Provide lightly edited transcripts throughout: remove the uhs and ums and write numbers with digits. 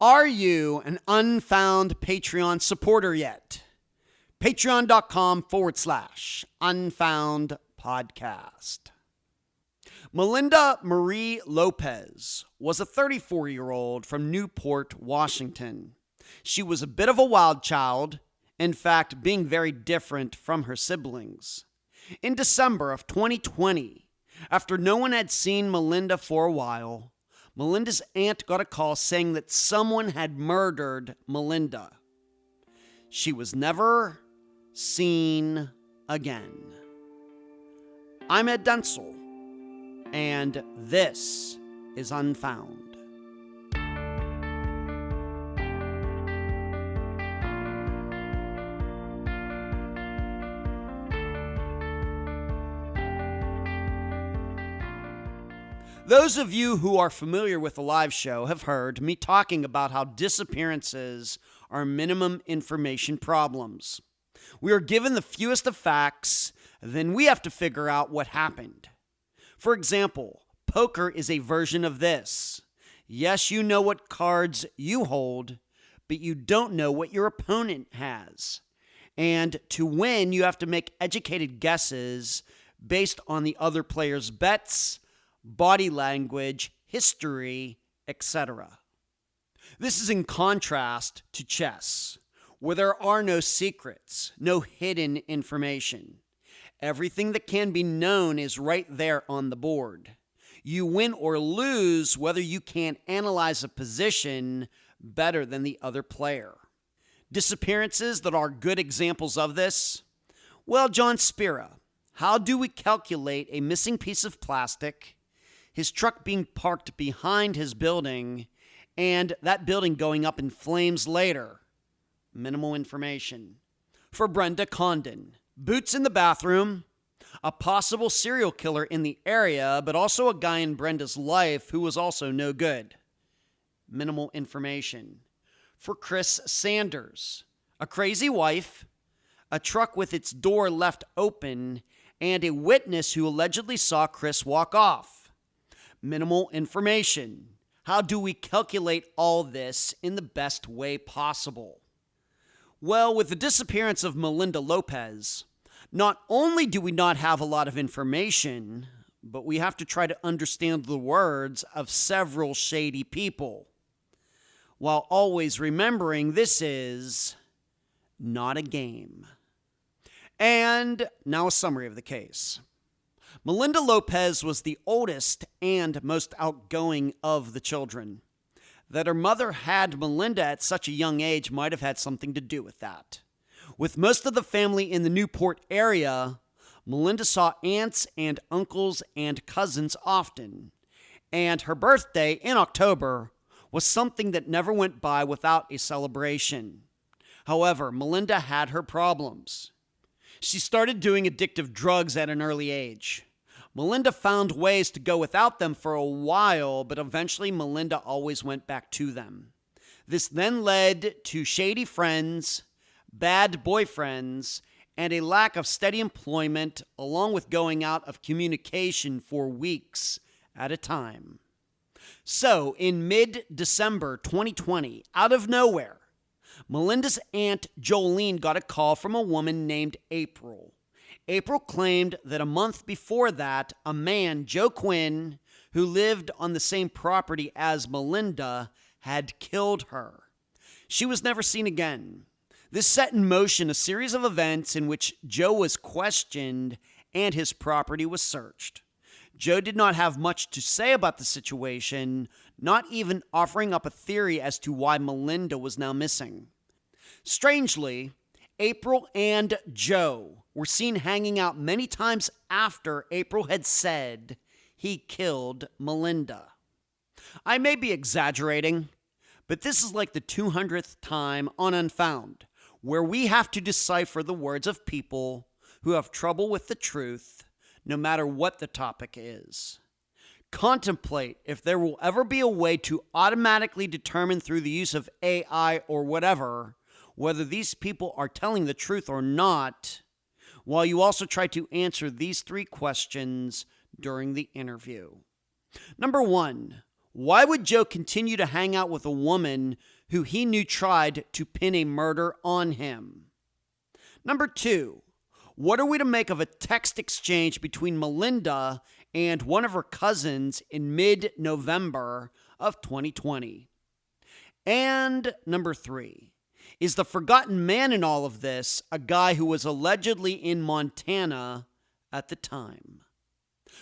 Are you an Unfound Patreon supporter yet? Patreon.com/Unfound Podcast. Melinda Marie Lopez was a 34-year-old from Newport, Washington. She was a bit of a wild child, in fact, being very different from her siblings. In December of 2020, after no one had seen Melinda for a while, Melinda's aunt got a call saying that someone had murdered Melinda. She was never seen again. I'm Ed Denzel, and this is Unfound. Those of you who are familiar with the live show have heard me talking about how disappearances are minimum information problems. We are given the fewest of facts, then we have to figure out what happened. For example, poker is a version of this. Yes, you know what cards you hold, but you don't know what your opponent has. And to win, you have to make educated guesses based on the other player's bets, body language, history, etc. This is in contrast to chess, where there are no secrets, no hidden information. Everything that can be known is right there on the board. You win or lose whether you can analyze a position better than the other player. Disappearances that are good examples of this? Well, John Spira, how do we calculate a missing piece of plastic, his truck being parked behind his building, and that building going up in flames later? Minimal information. For Brenda Condon, boots in the bathroom, a possible serial killer in the area, but also a guy in Brenda's life who was also no good. Minimal information. For Chris Sanders, a crazy wife, a truck with its door left open, and a witness who allegedly saw Chris walk off. Minimal information. How do we calculate all this in the best way possible? Well, with the disappearance of Melinda Lopez, not only do we not have a lot of information, but we have to try to understand the words of several shady people, while always remembering this is not a game. And now a summary of the case. Melinda Lopez was the oldest and most outgoing of the children. That her mother had Melinda at such a young age might have had something to do with that. With most of the family in the Newport area, Melinda saw aunts and uncles and cousins often, and her birthday in October was something that never went by without a celebration. However, Melinda had her problems. She started doing addictive drugs at an early age. Melinda found ways to go without them for a while, but eventually Melinda always went back to them. This then led to shady friends, bad boyfriends, and a lack of steady employment, along with going out of communication for weeks at a time. So, in mid-December 2020, out of nowhere, Melinda's aunt Jolene got a call from a woman named April. April claimed that a month before that, a man, Joe Quinn, who lived on the same property as Melinda, had killed her. She was never seen again. This set in motion a series of events in which Joe was questioned and his property was searched. Joe did not have much to say about the situation, not even offering up a theory as to why Melinda was now missing. Strangely, April and Joe were seen hanging out many times after April had said he killed Melinda. I may be exaggerating, but this is like the 200th time on Unfound, where we have to decipher the words of people who have trouble with the truth, no matter what the topic is. Contemplate if there will ever be a way to automatically determine through the use of AI or whatever whether these people are telling the truth or not, while you also try to answer these three questions during the interview. Number 1, Why would Joe continue to hang out with a woman who he knew tried to pin a murder on him? Number 2, what are we to make of a text exchange between Melinda and one of her cousins in mid-November of 2020? And number 3, is the forgotten man in all of this a guy who was allegedly in Montana at the time?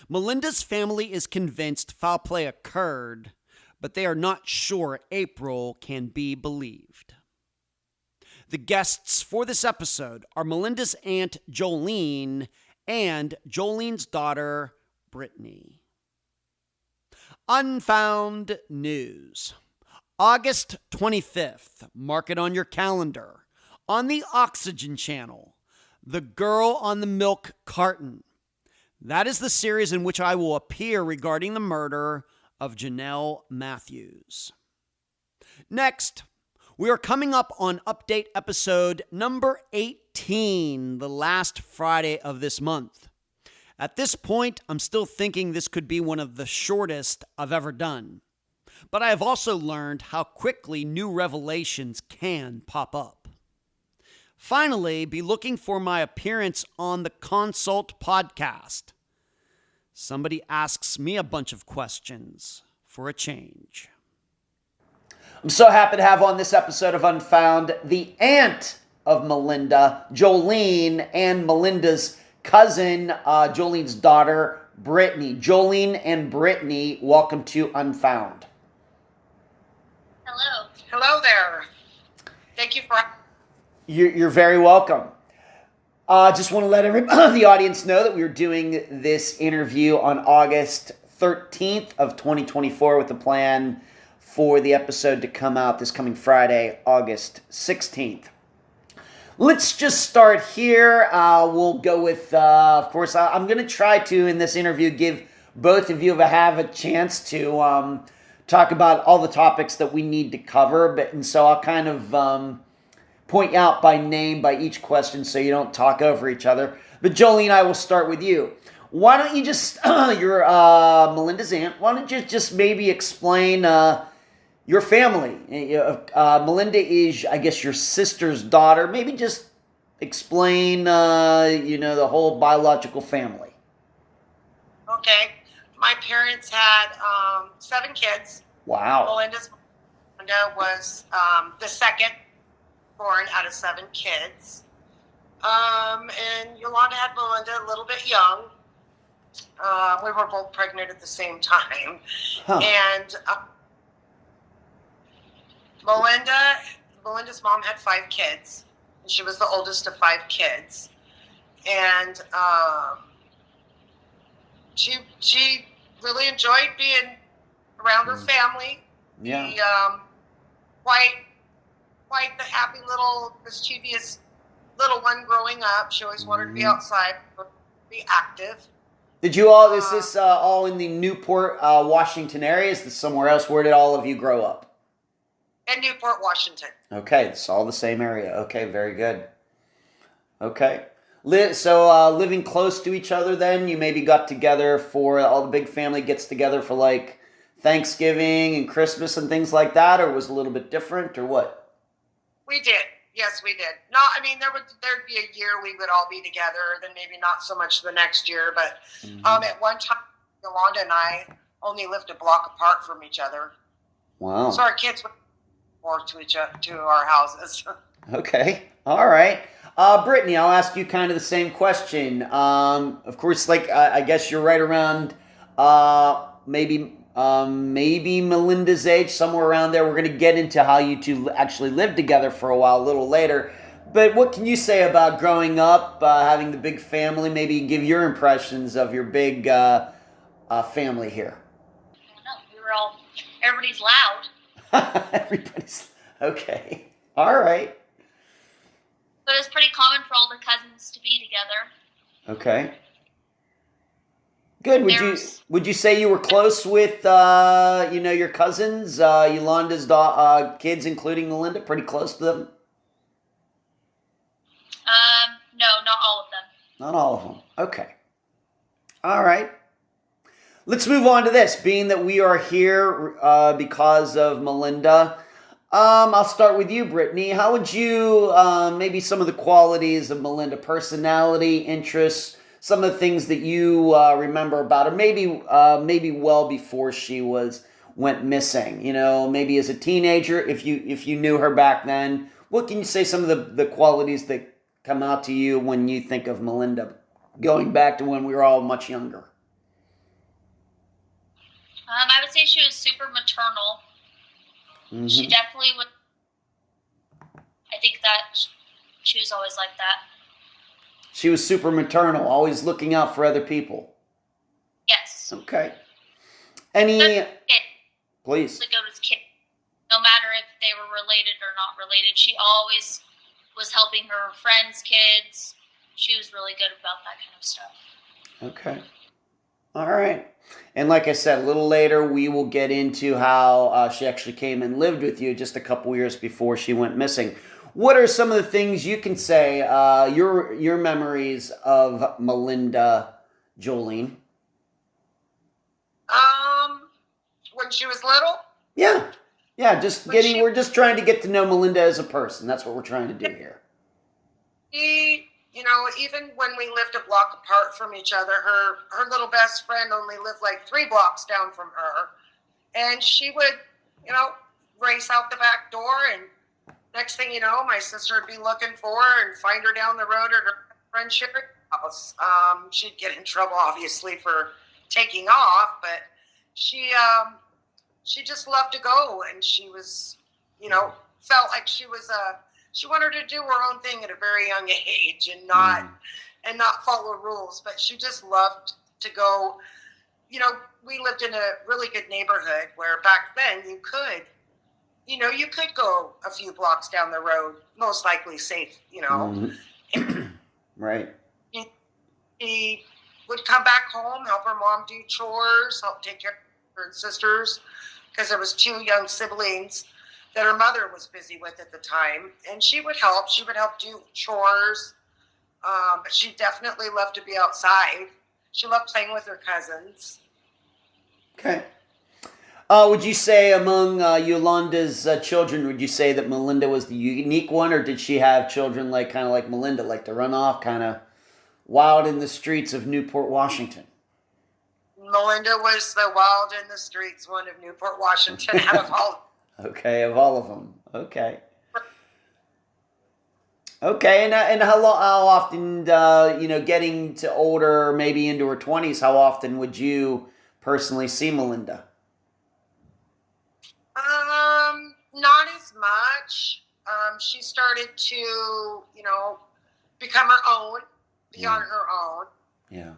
Melinda's family is convinced foul play occurred, but they are not sure April can be believed. The guests for this episode are Melinda's aunt Jolene and Jolene's daughter Brittany. Unfound News. August 25th, mark it on your calendar, on the Oxygen Channel, The Girl on the Milk Carton. That is the series in which I will appear regarding the murder of Janelle Matthews. Next, we are coming up on update episode number 18, the last Friday of this month. At this point, I'm still thinking this could be one of the shortest I've ever done. But I have also learned how quickly new revelations can pop up. Finally, be looking for my appearance on the Consult podcast. Somebody asks me a bunch of questions for a change. I'm so happy to have on this episode of Unfound the aunt of Melinda, Jolene, and Melinda's cousin, Jolene's daughter, Brittany. Jolene and Brittany, welcome to Unfound. Hello. Hello there. Thank you for... You're very welcome. Just want to let the audience know that we were doing this interview on August 13th of 2024 with the plan for the episode to come out this coming Friday, August 16th. Let's just start here. We'll go with, of course, I'm going to try to, in this interview, give both of you have a chance to talk about all the topics that we need to cover. And so I'll kind of point out by name by each question so you don't talk over each other. But Jolene, I will start with you. Why don't you just, you're Melinda's aunt, why don't you just maybe explain your family? Melinda is, I guess, your sister's daughter. Maybe just explain, the whole biological family. Okay. My parents had 7 kids. Wow. Melinda was the second born out of 7 kids. And Yolanda had Melinda a little bit young. We were both pregnant at the same time. Huh. And Melinda's mom had 5 kids. And she was the oldest of 5 kids. And she really enjoyed being around her family. Yeah. Quite the happy little mischievous little one growing up. She always wanted to be outside, be active. Did you all, is this all in the Newport, Washington area? Is this somewhere else? Where did all of you grow up? In Newport, Washington. Okay, it's all the same area. Okay, very good. Okay. So living close to each other then, you maybe got together for, all the big family gets together for like Thanksgiving and Christmas and things like that, or was it a little bit different, or what? We did. Yes, we did. No, I mean, there'd be a year we would all be together, then maybe not so much the next year, but at one time, Yolanda and I only lived a block apart from each other. Wow. So our kids went more to our houses. Okay. All right. Brittany, I'll ask you kind of the same question. Of course, like, I guess you're right around, maybe Melinda's age, somewhere around there. We're going to get into how you two actually lived together for a while, a little later. But what can you say about growing up, having the big family? Maybe give your impressions of your big family here. I don't know. Everybody's loud. Everybody's, okay. All right. But it's pretty common for all the cousins to be together. Okay. Good. Would you say you were close with your cousins, Yolanda's kids, including Melinda? Pretty close to them? No, not all of them. Not all of them. Okay. All right. Let's move on to this. Being that we are here because of Melinda, I'll start with you, Brittany. How would you, maybe some of the qualities of Melinda, personality, interests, some of the things that you remember about her, maybe well before she went missing. Maybe as a teenager, if you knew her back then, what can you say? Some of the qualities that come out to you when you think of Melinda, going back to when we were all much younger. I would say she was super maternal. Mm-hmm. She definitely would. I think that she was always like that. She was super maternal, always looking out for other people. Yes. Okay. Please. To go to kids, no matter if they were related or not related. She always was helping her friends' kids. She was really good about that kind of stuff. Okay. All right. And like I said, a little later, we will get into how she actually came and lived with you just a couple years before she went missing. What are some of the things you can say, your memories of Melinda, Jolene? When she was little? Yeah. Yeah, we're just trying to get to know Melinda as a person. That's what we're trying to do here. Even when we lived a block apart from each other, her little best friend only lived like 3 blocks down from her. And she would, race out the back door, and next thing you know, my sister would be looking for her and find her down the road at her friend's Sherry's house. She'd get in trouble, obviously, for taking off, but she just loved to go, and she was, felt like she wanted to do her own thing at a very young age and not follow rules, but she just loved to go. We lived in a really good neighborhood where back then you could go a few blocks down the road, most likely safe, Mm-hmm. Right. She would come back home, help her mom do chores, help take care of her sisters, because there was 2 young siblings that her mother was busy with at the time, and she would help. She would help do chores, but she definitely loved to be outside. She loved playing with her cousins. Okay. Would you say among Yolanda's children, would you say that Melinda was the unique one, or did she have children kind of like Melinda, like to run off kind of wild in the streets of Newport, Washington? Melinda was the wild in the streets one of Newport, Washington, out of all. Okay, of all of them. Okay. Okay, and how often, getting to older, maybe into her 20s, how often would you personally see Melinda? Not as much. She started to, become her own, be on her own. Yeah.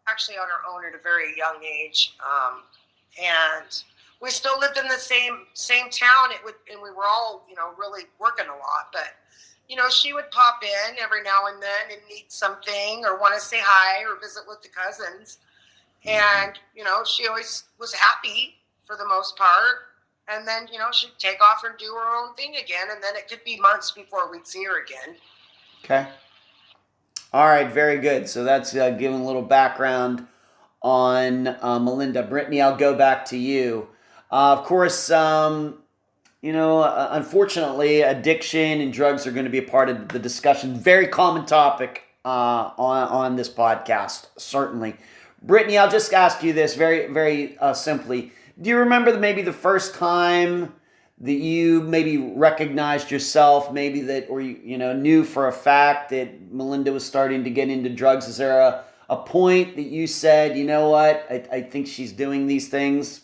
Actually on her own at a very young age. And we still lived in the same town. And we were all, really working a lot. But, she would pop in every now and then and need something or want to say hi or visit with the cousins. And, she always was happy for the most part. And then, she'd take off and do her own thing again. And then it could be months before we'd see her again. Okay. All right, very good. So that's giving a little background on Melinda. Brittany, I'll go back to you. Of course, unfortunately, addiction and drugs are going to be a part of the discussion. Very common topic on this podcast, certainly. Brittany, I'll just ask you this very, very simply. Do you remember maybe the first time that you maybe recognized yourself, maybe that, or knew for a fact that Melinda was starting to get into drugs? Is there a point that you said, you know what, I think she's doing these things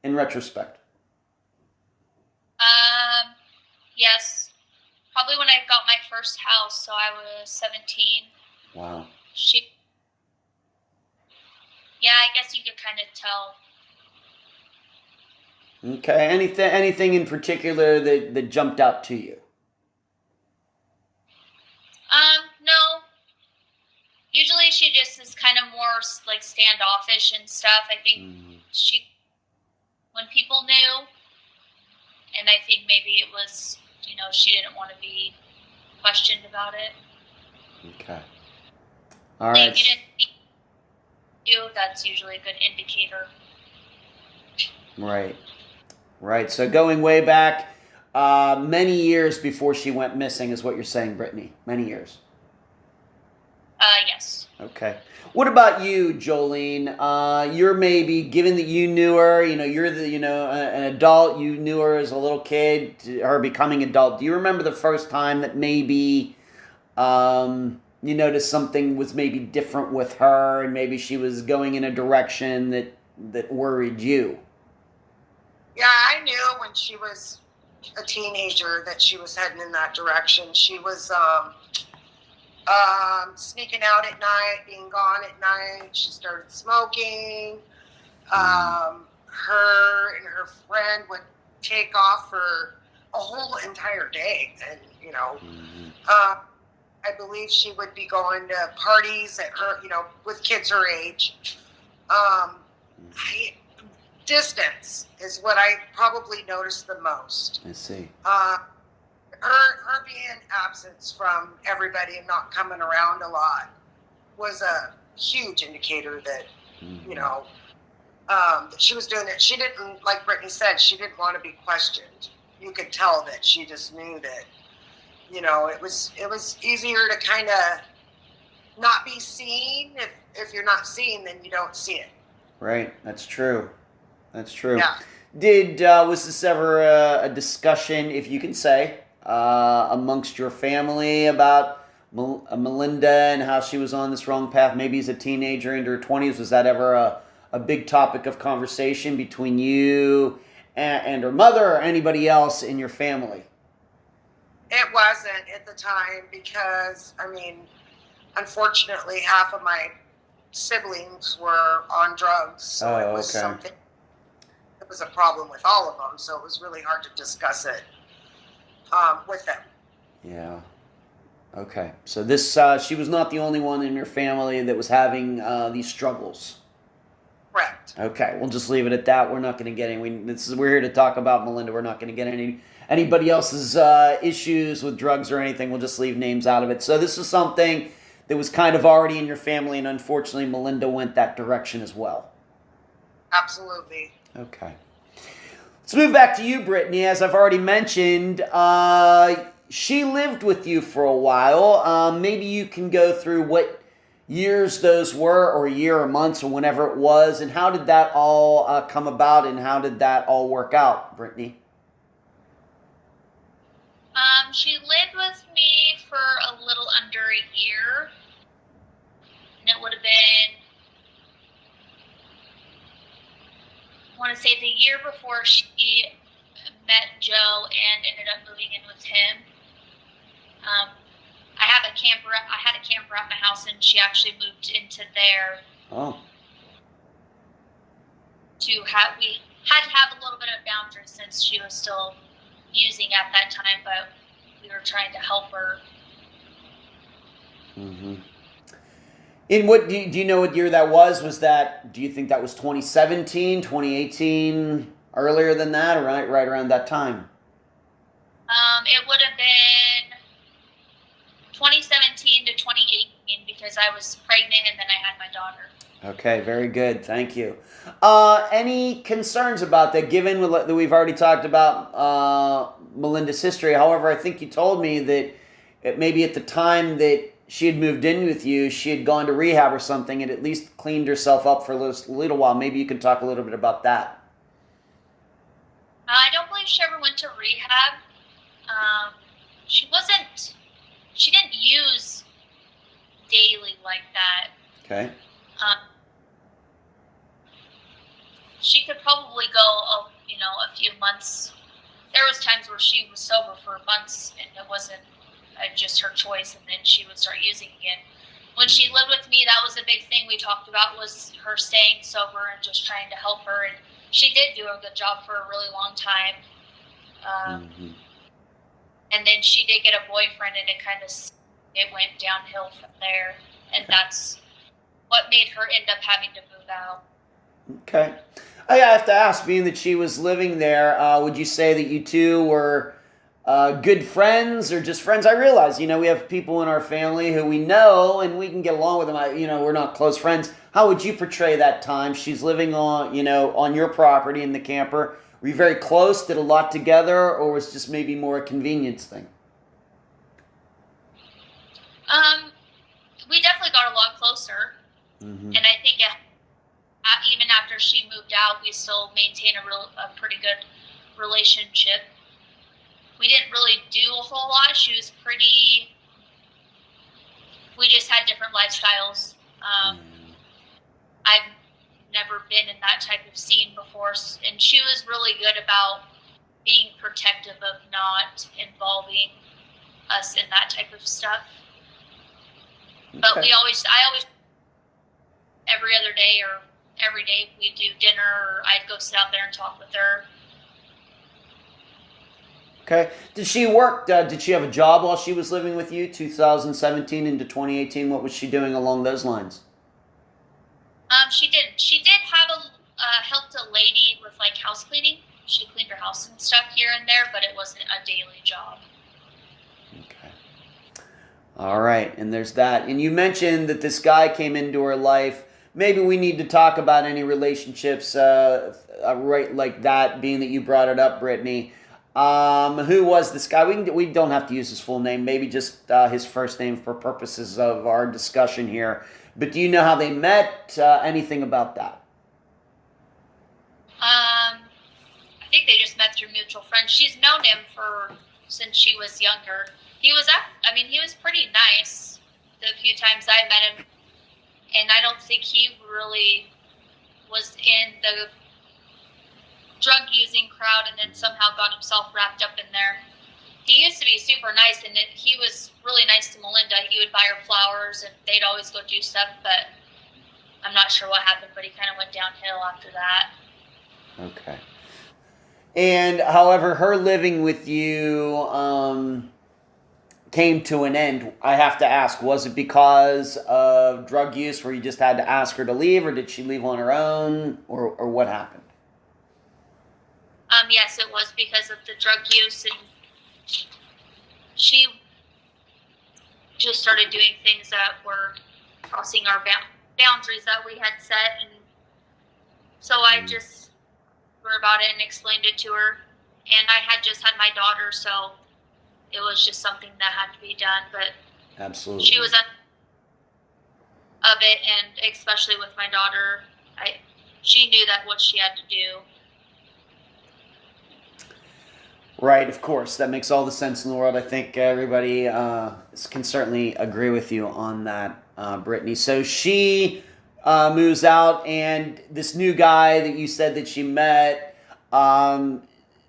in retrospect? Yes. Probably when I got my first house, so I was 17. Wow. Yeah, I guess you could kind of tell. Okay. Anything in particular that jumped out to you? No. Usually she just is kind of more like standoffish and stuff. I think when people knew, and I think maybe it was, she didn't want to be questioned about it. Okay. All right. you, that's usually a good indicator. Right. So going way back, many years before she went missing is what you're saying, Brittany. Many years. Yes. Okay. What about you, Jolene? You're maybe, given that you knew her, you're an adult, you knew her as a little kid, her becoming adult. Do you remember the first time that maybe you noticed something was maybe different with her, and maybe she was going in a direction that worried you? Yeah, I knew when she was a teenager that she was heading in that direction. She was sneaking out at night, being gone at night. She started smoking. Her and her friend would take off for a whole entire day. And, I believe she would be going to parties at her, with kids her age. Distance is what I probably noticed the most. I see. Her being absent from everybody and not coming around a lot was a huge indicator that, that she was doing it. She didn't, like Brittany said, she didn't want to be questioned. You could tell that she just knew that, it was easier to kind of not be seen. If you're not seen, then you don't see it. Right. That's true. Yeah. Was this ever a discussion, if you can say, amongst your family about Melinda and how she was on this wrong path, maybe as a teenager into her 20s? Was that ever a big topic of conversation between you and her mother or anybody else in your family? It wasn't at the time because, unfortunately, half of my siblings were on drugs. So it was something, it was a problem with all of them. So it was really hard to discuss it with them. Yeah. Okay. So this, she was not the only one in your family that was having these struggles. Correct. Okay. We'll just leave it at that. We're not going to get we're here to talk about Melinda. We're not going to get anybody else's issues with drugs or anything. We'll just leave names out of it. So this is something that was kind of already in your family, and unfortunately Melinda went that direction as well. Absolutely. Okay. Let's move back to you, Brittany. As I've already mentioned, she lived with you for a while. Maybe you can go through what years those were, or a year or months or whenever it was, and how did that all come about, and how did that all work out, Brittany? She lived with me for a little under a year, and it would have been, I want to say, the year before she met Joe and ended up moving in with him. I had a camper at my house, and she actually moved into there. Oh. We had to have a little bit of boundaries since she was still using at that time, but we were trying to help her. Mm-hmm. In what do you know what year that was? Do you think that was 2017, 2018, earlier than that, or right around that time? It would have been 2017 to 2018 because I was pregnant and then I had my daughter. Okay, very good. Thank you. Any concerns about that, given that we've already talked about Melinda's history? However, I think you told me that maybe at the time that she had moved in with you, she had gone to rehab or something and at least cleaned herself up for a little while. Maybe you could talk a little bit about that. I don't believe she ever went to rehab. She didn't use daily like that. Okay. She could probably go, a few months. There was times where she was sober for months, and it wasn't just her choice, and then she would start using again. When she lived with me, that was a big thing we talked about, was her staying sober and just trying to help her, and she did do a good job for a really long time. And then she did get a boyfriend, and it went downhill from there, and that's what made her end up having to move out. Okay. I have to ask, being that she was living there, would you say that you two were good friends or just friends? I realize, we have people in our family who we know and we can get along with them. We're not close friends. How would you portray that time? She's living on, on your property in the camper. Were you very close? Did a lot together, or was it just maybe more a convenience thing? We definitely got a lot closer, and I think even after she moved out, we still maintain a pretty good relationship. We didn't really do a whole lot. We just had different lifestyles. I've never been in that type of scene before, and she was really good about being protective of not involving us in that type of stuff. But I always, every other day or every day we'd do dinner, or I'd go sit out there and talk with her. Okay. Did she work, did she have a job while she was living with you, 2017 into 2018? What was she doing along those lines? She didn't. She did have helped a lady with like house cleaning. She cleaned her house and stuff here and there, but it wasn't a daily job. Okay. All right, and there's that. And you mentioned that this guy came into her life. Maybe we need to talk about any relationships right like that, being that you brought it up, Brittany. Who was this guy? We don't have to use his full name, maybe just his first name for purposes of our discussion here. But do you know how they met? Anything about that? I think they just met through mutual friends. She's known him since she was younger. He was pretty nice the few times I met him, and I don't think he really was in the drug using crowd and then somehow got himself wrapped up in there. He used to be super nice, and he was really nice to Melinda. He would buy her flowers, and they'd always go do stuff, but I'm not sure what happened, but he kind of went downhill after that. Okay. And, however, her living with you came to an end. I have to ask, was it because of drug use where you just had to ask her to leave, or did she leave on her own, or what happened? Yes, it was because of the drug use, and she just started doing things that were crossing our boundaries that we had set, and so I just heard about it and explained it to her, and I had just had my daughter, so it was just something that had to be done. But absolutely, she was of it, and especially with my daughter, she knew that what she had to do. Right, of course. That makes all the sense in the world. I think everybody can certainly agree with you on that, Brittany. So she moves out, and this new guy that you said that she met,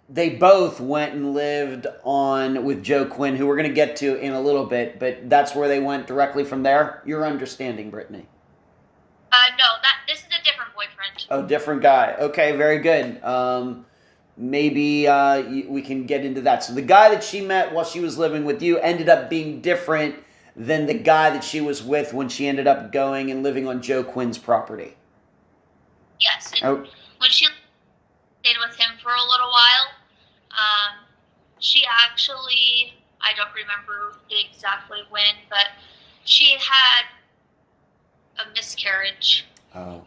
they both went and lived with Joe Quinn, who we're going to get to in a little bit, but that's where they went directly from there? Your understanding, Brittany? No, this is a different boyfriend. Oh, different guy. Okay, very good. Maybe we can get into that. So the guy that she met while she was living with you ended up being different than the guy that she was with when she ended up going and living on Joe Quinn's property. Yes. When she stayed with him for a little while, she actually, I don't remember exactly when, but she had a miscarriage. Oh.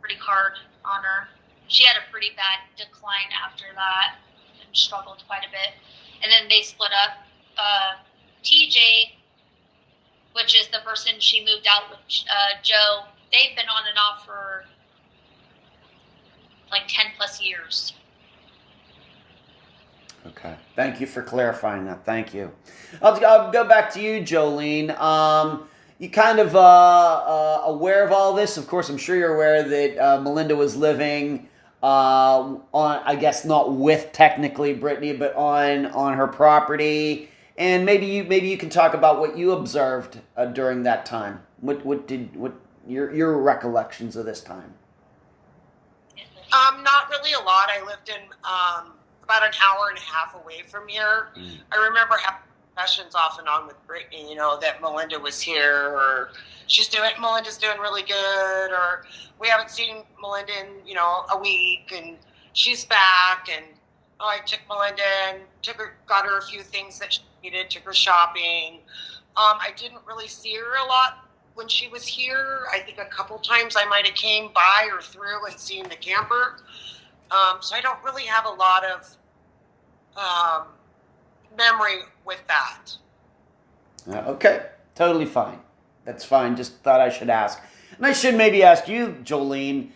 Pretty hard on her. She had a pretty bad decline after that and struggled quite a bit. And then they split up. TJ, which is the person she moved out with, Joe, they've been on and off for like 10 plus years. Okay. Thank you for clarifying that. Thank you. I'll go back to you, Jolene. You kind of aware of all this? Of course, I'm sure you're aware that Melinda was living on, I guess not with technically Brittany, but on her property. And maybe you can talk about what you observed during that time. What your recollections of this time? Not really a lot. I lived in about an hour and a half away from here. I remember having discussions off and on with Brittany, that Melinda was here, or Melinda's doing really good, or we haven't seen Melinda in, a week, and she's back, and I took Melinda and got her a few things that she needed, took her shopping. I didn't really see her a lot when she was here. I think a couple times I might have came by or through and seen the camper. So I don't really have a lot of memory with that. Okay, totally fine. That's fine. Just thought I should ask. And I should maybe ask you, Jolene,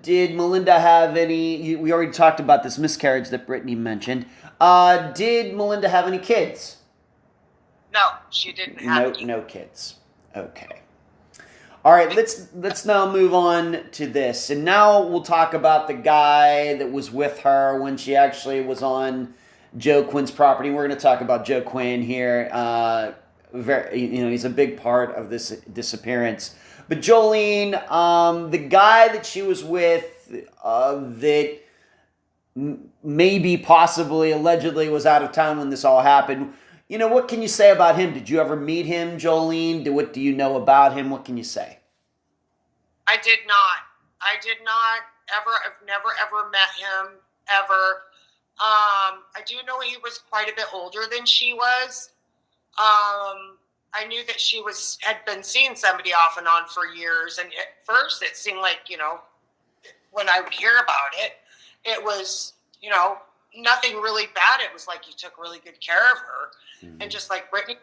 did Melinda have any, we already talked about this miscarriage that Brittany mentioned. Did Melinda have any kids? No, she didn't have any. No kids. Okay. All right, let's now move on to this. And now we'll talk about the guy that was with her when she actually was on Joe Quinn's property. We're going to talk about Joe Quinn here. He's a big part of this disappearance. But Jolene, the guy that she was with, that maybe, possibly, allegedly was out of town when this all happened. What can you say about him? Did you ever meet him, Jolene? What do you know about him? What can you say? I did not ever. I've never ever met him ever. I do know he was quite a bit older than she was. I knew that she had been seeing somebody off and on for years, and at first it seemed like, when I would hear about it, it was, nothing really bad. It was like you took really good care of her, and just like Brittany,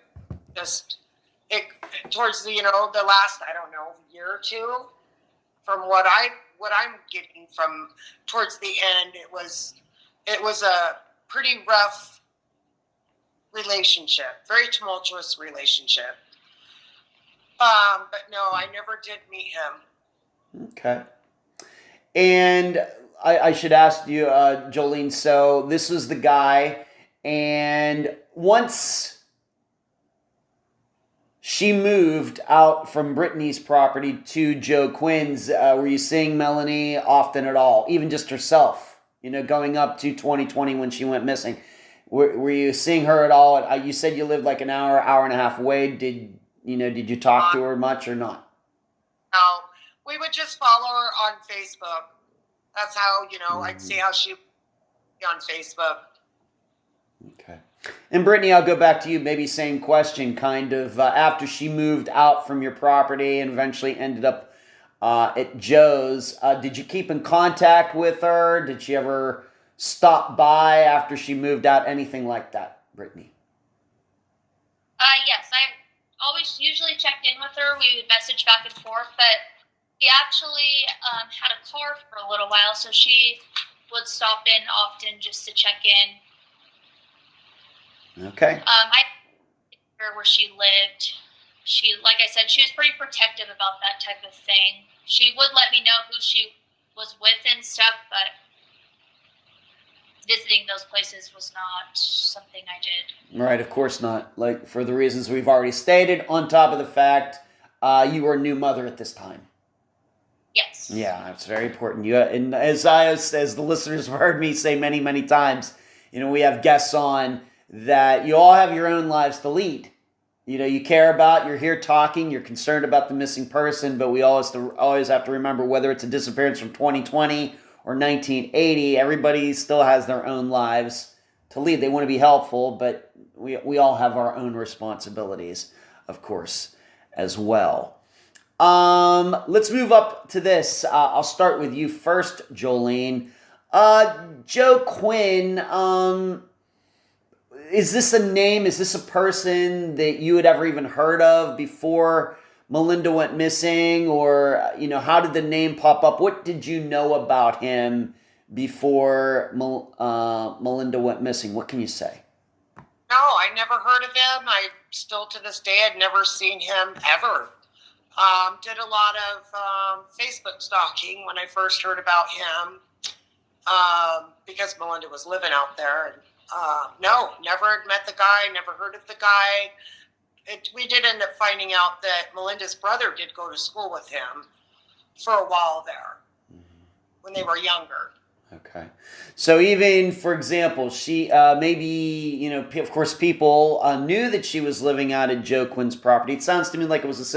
towards the the last, I don't know, year or two, from what I'm getting from towards the end, it was a pretty rough relationship, very tumultuous relationship. But no, I never did meet him. Okay. And I should ask you, Jolene, so this was the guy, and once she moved out from Brittany's property to Joe Quinn's, were you seeing Melanie often at all? Even just herself, going up to 2020 when she went missing. Were you seeing her at all? You said you lived like an hour and a half away. Did you talk to her much or not? No, we would just follow her on Facebook. That's how, I'd see how she be on Facebook. Okay. And Brittany, I'll go back to you. Maybe same question, kind of. After she moved out from your property and eventually ended up at Joe's, did you keep in contact with her? Did she ever stop by after she moved out? Anything like that, Brittany? Yes, I always usually checked in with her. We would message back and forth, but she actually had a car for a little while, so she would stop in often just to check in. Okay. I her where she lived. She, like I said, she was pretty protective about that type of thing. She would let me know who she was with and stuff, but visiting those places was not something I did. Right, of course not. Like, for the reasons we've already stated, on top of the fact you were a new mother at this time. Yes. Yeah, that's very important. And as the listeners have heard me say many, many times, we have guests on that you all have your own lives to lead. You care about, you're here talking, you're concerned about the missing person, but we always have to remember, whether it's a disappearance from 2020 or 1980, everybody still has their own lives to lead. They want to be helpful, but we all have our own responsibilities, of course, as well. Let's move up to this. I'll start with you first, Jolene. Joe Quinn, is this a name? Is this a person that you had ever even heard of before Melinda went missing? Or, how did the name pop up? What did you know about him before Melinda went missing? What can you say? No, I never heard of him. I still to this day had never seen him ever. Did a lot of Facebook stalking when I first heard about him, because Melinda was living out there. And, no, never had met the guy, never heard of the guy. We did end up finding out that Melinda's brother did go to school with him for a while there when they were younger. Okay. So even, for example, she maybe, of course, people knew that she was living out at Joe Quinn's property. It sounds to me like it was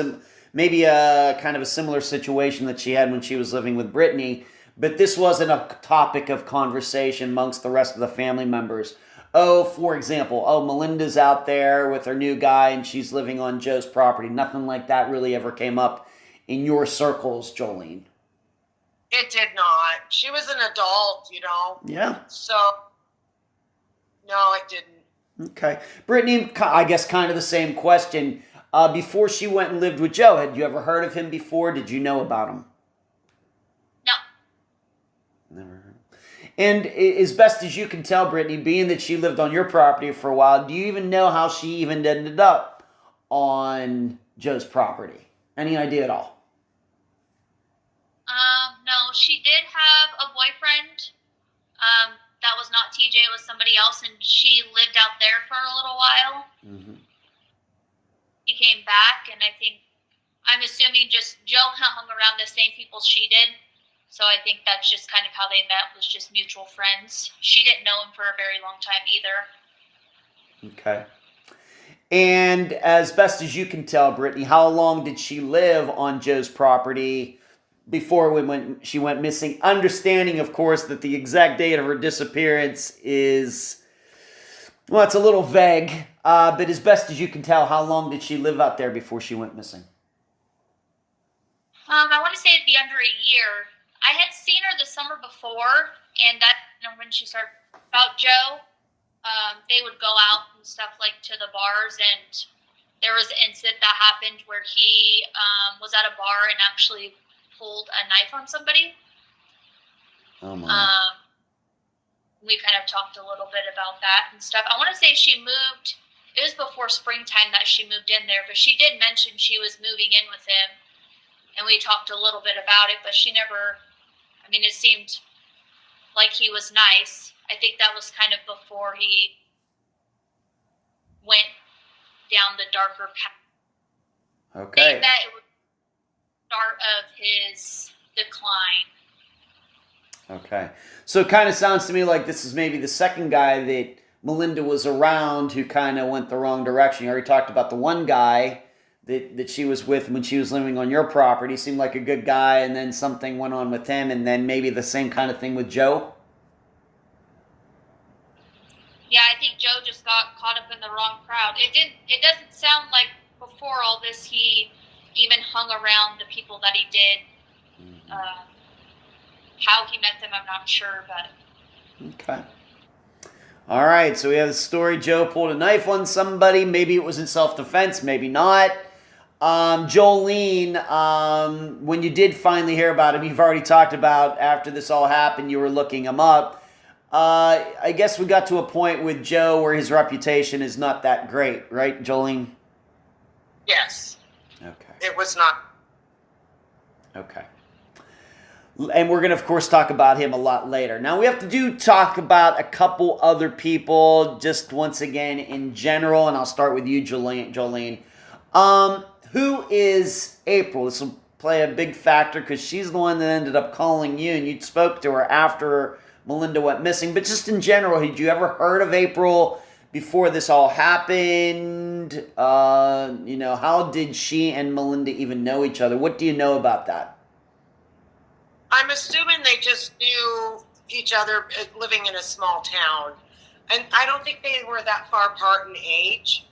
maybe a kind of a similar situation that she had when she was living with Brittany, but this wasn't a topic of conversation amongst the rest of the family members. oh, for example, oh, Melinda's out there with her new guy and she's living on Joe's property. Nothing like that really ever came up in your circles, Jolene. It did not. She was an adult, Yeah. So, no, it didn't. Okay. Brittany, I guess kind of the same question. Before she went and lived with Joe, had you ever heard of him before? Did you know about him? No. Never heard. And as best as you can tell, Brittany, being that she lived on your property for a while, do you even know how she even ended up on Joe's property? Any idea at all? No, she did have a boyfriend. That was not TJ, it was somebody else, and she lived out there for a little while. Mm-hmm. He came back, and I'm assuming just Joe hung around the same people she did. So I think that's just kind of how they met, was just mutual friends. She didn't know him for a very long time either. Okay. And as best as you can tell, Brittany, how long did she live on Joe's property before she went missing? Understanding, of course, that the exact date of her disappearance is, well, it's a little vague. But as best as you can tell, how long did she live out there before she went missing? I want to say it'd be under a year. I had seen her the summer before, and that when she started about Joe, they would go out and stuff like to the bars, and there was an incident that happened where he was at a bar and actually pulled a knife on somebody. Oh my. We kind of talked a little bit about that and stuff. I want to say she moved, it was before springtime that she moved in there, but she did mention she was moving in with him, and we talked a little bit about it, but she never, it seemed like he was nice. I think that was kind of before he went down the darker path. Okay. I think that it was the start of his decline. Okay. So it kind of sounds to me like this is maybe the second guy that Melinda was around who kind of went the wrong direction. You already talked about the one guy that she was with when she was living on your property. Seemed like a good guy, and then something went on with him, and then maybe the same kind of thing with Joe? Yeah, I think Joe just got caught up in the wrong crowd. It doesn't sound like before all this he even hung around the people that he did. Mm-hmm. How he met them, I'm not sure, but... Okay. All right, so we have the story. Joe pulled a knife on somebody. Maybe it was in self-defense, maybe not. Jolene, when you did finally hear about him, you've already talked about after this all happened, you were looking him up. I guess we got to a point with Joe where his reputation is not that great, right, Jolene? Yes. Okay. It was not. Okay. And we're going to, of course, talk about him a lot later. Now, we have to talk about a couple other people, just once again, in general, and I'll start with you, Jolene. Who is April? This will play a big factor because she's the one that ended up calling you, and you spoke to her after Melinda went missing. But just in general, had you ever heard of April before this all happened? How did she and Melinda even know each other? What do you know about that? I'm assuming they just knew each other living in a small town. And I don't think they were that far apart in age.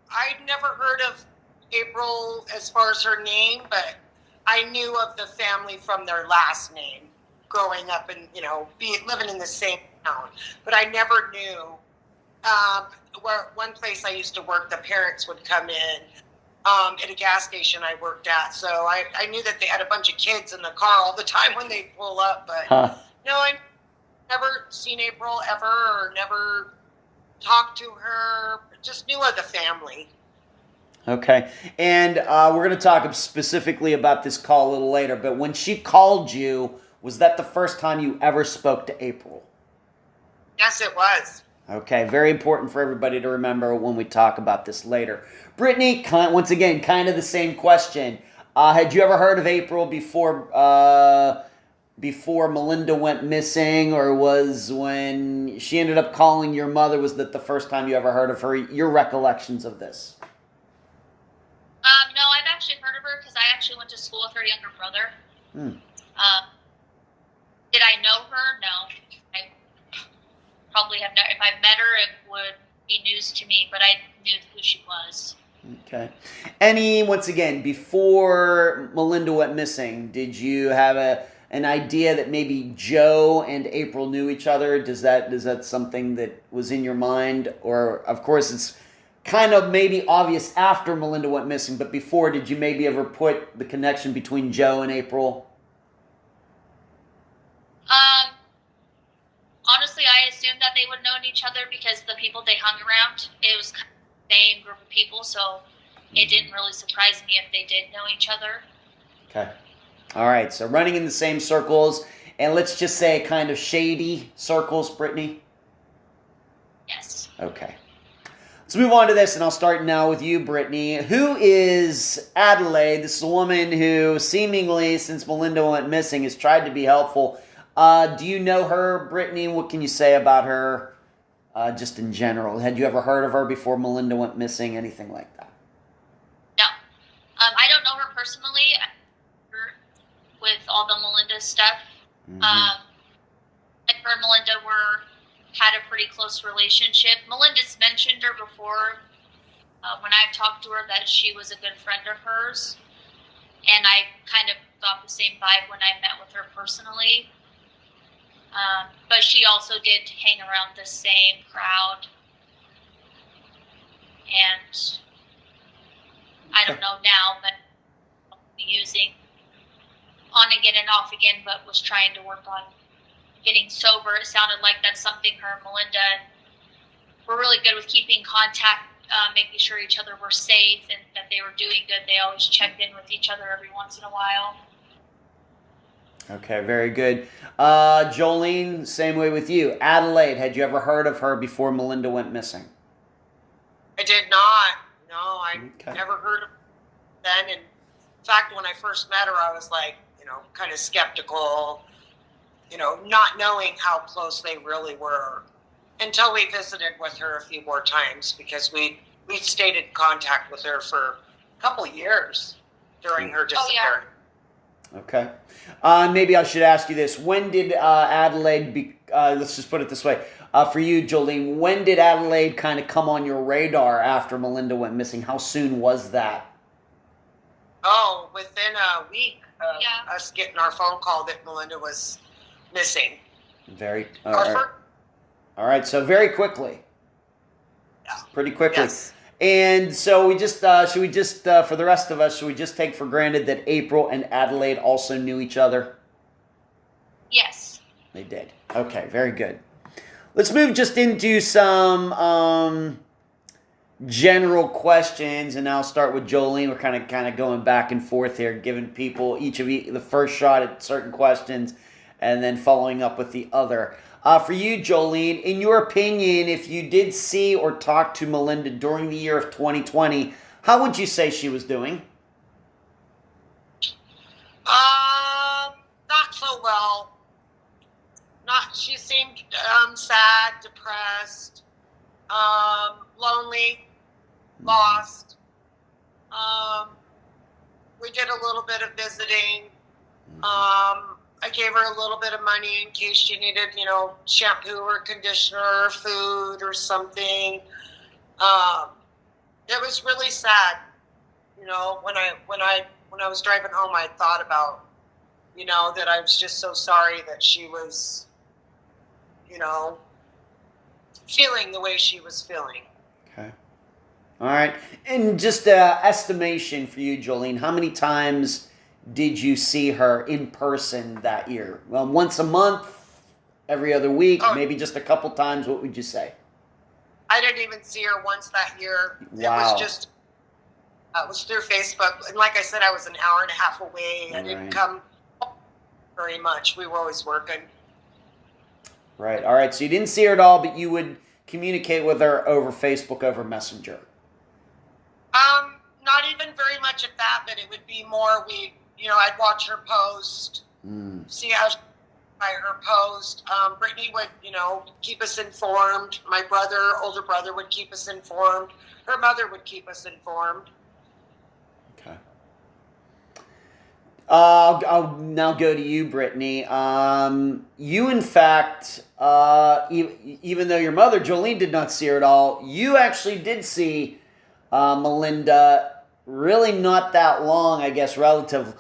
I'd never heard of April as far as her name, but I knew of the family from their last name growing up and, living in the same town. But I never knew. Where one place I used to work, the parents would come in. At a gas station I worked at. So I knew that they had a bunch of kids in the car all the time when they pull up. But no, I never seen April ever or never talked to her. Just knew of the family. Okay. And we're going to talk specifically about this call a little later. But when she called you, was that the first time you ever spoke to April? Yes, it was. Okay, very important for everybody to remember when we talk about this later. Brittany, once again, kind of the same question. Had you ever heard of April before Melinda went missing, or was when she ended up calling your mother, was that the first time you ever heard of her? Your recollections of this? No, I've actually heard of her because I actually went to school with her younger brother. Did I know her? No. I probably have never, if I met her, it would be news to me, but I knew who she was. Okay. Once again, before Melinda went missing, did you have an idea that maybe Joe and April knew each other? Is that something that was in your mind? Or, of course, it's kind of maybe obvious after Melinda went missing, but before, did you maybe ever put the connection between Joe and April? Honestly, I assumed that they would know each other because the people they hung around, it was kind of the same group of people, so it didn't really surprise me if they did know each other. Okay. All right, so running in the same circles, and let's just say kind of shady circles, Brittany? Yes. Okay. Let's move on to this, and I'll start now with you, Brittany. Who is Adelaide? This is a woman who seemingly, since Melinda went missing, has tried to be helpful. Do you know her, Brittany? What can you say about her, just in general? Had you ever heard of her before Melinda went missing? Anything like that? No. I don't know her personally. I know her with all the Melinda stuff. Mm-hmm. And her and Melinda had a pretty close relationship. Melinda's mentioned her before when I've talked to her that she was a good friend of hers. And I kind of got the same vibe when I met with her personally. But she also did hang around the same crowd. And I don't know now, but using on again and off again, but was trying to work on getting sober. It sounded like that's something her and Melinda were really good with, keeping contact, making sure each other were safe and that they were doing good. They always checked in with each other every once in a while. Okay, very good. Jolene, same way with you. Adelaide, had you ever heard of her before Melinda went missing? I did not. No, I never heard of her then. In fact, when I first met her, I was like, kind of skeptical, not knowing how close they really were until we visited with her a few more times, because we stayed in contact with her for a couple of years during her disappearance. Okay. Maybe I should ask you this. When did Adelaide let's just put it this way. For you, Jolene, when did Adelaide kind of come on your radar after Melinda went missing? How soon was that? Oh, within a week of us getting our phone call that Melinda was missing. All right, so very quickly. Yeah. Pretty quickly. Yes. And so should we just, for the rest of us, should we just take for granted that April and Adelaide also knew each other? Yes. They did. Okay, very good. Let's move just into some general questions, and I'll start with Jolene. We're kind of going back and forth here, giving people, each of you, the first shot at certain questions, and then following up with the other. For you, Jolene, in your opinion, if you did see or talk to Melinda during the year of 2020, how would you say she was doing? Not so well. She seemed sad, depressed, lonely, lost. We did a little bit of visiting. I gave her a little bit of money in case she needed, shampoo or conditioner or food or something. It was really sad. When I was driving home, I thought about, that I was just so sorry that she was, feeling the way she was feeling. Okay. All right. And just estimation for you, Jolene, how many times did you see her in person that year? Well, once a month, every other week, maybe just a couple times. What would you say? I didn't even see her once that year. Wow. It was through Facebook. And like I said, I was an hour and a half away. I didn't come very much. We were always working. Right. All right. So you didn't see her at all, but you would communicate with her over Facebook, over Messenger. Not even very much at that, but it would be more I'd watch her post, see how by her post. Brittany would, keep us informed. My older brother would keep us informed. Her mother would keep us informed. Okay. I'll now go to you, Brittany. You, in fact, even though your mother, Jolene, did not see her at all, you actually did see Melinda really not that long, I guess, relatively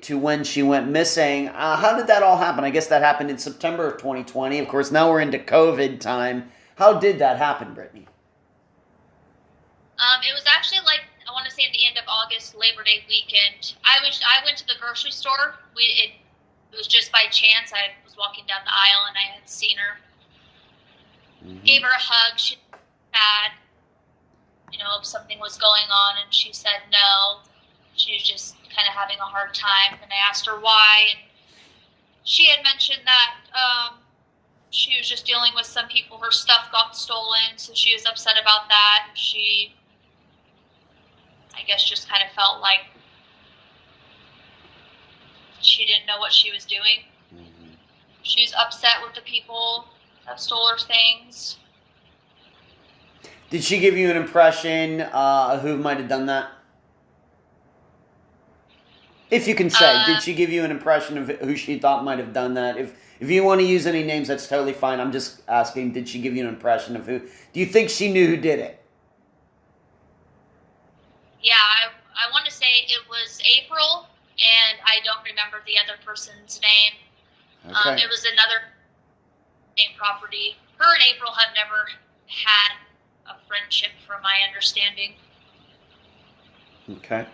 to when she went missing. How did that all happen? I guess that happened in September of 2020. Of course, now we're into COVID time. How did that happen, Brittany? It was actually like, I want to say at the end of August, Labor Day weekend. I went to the grocery store. It was just by chance. I was walking down the aisle and I had seen her. Mm-hmm. Gave her a hug. She had, something was going on, and she said no. She was just kind of having a hard time, and I asked her why, and she had mentioned that she was just dealing with some people. Her stuff got stolen, so she was upset about that. She, I guess, just kind of felt like she didn't know what she was doing. Mm-hmm. She was upset with the people that stole her things. Did she give you an impression of who might have done that? If you can say, did she give you an impression of who she thought might have done that? If you want to use any names, that's totally fine. I'm just asking, did she give you an impression of who? Do you think she knew who did it? Yeah, I want to say it was April, and I don't remember the other person's name. Okay. It was another same property. Her and April have never had a friendship, from my understanding. Okay.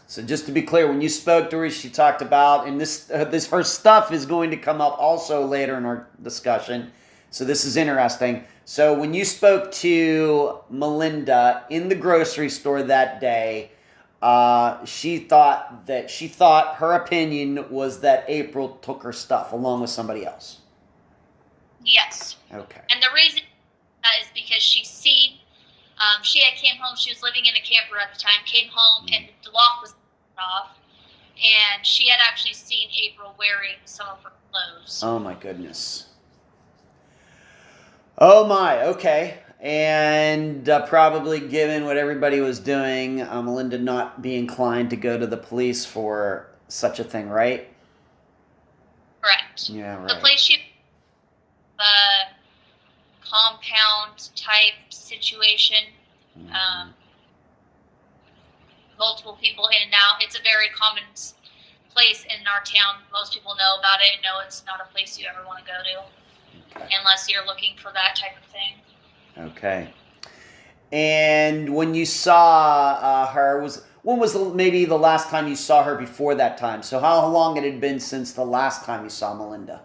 So just to be clear, when you spoke to her, she talked about, and this her stuff is going to come up also later in our discussion. So this is interesting. So when you spoke to Melinda in the grocery store that day, she thought her opinion was that April took her stuff along with somebody else. Yes. Okay. And the reason is because she's seen. She had came home. She was living in a camper at the time. Came home and the lock was off, and she had actually seen April wearing some of her clothes. Oh my goodness. Oh my. Okay. And probably given what everybody was doing, Melinda not be inclined to go to the police for such a thing, right? Correct. Yeah. Right. The place she. Compound type situation. Multiple people in and out. It's a very common place in our town. Most people know about it and know it's not a place you ever want to go to, unless you're looking for that type of thing. Okay. And when you saw her, when was maybe the last time you saw her before that time? So how long it had been since the last time you saw Melinda?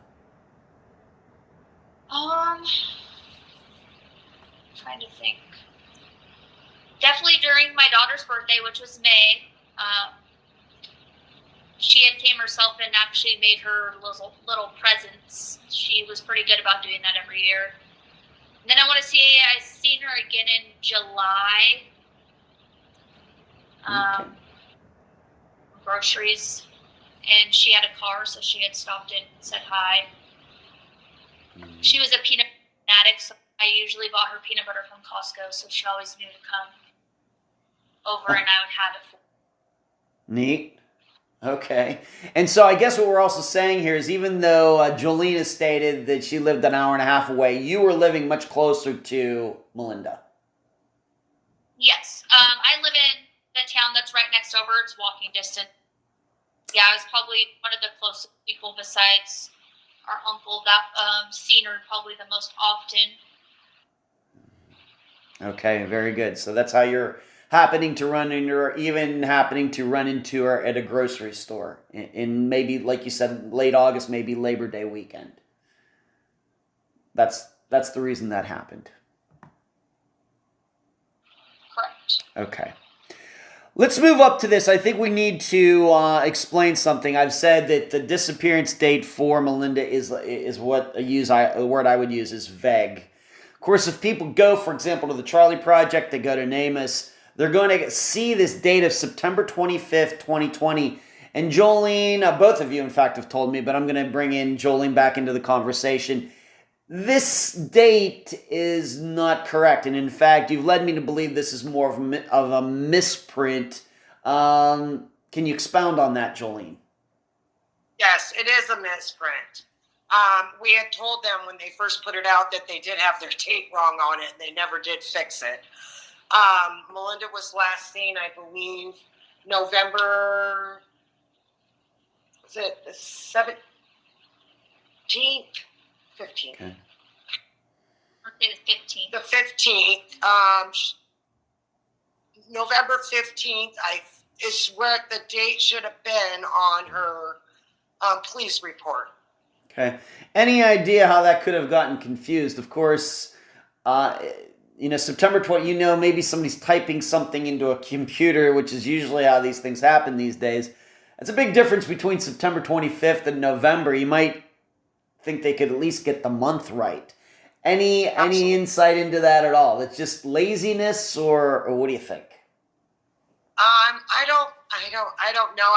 Trying to think. Definitely during my daughter's birthday, which was May. She had came herself and actually made her little presents. She was pretty good about doing that every year. And then I seen her again in July. Groceries. And she had a car, so she had stopped in and said hi. She was a peanut fanatic, so I usually bought her peanut butter from Costco, so she always knew to come over and I would have it for her. Neat. Okay. And so I guess what we're also saying here is even though Jolene has stated that she lived an hour and a half away, you were living much closer to Melinda. Yes. I live in the town that's right next over. It's walking distance. Yeah, I was probably one of the closest people besides our uncle that seen her probably the most often. Okay, very good. So that's how you're happening to run into her, even happening to run into her at a grocery store in maybe, like you said, late August, maybe Labor Day weekend. That's the reason that happened. Correct. Okay. Let's move up to this. I think we need to explain something. I've said that the disappearance date for Melinda is what a word I would use is vague. Of course, if people go, for example, to the Charley Project, they go to NamUs, they're going to see this date of September 25th, 2020. And Jolene, both of you, in fact, have told me, but I'm going to bring in Jolene back into the conversation. This date is not correct. And in fact, you've led me to believe this is more of a misprint. Can you expound on that, Jolene? Yes, it is a misprint. We had told them when they first put it out that they did have their date wrong on it, and they never did fix it. Melinda was last seen, I believe, November, was it the 17th? 15th. Okay. Okay, the 15th. The 15th. November 15th, is where the date should have been on her police report. Okay. Any idea how that could have gotten confused? Of course, September 20, maybe somebody's typing something into a computer, which is usually how these things happen these days. It's a big difference between September 25th and November. You might think they could at least get the month right. Any insight into that at all? It's just laziness, or what do you think? I don't know.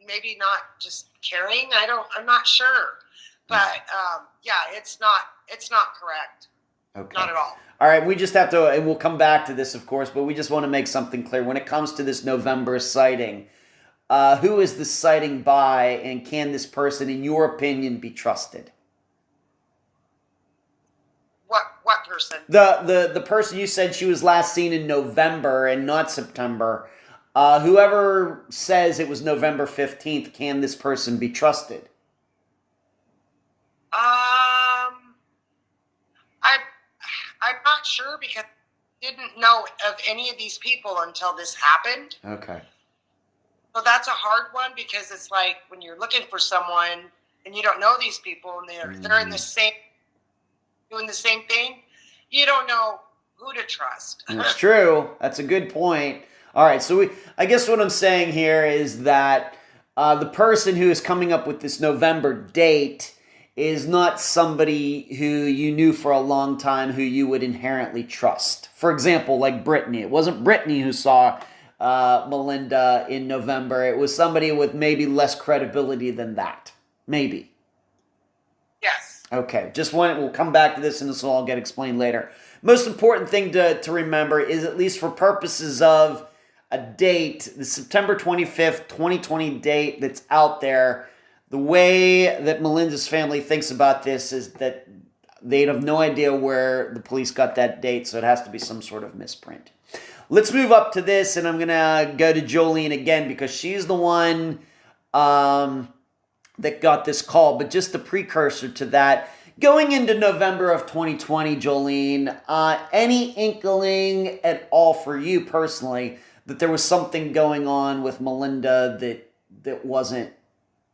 Maybe not just caring. I'm not sure. But it's not correct. Okay. Not at all. All right, we just have to, and we'll come back to this, of course, but we just want to make something clear. When it comes to this November sighting, who is this sighting by, and can this person, in your opinion, be trusted? What person? The person you said she was last seen in November and not September. Whoever says it was November 15th, can this person be trusted? I'm not sure because I didn't know of any of these people until this happened. Okay. So that's a hard one because it's like when you're looking for someone and you don't know these people and they're in the same doing the same thing, you don't know who to trust. That's true. That's a good point. All right, so I guess what I'm saying here is that the person who is coming up with this November date is not somebody who you knew for a long time who you would inherently trust. For example, like Brittany. It wasn't Brittany who saw Melinda in November. It was somebody with maybe less credibility than that. Maybe. Yes. Okay, we'll come back to this and this will all get explained later. Most important thing to remember is, at least for purposes of a date, the September 25th, 2020 date that's out there, the way that Melinda's family thinks about this is that they have no idea where the police got that date, so it has to be some sort of misprint. Let's move up to this, and I'm going to go to Jolene again because she's the one that got this call. But just the precursor to that, going into November of 2020, Jolene, any inkling at all for you personally that there was something going on with Melinda that wasn't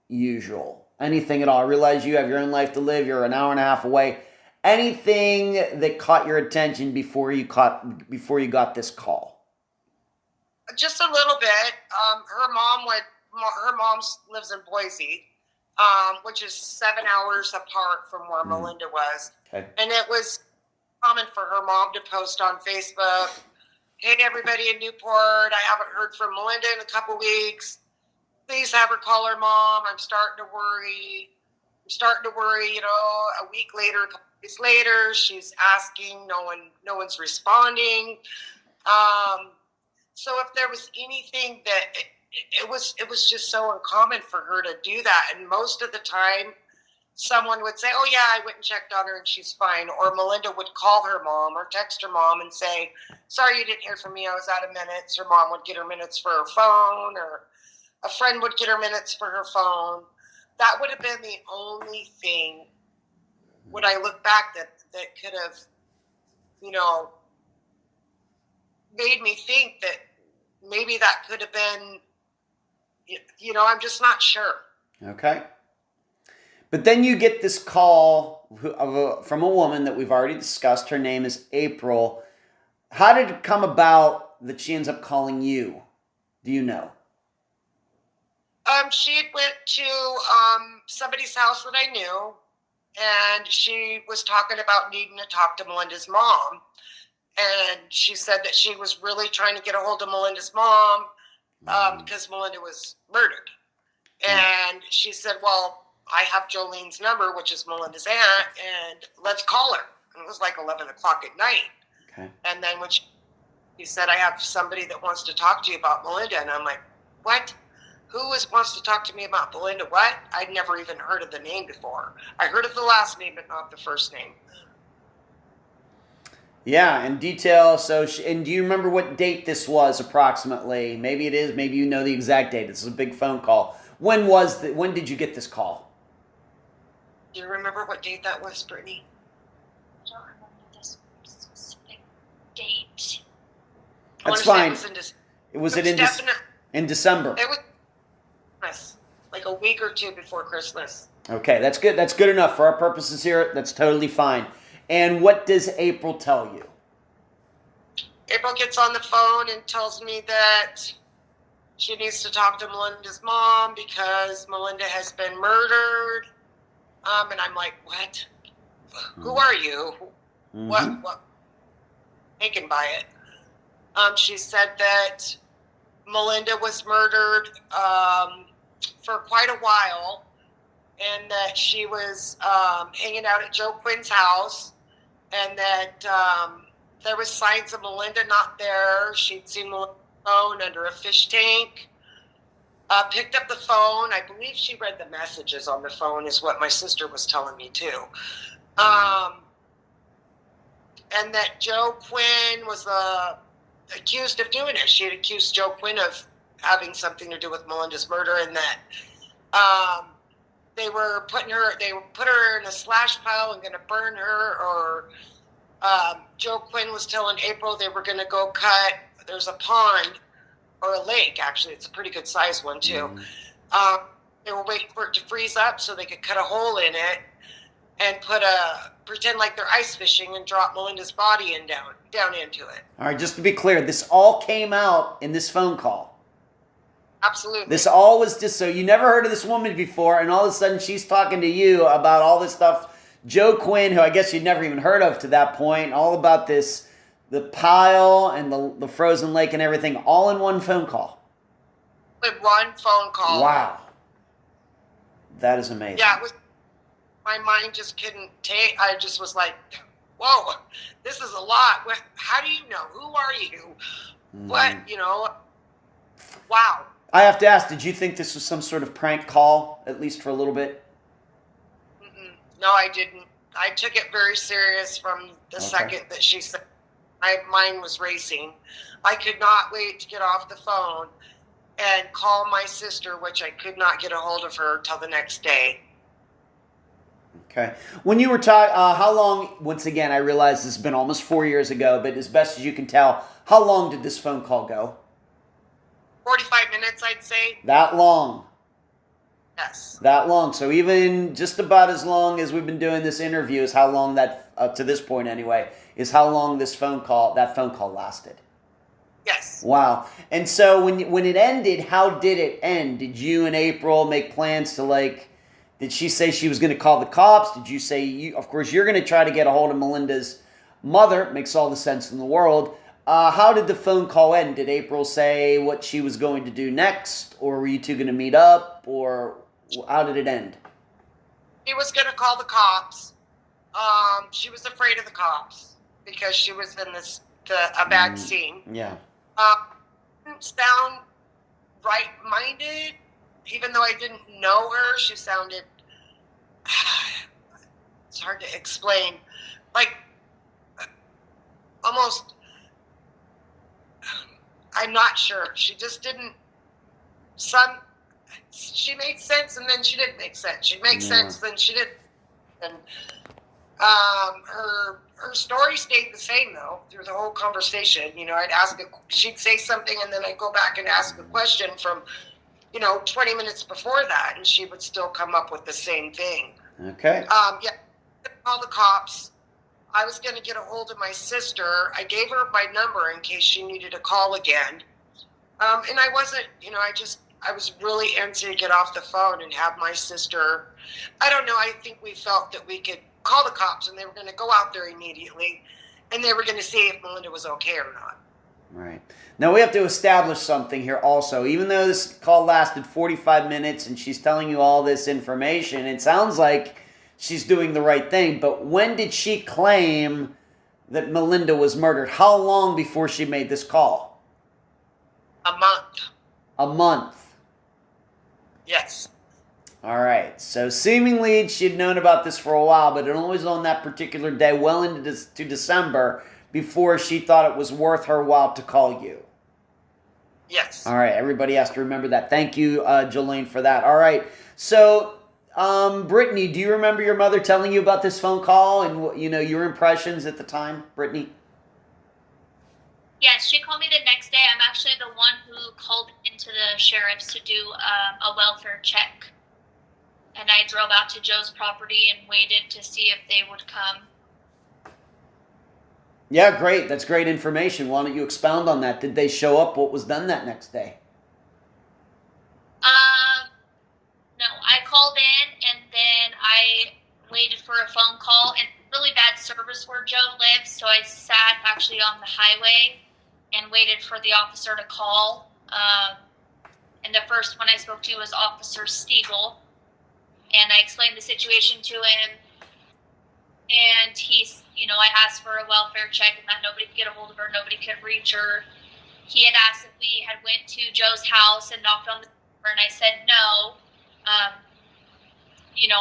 usual? Anything at all? I realize you have your own life to live. You're an hour and a half away. Anything that caught your attention before you got this call? Just a little bit. Her mom lives in Boise, which is 7 hours apart from where Melinda was. Okay. And it was common for her mom to post on Facebook, "Hey, everybody in Newport, I haven't heard from Melinda in a couple weeks. Please have her call her mom. I'm starting to worry. A week later, a couple days later, she's asking. No one's responding. So if there was anything that it was just so uncommon for her to do that. And most of the time, someone would say, "Oh yeah, I went and checked on her and she's fine." Or Melinda would call her mom or text her mom and say, "Sorry you didn't hear from me. I was out of minutes." Her mom would get her minutes for her phone, or a friend would get her minutes for her phone. That would have been the only thing, when I look back, that could have, made me think that maybe that could have been, I'm just not sure. Okay. But then you get this call from a woman that we've already discussed. Her name is April. How did it come about that she ends up calling you? Do you know? She went to somebody's house that I knew, and she was talking about needing to talk to Melinda's mom. And she said that she was really trying to get a hold of Melinda's mom because Melinda was murdered. And she said, "Well, I have Jolene's number, which is Melinda's aunt, and let's call her." And it was like 11 o'clock at night. Okay. And then when she said, "I have somebody that wants to talk to you about Melinda," and I'm like, "What?" wants to talk to me about Melinda? What? I'd never even heard of the name before. I heard of the last name, but not the first name. Yeah, in detail. So, and do you remember what date this was approximately? Maybe it is. Maybe you know the exact date. This is a big phone call. When did you get this call? Do you remember what date that was, Brittany? I don't remember this specific date. That's fine. It was in December. It was Christmas, like a week or two before Christmas. Okay, that's good. That's good enough for our purposes here. That's totally fine. And what does April tell you? April gets on the phone and tells me that she needs to talk to Melinda's mom because Melinda has been murdered. And I'm like, what? Who are you? Mm-hmm. What? Taken by it. She said that Melinda was murdered for quite a while, and that she was hanging out at Joe Quinn's house, and that there was signs of Melinda not there. She'd seen Melinda's phone under a fish tank. Picked up the phone. I believe she read the messages on the phone, is what my sister was telling me too. And that Joe Quinn was accused of doing it. She had accused Joe Quinn of having something to do with Melinda's murder, and that they put her in a slash pile and going to burn her. Or Joe Quinn was telling April they were going to go cut. There's a pond. Or a lake, actually. It's a pretty good sized one, too. They were waiting for it to freeze up so they could cut a hole in it and pretend like they're ice fishing and drop Melinda's body down into it. All right, just to be clear, this all came out in this phone call. Absolutely. This all was just so you never heard of this woman before, and all of a sudden she's talking to you about all this stuff. Joe Quinn, who I guess you'd never even heard of to that point, all about this. The pile and the frozen lake and everything, all in one phone call. With one phone call. Wow. That is amazing. Yeah, my mind just couldn't take, I just was like, whoa, this is a lot. How do you know? Who are you? What, wow. I have to ask, did you think this was some sort of prank call, at least for a little bit? No, I didn't. I took it very serious from the second that she said. My mind was racing. I could not wait to get off the phone and call my sister, which I could not get a hold of her till the next day. Okay. When you were talking, how long, once again, I realize this has been almost 4 years ago, but as best as you can tell, how long did this phone call go? 45 minutes, I'd say. That long? Yes. That long. So even just about as long as we've been doing this interview is how long that, to this point anyway, is how long that phone call lasted. Yes. Wow. And so when it ended, how did it end? Did you and April make plans to did she say she was going to call the cops? Did you say, of course, you're going to try to get a hold of Melinda's mother? Makes all the sense in the world. How did the phone call end? Did April say what she was going to do next? Or were you two going to meet up? Or how did it end? She was going to call the cops. She was afraid of the cops because she was in a bad scene. Yeah. Didn't sound right-minded. Even though I didn't know her, she sounded... It's hard to explain. Almost... I'm not sure. She just didn't... She made sense, and then she didn't make sense. She made sense, then she didn't. And her story stayed the same, though, through the whole conversation. I'd she'd say something, and then I'd go back and ask a question from, 20 minutes before that, and she would still come up with the same thing. Okay. Yeah, call the cops. I was going to get a hold of my sister. I gave her my number in case she needed a call again. And I wasn't, I was really antsy to get off the phone and have my sister. I don't know. I think we felt that we could call the cops and they were going to go out there immediately and they were going to see if Melinda was okay or not. Right. Now we have to establish something here also. Even though this call lasted 45 minutes and she's telling you all this information, it sounds like she's doing the right thing. But when did she claim that Melinda was murdered? How long before she made this call? A month. A month. Yes. All right. So seemingly she'd known about this for a while, but it only was on that particular day, well into to December, before she thought it was worth her while to call you. Yes. All right. Everybody has to remember that. Thank you, Jolene, for that. All right. So, Brittany, do you remember your mother telling you about this phone call and your impressions at the time, Brittany? Yes, she called me the next day. I'm actually the one who called into the sheriffs to do a welfare check. And I drove out to Joe's property and waited to see if they would come. Yeah, great. That's great information. Why don't you expound on that? Did they show up? What was done that next day? No, I called in and then I waited for a phone call, and really bad service where Joe lives, so I sat actually on the highway and waited for the officer to call. And the first one I spoke to was Officer Stiegel, and I explained the situation to him. And I asked for a welfare check and that nobody could get a hold of her, nobody could reach her. He had asked if we had went to Joe's house and knocked on the door, and I said no.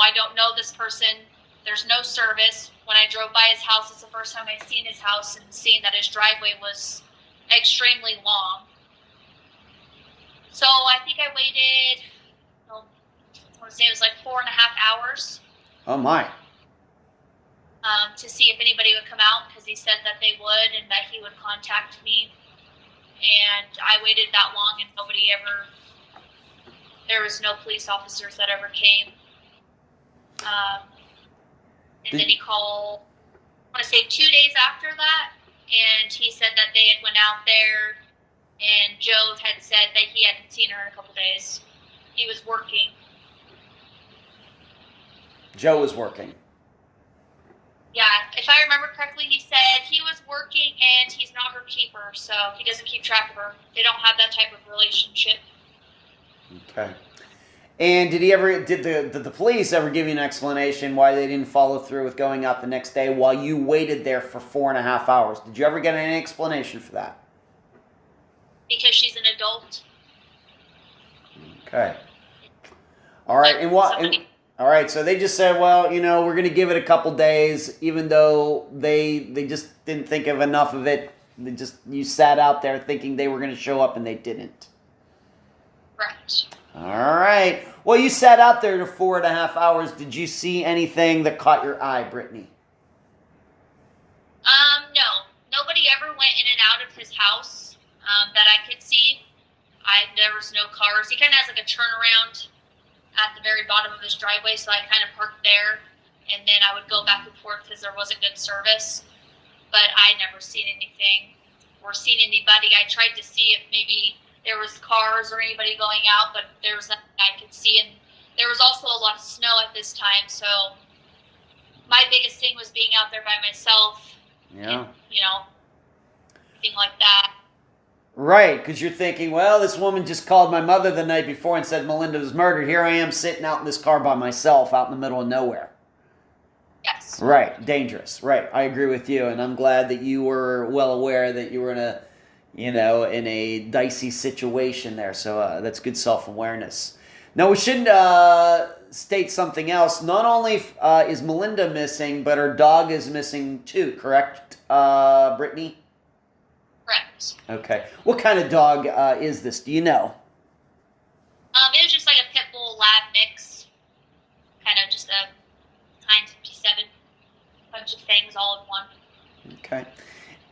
I don't know this person. There's no service. When I drove by his house, it's the first time I've seen his house and seen that his driveway was extremely long. So I think I waited, I want to say it was like 4.5 hours. Oh, my. To see if anybody would come out, because he said that they would and that he would contact me. And I waited that long and there was no police officers that ever came. And then he called, I want to say 2 days after that, and he said that they had went out there, and Joe had said that he hadn't seen her in a couple days. He was working. Joe was working. Yeah, if I remember correctly, he said he was working and he's not her keeper, so he doesn't keep track of her. They don't have that type of relationship. Okay. And did the police ever give you an explanation why they didn't follow through with going out the next day while you waited there for 4.5 hours? Did you ever get any explanation for that? Because she's an adult. Okay. All right. All right. So they just said, well, we're going to give it a couple days, even though they just didn't think of enough of it. You sat out there thinking they were going to show up and they didn't. Right. All right. Well, you sat out there for 4.5 hours. Did you see anything that caught your eye, Brittany? No. Nobody ever went in and out of his house that I could see. There was no cars. He kind of has like a turnaround at the very bottom of his driveway, so I kind of parked there, and then I would go back and forth because there wasn't good service. But I never seen anything or seen anybody. I tried to see if maybe there was cars or anybody going out, but there was nothing I could see. And there was also a lot of snow at this time, so my biggest thing was being out there by myself. Yeah. And, thing like that. Right, because you're thinking, well, this woman just called my mother the night before and said Melinda was murdered. Here I am sitting out in this car by myself out in the middle of nowhere. Yes. Right, dangerous. Right, I agree with you, and I'm glad that you were well aware that you were in a dicey situation there. So that's good self-awareness. Now we should state something else. Not only is Melinda missing, but her dog is missing too. Correct, Brittany? Correct. Okay. What kind of dog is this? Do you know? It was just like a pit bull lab mix, kind of just a 957 bunch of things all in one. Okay.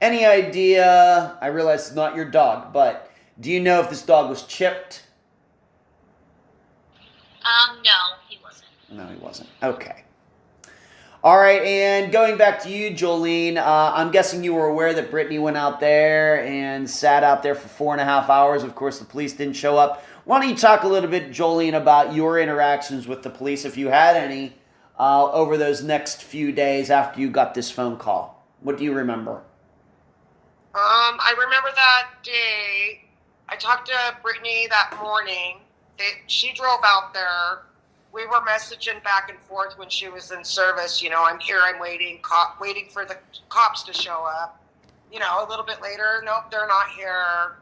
Any idea? I realize it's not your dog, but do you know if this dog was chipped? No, he wasn't. No, he wasn't. Okay. All right, and going back to you, Jolene, I'm guessing you were aware that Brittany went out there and sat out there for 4.5 hours. Of course, the police didn't show up. Why don't you talk a little bit, Jolene, about your interactions with the police, if you had any, over those next few days after you got this phone call? What do you remember? I remember that day. I talked to Brittany that morning. She drove out there. We were messaging back and forth when she was in service. I'm here, I'm waiting for the cops to show up. A little bit later, nope, they're not here.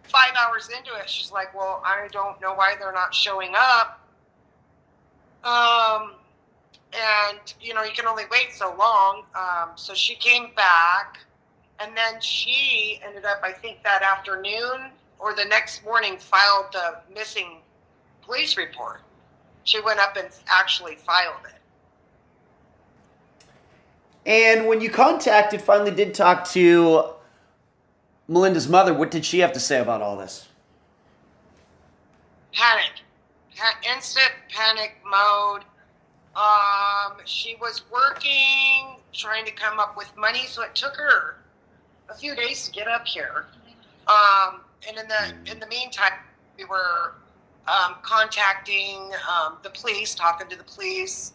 5 hours into it, she's like, well, I don't know why they're not showing up. And, you can only wait so long. So she came back, and then she ended up, I think that afternoon or the next morning, filed the missing police report. She went up and actually filed it. And when you finally did talk to Melinda's mother, what did she have to say about all this? Panic. Instant panic mode. She was working, trying to come up with money, so it took her a few days to get up here. And in the meantime, we were contacting the police, talking to the police.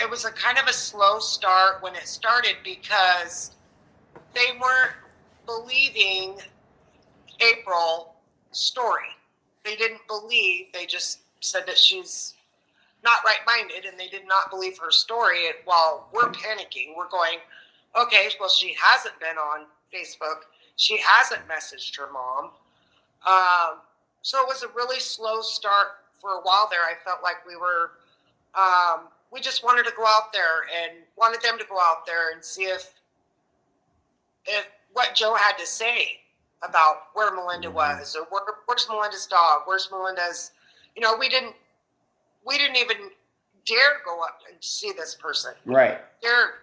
It was a kind of a slow start when it started because they weren't believing April's story. They didn't believe, they just said that she's not right-minded, and they did not believe her story. While we're panicking, we're going, okay, well, she hasn't been on Facebook. She hasn't messaged her mom. So it was a really slow start for a while there. I felt like we just wanted to go out there and wanted them to go out there and see if what Joe had to say about where Melinda was, or where's Melinda's dog, where's Melinda's, we didn't even dare go up and see this person. Right. Dare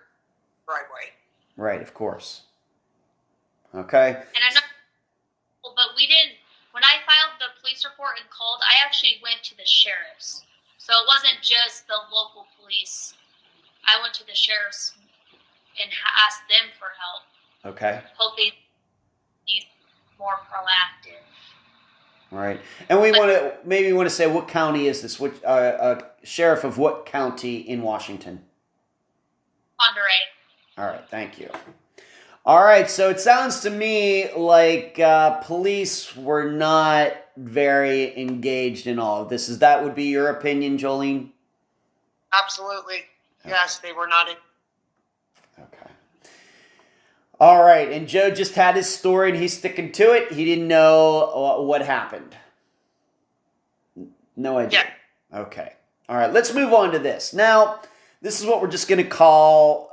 driveway. Right, of course. Okay. And I'm not, but we didn't, when I filed the police report and called, I actually went to the sheriff's. So it wasn't just the local police. I went to the sheriff's and asked them for help. Okay. Hoping he's more proactive. All right. And we want to say, what county is this? Which sheriff of what county in Washington? Oreille. All right. Thank you. All right. So it sounds to me like police were not very engaged in all of this. That would be your opinion, Jolene? Absolutely. Yes, they were not. Okay. All right. And Joe just had his story, and he's sticking to it. He didn't know what happened. No idea. Yeah. Okay. All right. Let's move on to this. Now, this is what we're just going to call,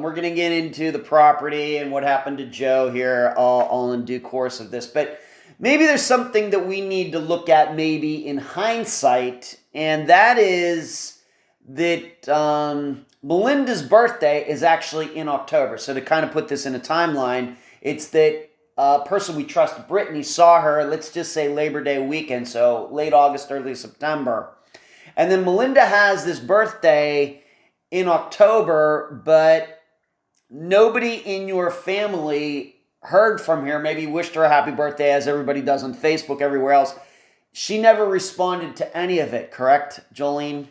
we're going to get into the property and what happened to Joe here all in due course of this. But maybe there's something that we need to look at maybe in hindsight, and that is that Melinda's birthday is actually in October. So to kind of put this in a timeline, it's that a person we trust, Brittany, saw her, let's just say Labor Day weekend, so late August, early September. And then Melinda has this birthday in October, but nobody in your family heard from her, maybe wished her a happy birthday as everybody does on Facebook, everywhere else. She never responded to any of it, correct, Jolene?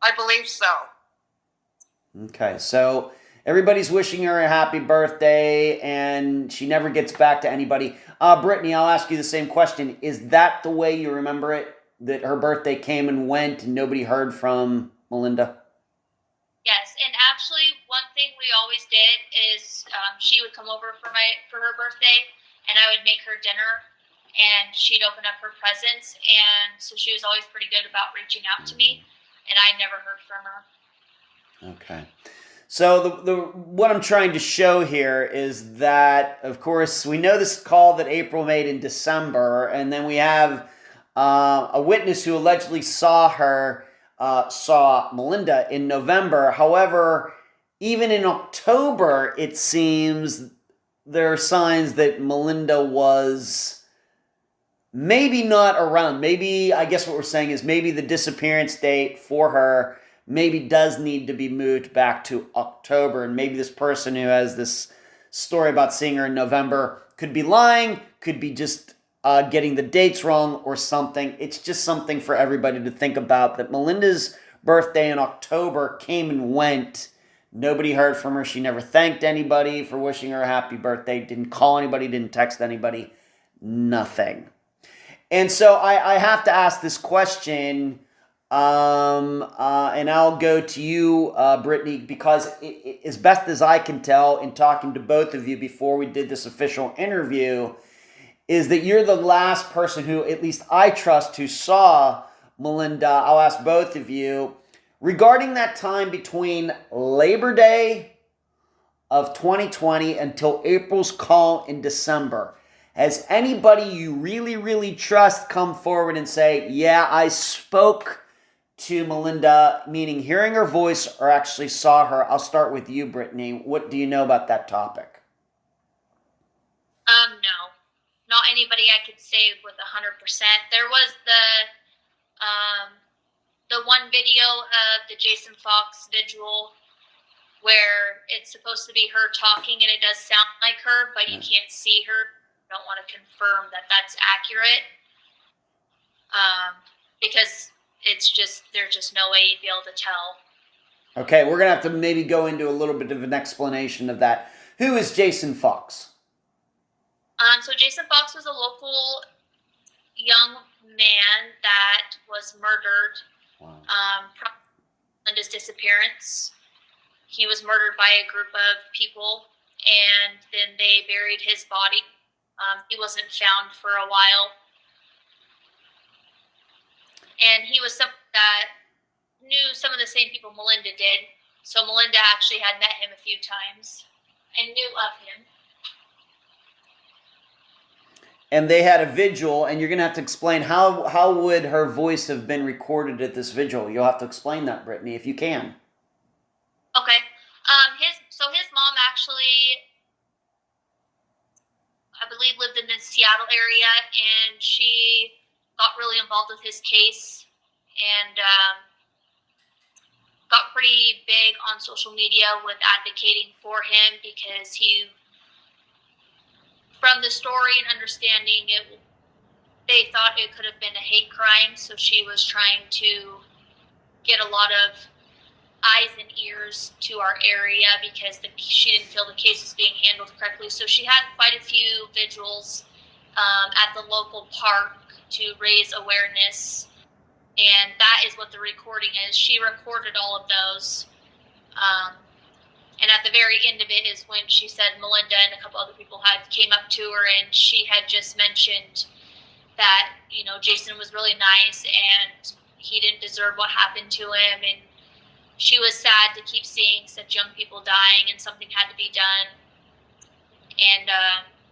I believe so. Okay, so everybody's wishing her a happy birthday, and she never gets back to anybody. Brittany, I'll ask you the same question. Is that the way you remember it? That her birthday came and went and nobody heard from Melinda? Yes, and actually one thing we always did is she would come over for her birthday, and I would make her dinner, and she'd open up her presents, and so she was always pretty good about reaching out to me, and I never heard from her. Okay. So the what I'm trying to show here is that, of course, we know this call that April made in December, and then we have a witness who allegedly saw Melinda in November. However, even in October, it seems there are signs that Melinda was maybe not around. Maybe, I guess what we're saying is maybe the disappearance date for her maybe does need to be moved back to October. And maybe this person who has this story about seeing her in November could be lying, could be just getting the dates wrong or something. It's just something for everybody to think about, that Melinda's birthday in October came and went. Nobody heard from her. She never thanked anybody for wishing her a happy birthday, didn't call anybody, didn't text anybody, nothing. And so I have to ask this question, and I'll go to you, Brittany, because as best as I can tell in talking to both of you before we did this official interview, is that you're the last person who, at least I trust, who saw Melinda. I'll ask both of you regarding that time between Labor Day of 2020 until April's call in December. Has anybody you really, really trust come forward and say, yeah, I spoke to Melinda, meaning hearing her voice or actually saw her? I'll start with you, Brittany. What do you know about that topic? No. Not anybody I could say with 100%. There was the one video of the Jason Fox vigil where it's supposed to be her talking and it does sound like her, but you can't see her. Don't want to confirm that that's accurate, because there's just no way you'd be able to tell. Okay, we're going to have to maybe go into a little bit of an explanation of that. Who is Jason Fox? So Jason Fox was a local young man that was murdered. Wow. Melinda's disappearance. He was murdered by a group of people, and then they buried his body. He wasn't found for a while. And he was someone that knew some of the same people Melinda did. So Melinda actually had met him a few times and knew of him. And they had a vigil, and you're going to have to explain how would her voice have been recorded at this vigil? You'll have to explain that, Brittany, if you can. Okay. His mom actually, I believe, lived in the Seattle area, and she got really involved with his case and got pretty big on social media with advocating for him because he, from the story and understanding it, they thought it could have been a hate crime, so she was trying to get a lot of eyes and ears to our area because she didn't feel the case was being handled correctly. So she had quite a few vigils at the local park to raise awareness, and that is what the recording is. She recorded all of those, and at the very end of it is when she said Melinda and a couple other people came up to her, and she had just mentioned that, Jason was really nice and he didn't deserve what happened to him, and she was sad to keep seeing such young people dying, and something had to be done. And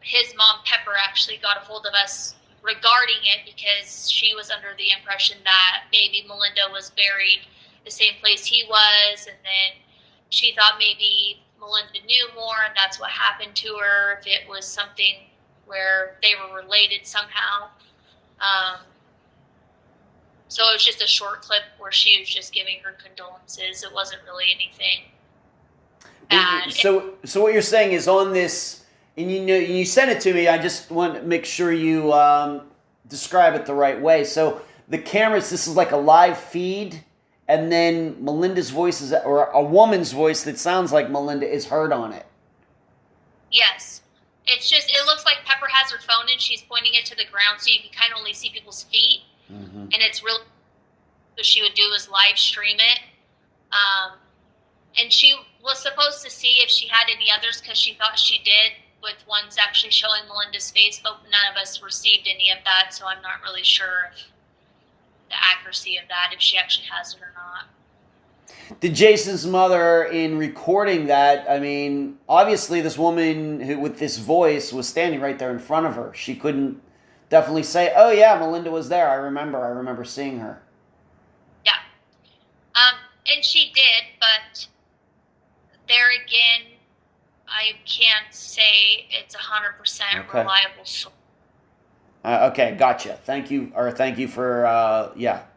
his mom, Pepper, actually got a hold of us regarding it because she was under the impression that maybe Melinda was buried the same place he was, and then she thought maybe Melinda knew more and that's what happened to her, if it was something where they were related somehow. So it was just a short clip where she was just giving her condolences. It wasn't really anything bad. So what you're saying is on this, and you sent it to me, I just want to make sure you describe it the right way. So the cameras, this is like a live feed, and then Melinda's voice or a woman's voice that sounds like Melinda is heard on it. Yes. It looks like Pepper has her phone and she's pointing it to the ground so you can kind of only see people's feet. Mm-hmm. And it's really, what she would do is live stream it. And she was supposed to see if she had any others because she thought she did, with ones actually showing Melinda's face, but none of us received any of that, so I'm not really sure if the accuracy of that, if she actually has it or not. Did Jason's mother, in recording that, I mean, obviously this woman who with this voice was standing right there in front of her. She couldn't definitely say, oh yeah, Melinda was there. I remember seeing her. Yeah. And she did, but there again, I can't say it's 100% reliable source. Okay, gotcha. Thank you for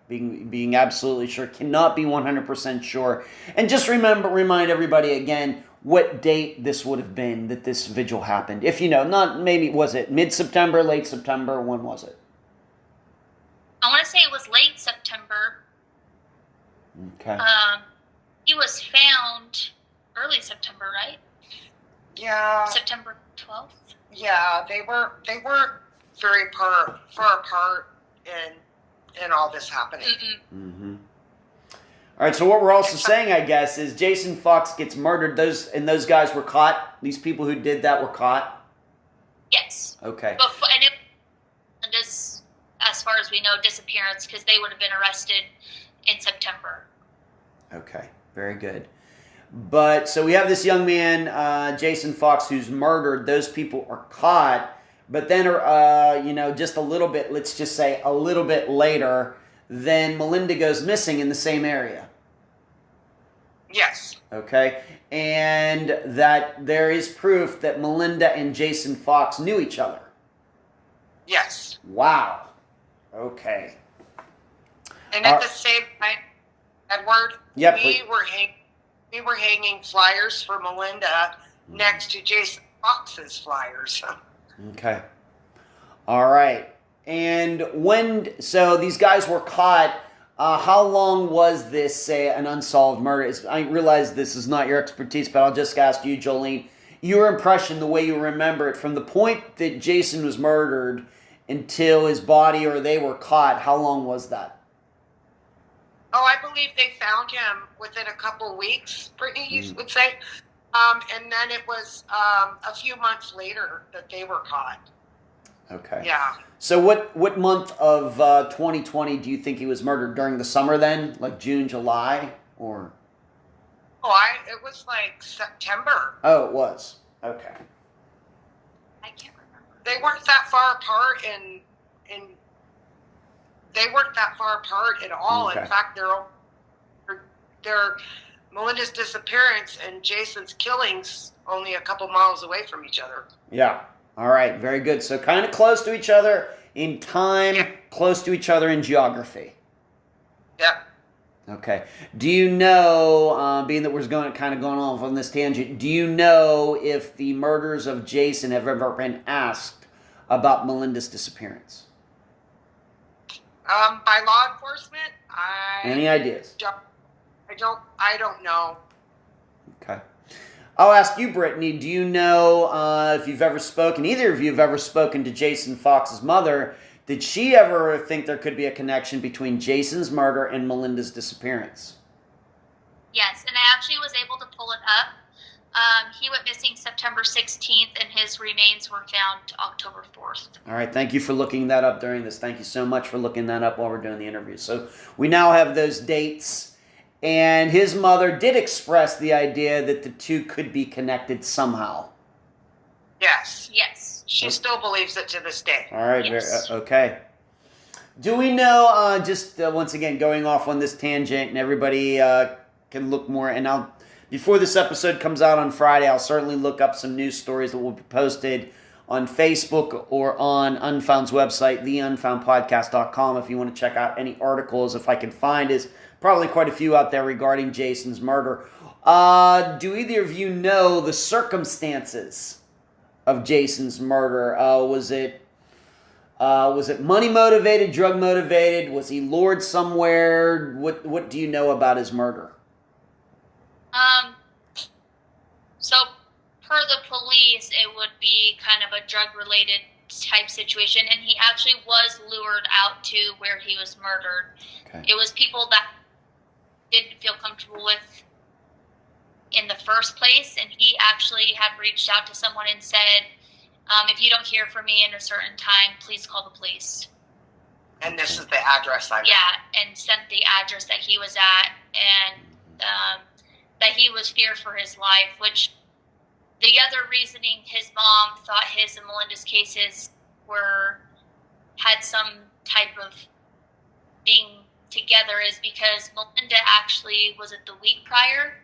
being absolutely sure. Cannot be 100% sure. And just remind everybody again what date this would have been that this vigil happened. If you know, not maybe, was it mid-September, late September? When was it? I want to say it was late September. Okay. He was found early September, right? Yeah. September 12th? Yeah, they weren't very far apart in all this happening. Mm-hmm. All right, so what we're also saying, I guess, is Jason Fox gets murdered. Those guys were caught. These people who did that were caught. Yes. Okay. And it was, as far as we know, disappearance, because they would have been arrested in September. Okay, very good. But so we have this young man, Jason Fox, who's murdered. Those people are caught, but then, just a little bit. Let's just say a little bit later, then Melinda goes missing in the same area. Yes. Okay, and that there is proof that Melinda and Jason Fox knew each other. Yes. Wow. Okay. And at the same time, Edward, yep, we were hanging flyers for Melinda next to Jason Fox's flyers. Okay. All right. And so these guys were caught. How long was this an unsolved murder? I realize this is not your expertise, but I'll just ask you, Jolene, your impression, the way you remember it, from the point that Jason was murdered until his body or they were caught, how long was that? Oh, I believe they found him within a couple weeks, Brittany would say. And then it was a few months later that they were caught. Okay. Yeah. So what month of 2020 do you think he was murdered? During the summer then? Like June, July? Or? Oh, it was like September. Oh, it was. Okay. I can't remember. They weren't that far apart they weren't that far apart at all. Okay. In fact, they're Melinda's disappearance and Jason's killings only a couple miles away from each other. Yeah. All right. Very good. So kind of close to each other in time, close to each other in geography. Yep. Okay. Do you know, being that we're going off on this tangent, do you know if the murders of Jason have ever been asked about Melinda's disappearance? By law enforcement, Any ideas? I don't know. Okay. I'll ask you, Brittany, do you know if you've ever spoken, either of you have ever spoken to Jason Fox's mother? Did she ever think there could be a connection between Jason's murder and Melinda's disappearance? Yes, and I actually was able to pull it up. He went missing September 16th, and his remains were found October 4th. All right, thank you for looking that up during this. Thank you so much for looking that up while we're doing the interview. So we now have those dates. And his mother did express the idea that the two could be connected somehow. Yes. Yes. She still believes it to this day. All right. Yes. Okay. Do we know, once again, going off on this tangent, and everybody can look more, and before this episode comes out on Friday, I'll certainly look up some news stories that will be posted on Facebook or on Unfound's website, theunfoundpodcast.com, if you want to check out any articles, if I can find. Is probably quite a few out there regarding Jason's murder. Do either of you know the circumstances of Jason's murder? Was it money motivated, drug motivated? Was he lured somewhere? What do you know about his murder? So per the police, it would be kind of a drug related type situation, and he actually was lured out to where he was murdered. Okay. It was people that didn't feel comfortable with in the first place, and he actually had reached out to someone and said, if you don't hear from me in a certain time, please call the police. And this is the address I got. Yeah, and sent the address that he was at, and that he was feared for his life, which the other reasoning his mom thought his and Melinda's cases had some type of being together is because Melinda actually, was it the week prior,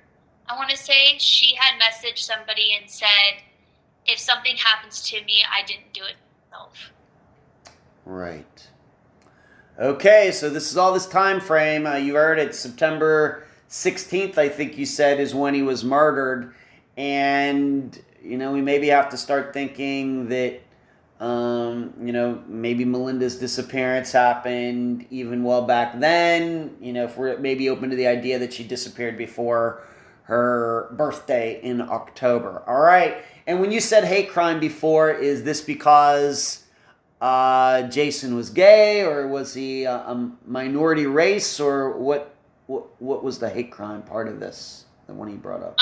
I want to say, she had messaged somebody and said, if something happens to me, I didn't do it myself. Right. Okay, so this is all this time frame. You heard it, September 16th, I think you said, is when he was murdered. And, we maybe have to start thinking that, maybe Melinda's disappearance happened even well back then. If we're maybe open to the idea that she disappeared before her birthday in October. All right. And when you said hate crime before, is this because Jason was gay, or was he a minority race, or what what was the hate crime part of this, the one he brought up?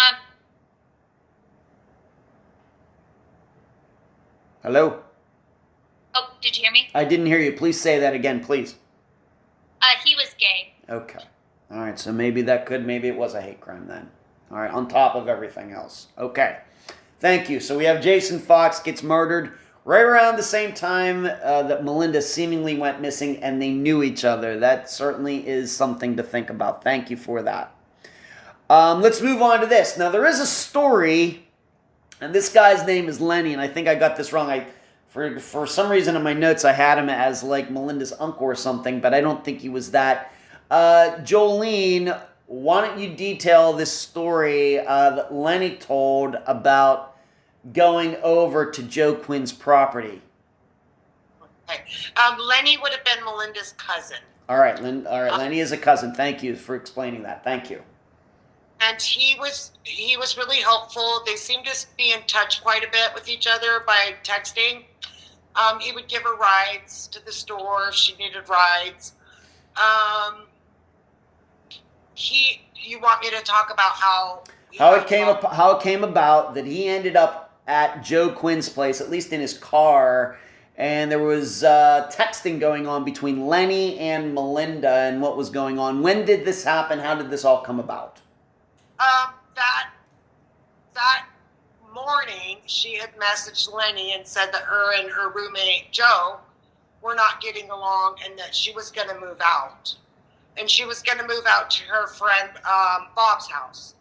Hello? Oh, did you hear me? I didn't hear you. Please say that again, please. He was gay. Okay. All right, so maybe it was a hate crime then. All right, on top of everything else. Okay. Thank you. So we have Jason Fox gets murdered right around the same time that Melinda seemingly went missing, and they knew each other. That certainly is something to think about. Thank you for that. Let's move on to this. Now, there is a story, and this guy's name is Lenny, and I think I got this wrong. For some reason in my notes, I had him as like Melinda's uncle or something, but I don't think he was that. Jolene, why don't you detail this story that Lenny told about going over to Joe Quinn's property? Okay. Lenny would have been Melinda's cousin. All right, Lenny is a cousin. Thank you for explaining that. Thank you. And he was really helpful. They seemed to be in touch quite a bit with each other by texting. He would give her rides to the store if she needed rides. You want me to talk about how it came about that he ended up at Joe Quinn's place, at least in his car, and there was texting going on between Lenny and Melinda and what was going on. When did this happen? How did this all come about? That morning, she had messaged Lenny and said that her and her roommate, Joe, were not getting along and that she was going to move out. And she was going to move out to her friend Bob's house.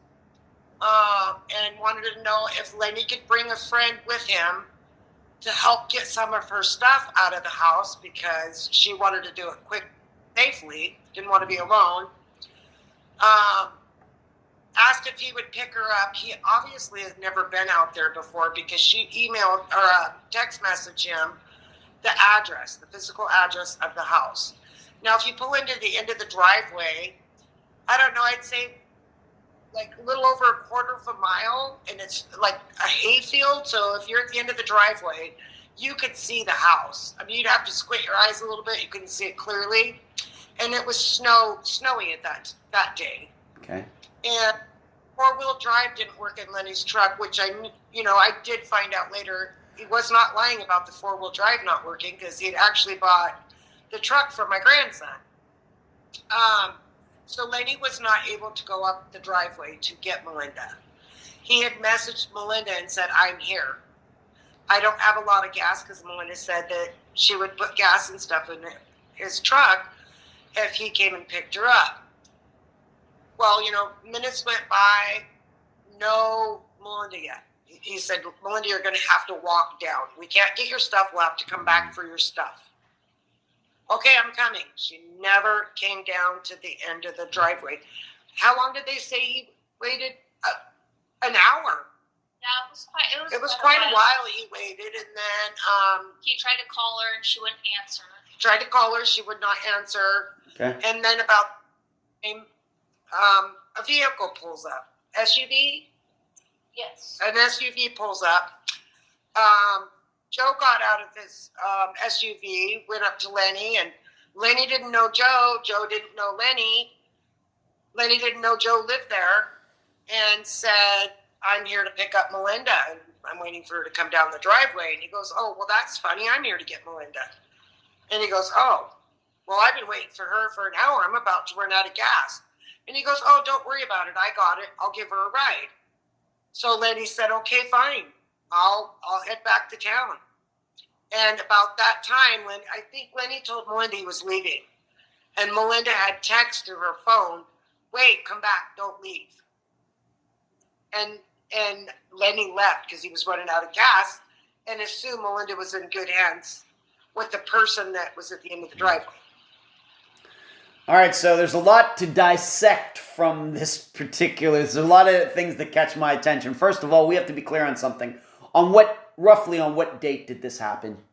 And wanted to know if Lenny could bring a friend with him to help get some of her stuff out of the house because she wanted to do it quick, safely, didn't want to be alone. Asked if he would pick her up. He obviously has never been out there before because she emailed or text messaged him the address, the physical address of the house. Now, if you pull into the end of the driveway, I don't know, I'd say like a little over a quarter of a mile, and it's like a hayfield. So if you're at the end of the driveway, you could see the house. I mean, you'd have to squint your eyes a little bit. You couldn't see it clearly. And it was snowy at that day. Okay. And four-wheel drive didn't work in Lenny's truck, which I did find out later. He was not lying about the four-wheel drive not working because he had actually bought the truck for my grandson. So Lenny was not able to go up the driveway to get Melinda. He had messaged Melinda and said, "I'm here. I don't have a lot of gas," because Melinda said that she would put gas and stuff in his truck if he came and picked her up. Well, minutes went by, no Melinda yet. He said, "Melinda, you're going to have to walk down. We can't get your stuff. We'll have to come back for your stuff." "Okay, I'm coming." She never came down to the end of the driveway. How long did they say he waited? An hour. Yeah, it was quite a while he waited, and then he tried to call her and she wouldn't answer. Tried to call her, she would not answer. Okay. And then about a vehicle pulls up. SUV? Yes. An SUV pulls up. Joe got out of his SUV, went up to Lenny, and Lenny didn't know Joe. Joe didn't know Lenny. Lenny didn't know Joe lived there, and said, "I'm here to pick up Melinda, and I'm waiting for her to come down the driveway." And he goes, "Oh, well, that's funny. I'm here to get Melinda." And he goes, "Oh, well, I've been waiting for her for an hour. I'm about to run out of gas." And he goes, "Oh, don't worry about it. I got it. I'll give her a ride." So Lenny said, "Okay, fine. I'll head back to town." And about that time, I think Lenny told Melinda he was leaving. And Melinda had text through her phone, "Wait, come back, don't leave." And Lenny left because he was running out of gas and assumed Melinda was in good hands with the person that was at the end of the driveway. All right, so there's a lot to dissect from this particular. There's a lot of things that catch my attention. First of all, we have to be clear on something. Roughly on what date did this happen?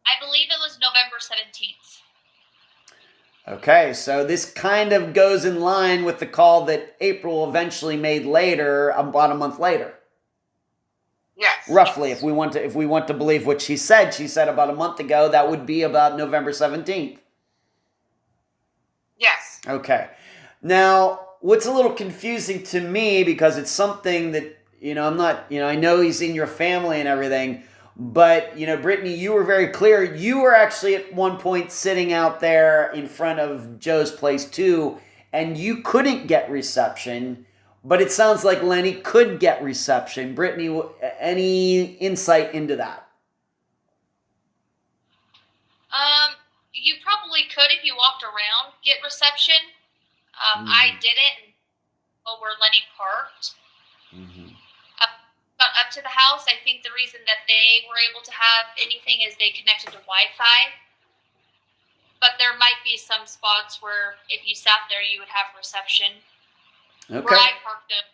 I believe it was November 17th. Okay, so this kind of goes in line with the call that April eventually made later, about a month later. Yes. Roughly, if we want to believe what she said about a month ago, that would be about November 17th. Yes. Okay. Now, what's a little confusing to me, because it's something that, I'm not, I know he's in your family and everything, but, Brittany, you were very clear. You were actually at one point sitting out there in front of Joe's place too, and you couldn't get reception, but it sounds like Lenny could get reception. Brittany, any insight into that? You probably could, if you walked around, get reception. I didn't go where Lenny parked. Mm-hmm. Got up to the house. I think the reason that they were able to have anything is they connected to Wi-Fi. But there might be some spots where if you sat there, you would have reception. Okay. Where I parked them.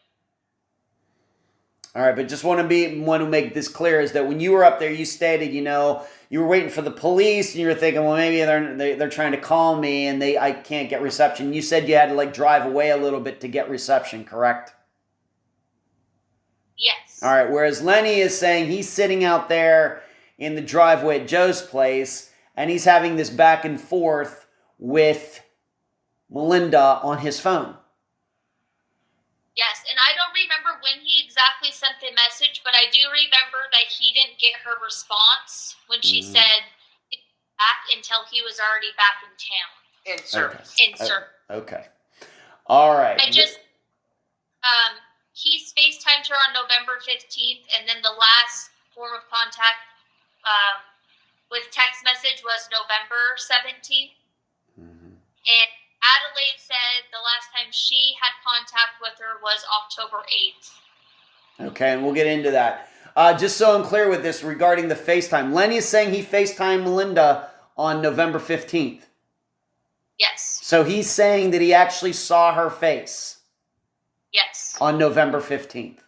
All right, but just want to make this clear is that when you were up there, you stated, you were waiting for the police, and you were thinking, well, maybe they're trying to call me, and I can't get reception. You said you had to drive away a little bit to get reception, correct? Yes. All right. Whereas Lenny is saying he's sitting out there in the driveway at Joe's place, and he's having this back and forth with Melinda on his phone. Yes, and I don't remember when he exactly sent the message, but I do remember that he didn't get her response when she said back until he was already back in town. In service. In service. Okay. All right. He's FaceTimed her on November 15th, and then the last form of contact with text message was November 17th. Mm-hmm. And Adelaide said the last time she had contact with her was October 8th. Okay, and we'll get into that. Just so I'm clear with this regarding the FaceTime, Lenny is saying he FaceTimed Melinda on November 15th. Yes. So he's saying that he actually saw her face. Yes. On November 15th.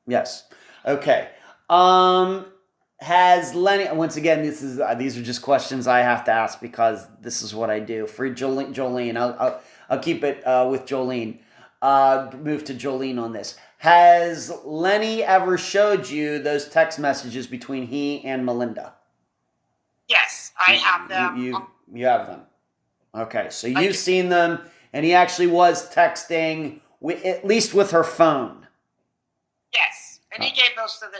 Yes. Okay. Has Lenny, once again, these are just questions I have to ask because this is what I do. For Jolene, I'll keep it with Jolene. Move to Jolene on this. Has Lenny ever showed you those text messages between he and Melinda? Yes, I have them. You have them. Okay, so you've seen them, and he actually was texting, at least with her phone. Yes, and he gave those to the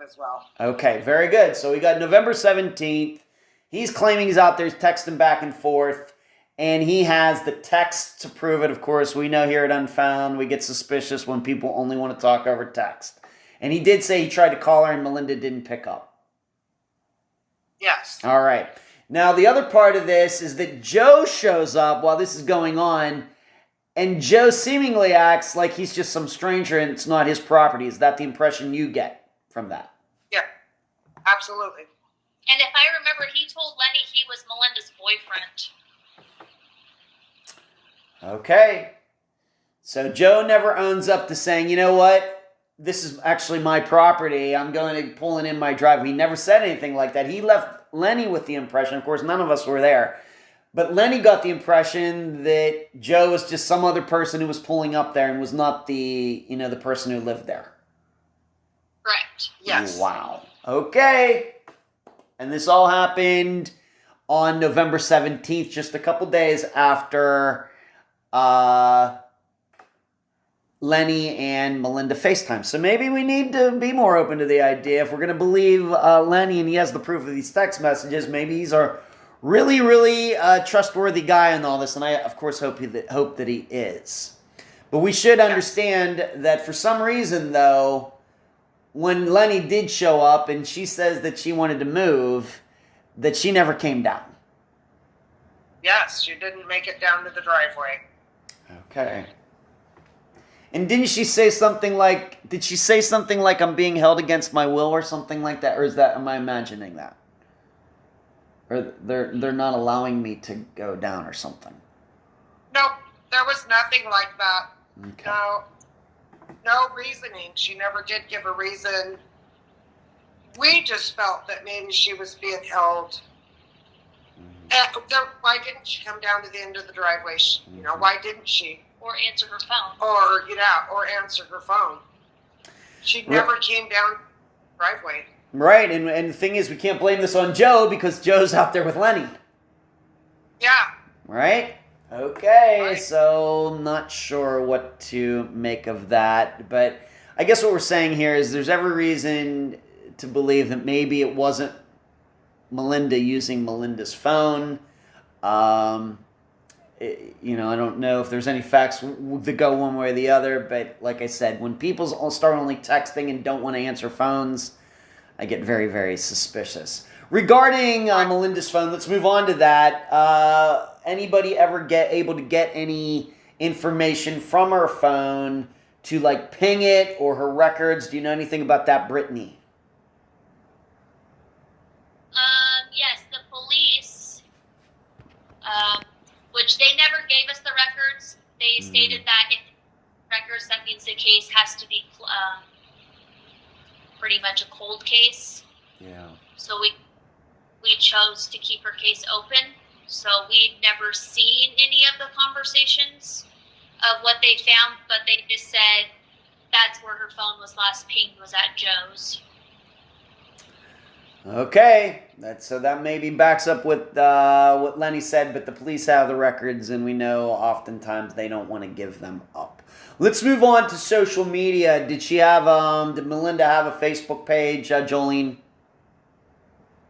as well. Okay, very good. So we got November 17th. He's claiming he's out there texting back and forth, and he has the text to prove it. Of course, we know here at Unfound, we get suspicious when people only want to talk over text. And he did say he tried to call her and Melinda didn't pick up. Yes. All right. Now, the other part of this is that Joe shows up while this is going on, and Joe seemingly acts like he's just some stranger and it's not his property. Is that the impression you get from that? Yeah, absolutely. And if I remember, he told Lenny he was Melinda's boyfriend. Okay. So Joe never owns up to saying, you know what? This is actually my property. I'm going to pull it in my driveway. He never said anything like that. He left Lenny with the impression, of course, none of us were there, but Lenny got the impression that Joe was just some other person who was pulling up there and was not the person who lived there. Correct. Yes. Wow. Okay. And this all happened on November 17th, just a couple days after Lenny and Melinda FaceTime. So maybe we need to be more open to the idea. If we're going to believe Lenny and he has the proof of these text messages, maybe he's a really, really trustworthy guy in all this. And I, of course, hope that he is. But we should understand that for some reason, though, when Lenny did show up and she says that she wanted to move, that she never came down. Yes, she didn't make it down to the driveway. Okay. And did she say something like, I'm being held against my will or something like that? Or am I imagining that? Or they're not allowing me to go down or something? Nope, there was nothing like that. Okay. No reasoning. She never did give a reason. We just felt that maybe she was being held. Why didn't she come down to the end of the driveway? Why didn't she? Or answer her phone. Or answer her phone. She never came down the driveway. Right, and the thing is, we can't blame this on Joe because Joe's out there with Lenny. Yeah. Right? Okay, Right. so not sure what to make of that, but I guess what we're saying here is there's every reason to believe that maybe it wasn't Melinda using Melinda's phone. I don't know if there's any facts that go one way or the other, but like I said, when people all start only texting and don't want to answer phones, I get very, very suspicious. Regarding Melinda's phone, let's move on to that. Anybody ever able to get any information from her phone to like ping it or her records? Do you know anything about that, Brittany? Yes, the police, which they never gave us the records. They stated that if records, that means the case has to be pretty much a cold case. Yeah. So we chose to keep her case open. So we'd never seen any of the conversations of what they found, but they just said that's where her phone was last pinged, was at Joe's. Okay, so that maybe backs up with what Lenny said, but the police have the records, and we know oftentimes they don't want to give them up. Let's move on to social media. Did Melinda have a Facebook page, Jolene?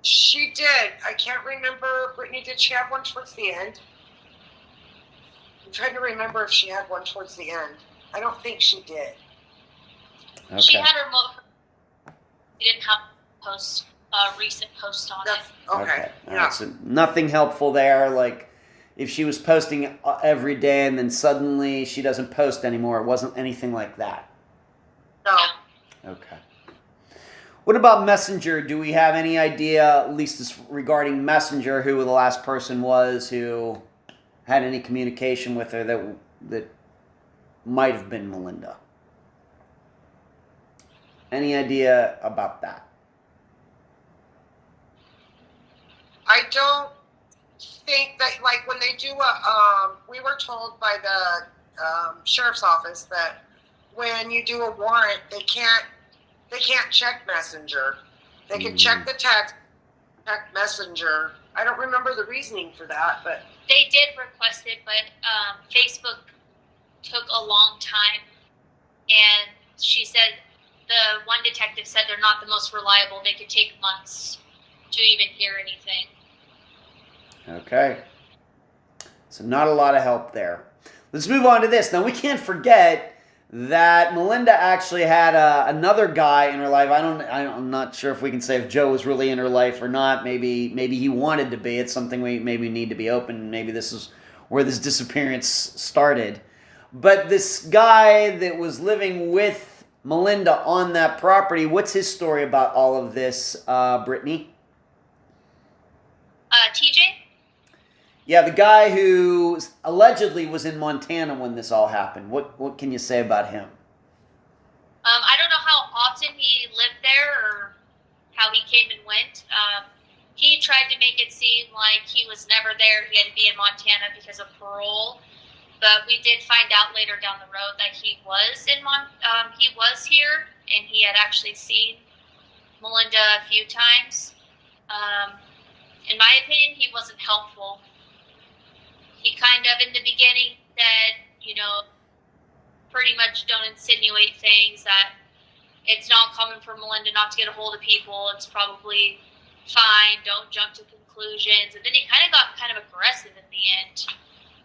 She did. I can't remember. Brittany, did she have one towards the end? I'm trying to remember if she had one towards the end. I don't think she did. Okay. She had her she didn't have recent post on it. Okay. All Yeah. right, so nothing helpful there. Like if she was posting every day and then suddenly she doesn't post anymore, it wasn't anything like that. No. Okay. What about Messenger? Do we have any idea, at least as regarding Messenger, who the last person was who had any communication with her that might have been Melinda? Any idea about that? I don't think that, like, when they do we were told by the sheriff's office that when you do a warrant, they can't check Messenger. They can check the text, check Messenger. I don't remember the reasoning for that, but they did request it, but Facebook took a long time, and she said the one detective said they're not the most reliable. They could take months to even hear anything. Okay. So not a lot of help there. Let's move on to this. Now we can't forget that Melinda actually had another guy in her life. I'm not sure if we can say if Joe was really in her life or not. Maybe he wanted to be. It's something we maybe need to be open. Maybe this is where this disappearance started. But this guy that was living with Melinda on that property, what's his story about all of this, Brittany? TJ? Yeah, the guy who allegedly was in Montana when this all happened. What can you say about him? I don't know how often he lived there or how he came and went. He tried to make it seem like he was never there. He had to be in Montana because of parole. But we did find out later down the road that he was he was here, and he had actually seen Melinda a few times. In my opinion, he wasn't helpful. He kind of, in the beginning, said, pretty much don't insinuate things, that it's not common for Melinda not to get a hold of people. It's probably fine. Don't jump to conclusions. And then he kind of got kind of aggressive in the end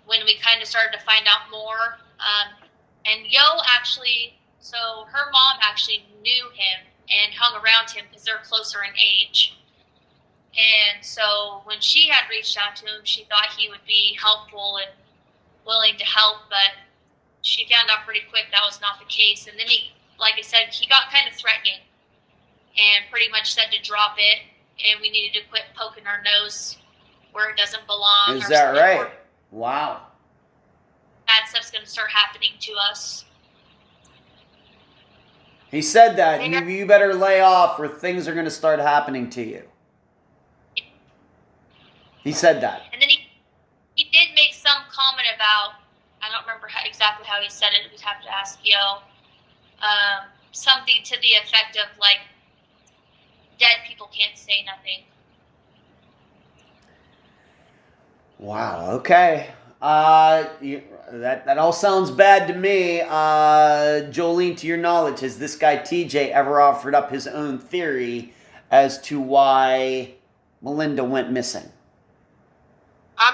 when we kind of started to find out more. And Yo actually, so her mom actually knew him and hung around him because they're closer in age. And so when she had reached out to him, she thought he would be helpful and willing to help, but she found out pretty quick that was not the case. And then he, like I said, he got kind of threatening and pretty much said to drop it, and we needed to quit poking our nose where it doesn't belong. Is that right? Wow. Bad stuff's going to start happening to us. He said that. You better lay off or things are going to start happening to you. He said that. And then he did make some comment about, I don't remember exactly how he said it. We'd have to ask Yo. Something to the effect of, like, dead people can't say nothing. Wow. Okay. That all sounds bad to me. Jolene, to your knowledge, has this guy TJ ever offered up his own theory as to why Melinda went missing?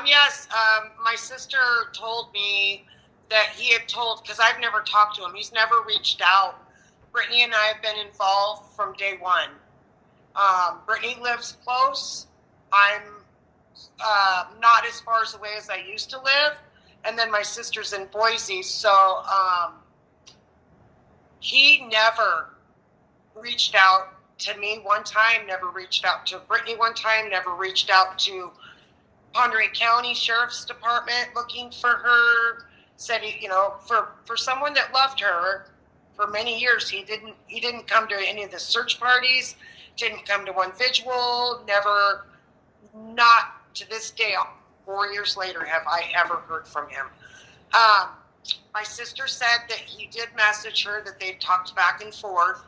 Yes. My sister told me that he had told, because I've never talked to him. He's never reached out. Brittany and I have been involved from day one. Brittany lives close. I'm not as far away as I used to live. And then my sister's in Boise. So he never reached out to me one time, never reached out to Brittany one time, never reached out to Connery County Sheriff's Department looking for her. Said he, for someone that loved her for many years, he didn't come to any of the search parties, didn't come to one visual, never, not to this day, 4 years later, have I ever heard from him. My sister said that he did message her, that they talked back and forth,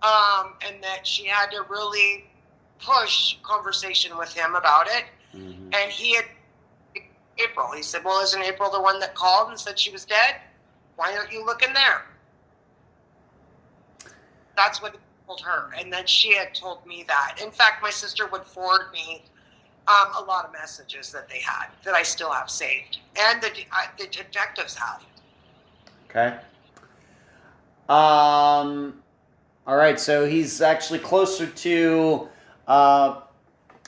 and that she had to really push conversation with him about it. Mm-hmm. And he had April. He said, well, isn't April the one that called and said she was dead? Why aren't you looking there? That's what he told her. And then she had told me that. In fact, my sister would forward me a lot of messages that they had that I still have saved. And the detectives have. Okay. All right. So he's actually closer to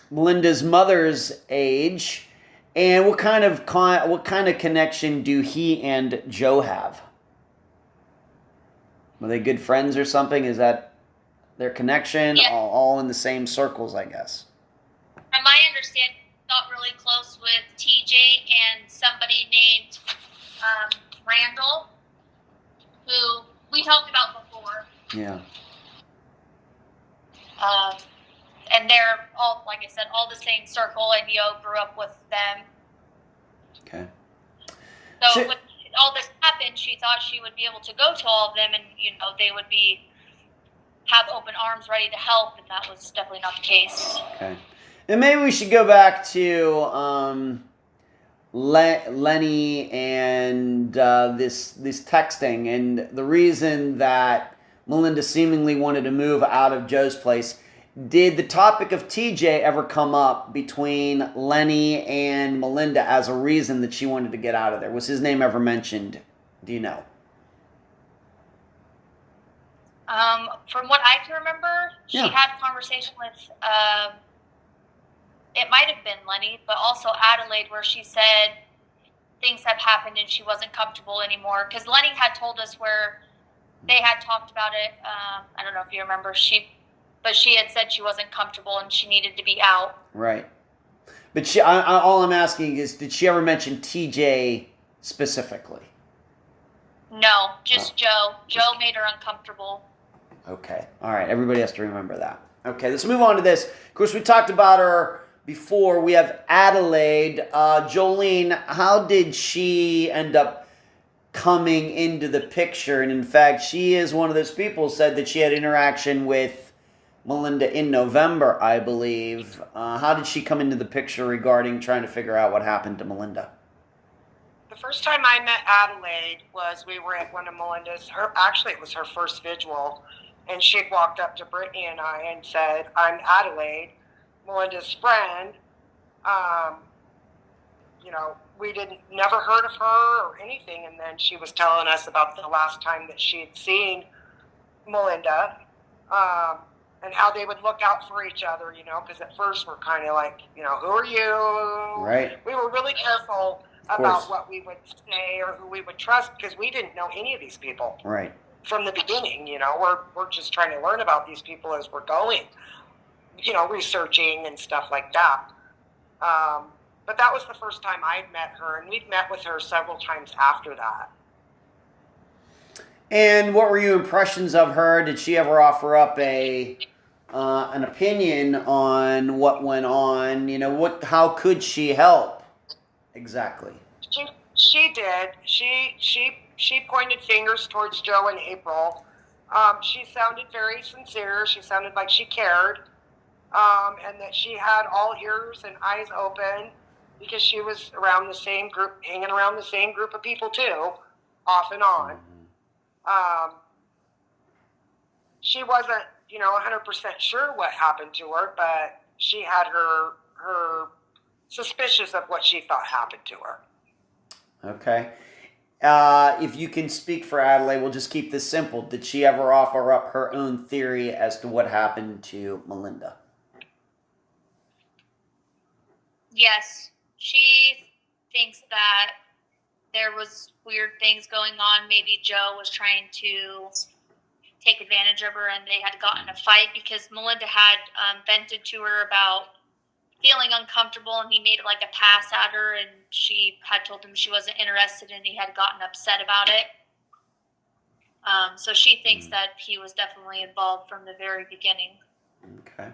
Melinda's mother's age. And what kind of connection do he and Joe have? Were they good friends or something? Is that their connection? Yeah. All in the same circles, I guess. From my understanding, he got really close with TJ and somebody named Randall, who we talked about before. Yeah. And they're all, like I said, all the same circle, and Yo grew up with them. Okay. So when all this happened, she thought she would be able to go to all of them, and they would have open arms ready to help, and that was definitely not the case. Okay. And maybe we should go back to Lenny and this texting, and the reason that Melinda seemingly wanted to move out of Joe's place. Did the topic of TJ ever come up between Lenny and Melinda as a reason that she wanted to get out of there? Was his name ever mentioned? Do you know? From what I can remember, she had a conversation with, it might have been Lenny, but also Adelaide, where she said things have happened and she wasn't comfortable anymore. Because Lenny had told us where they had talked about it. I don't know if you remember. But she had said she wasn't comfortable and she needed to be out. Right. But all I'm asking is, did she ever mention TJ specifically? No, just Joe. Joe made her uncomfortable. Okay. All right. Everybody has to remember that. Okay, let's move on to this. Of course, we talked about her before. We have Adelaide. Jolene, how did she end up coming into the picture? And in fact, she is one of those people who said that she had interaction with Melinda in November, I believe. How did she come into the picture regarding trying to figure out what happened to Melinda? The first time I met Adelaide was we were at one of Melinda's, it was her first visual, and she had walked up to Brittany and I and said, I'm Adelaide, Melinda's friend. We never heard of her or anything, and then she was telling us about the last time that she had seen Melinda. And how they would look out for each other, because at first we're kind of like, who are you? Right. We were really careful about what we would say or who we would trust, because we didn't know any of these people. Right. From the beginning, we're just trying to learn about these people as we're going, researching and stuff like that. But that was the first time I'd met her, and we'd met with her several times after that. And what were your impressions of her? Did she ever offer up an opinion on what went on? How could she help? Exactly. She did. She pointed fingers towards Joe and April. She sounded very sincere. She sounded like she cared, and that she had all ears and eyes open. because she was around the same group, hanging around the same group of people too, off and on. She wasn't, 100% sure what happened to her, but she had her suspicious of what she thought happened to her. Okay. If you can speak for Adelaide, we'll just keep this simple. Did she ever offer up her own theory as to what happened to Melinda? Yes. She thinks that there was weird things going on. Maybe Joe was trying to take advantage of her and they had gotten a fight because Melinda had vented to her about feeling uncomfortable, and he made like a pass at her, and she had told him she wasn't interested, and he had gotten upset about it. So she thinks that he was definitely involved from the very beginning. Okay.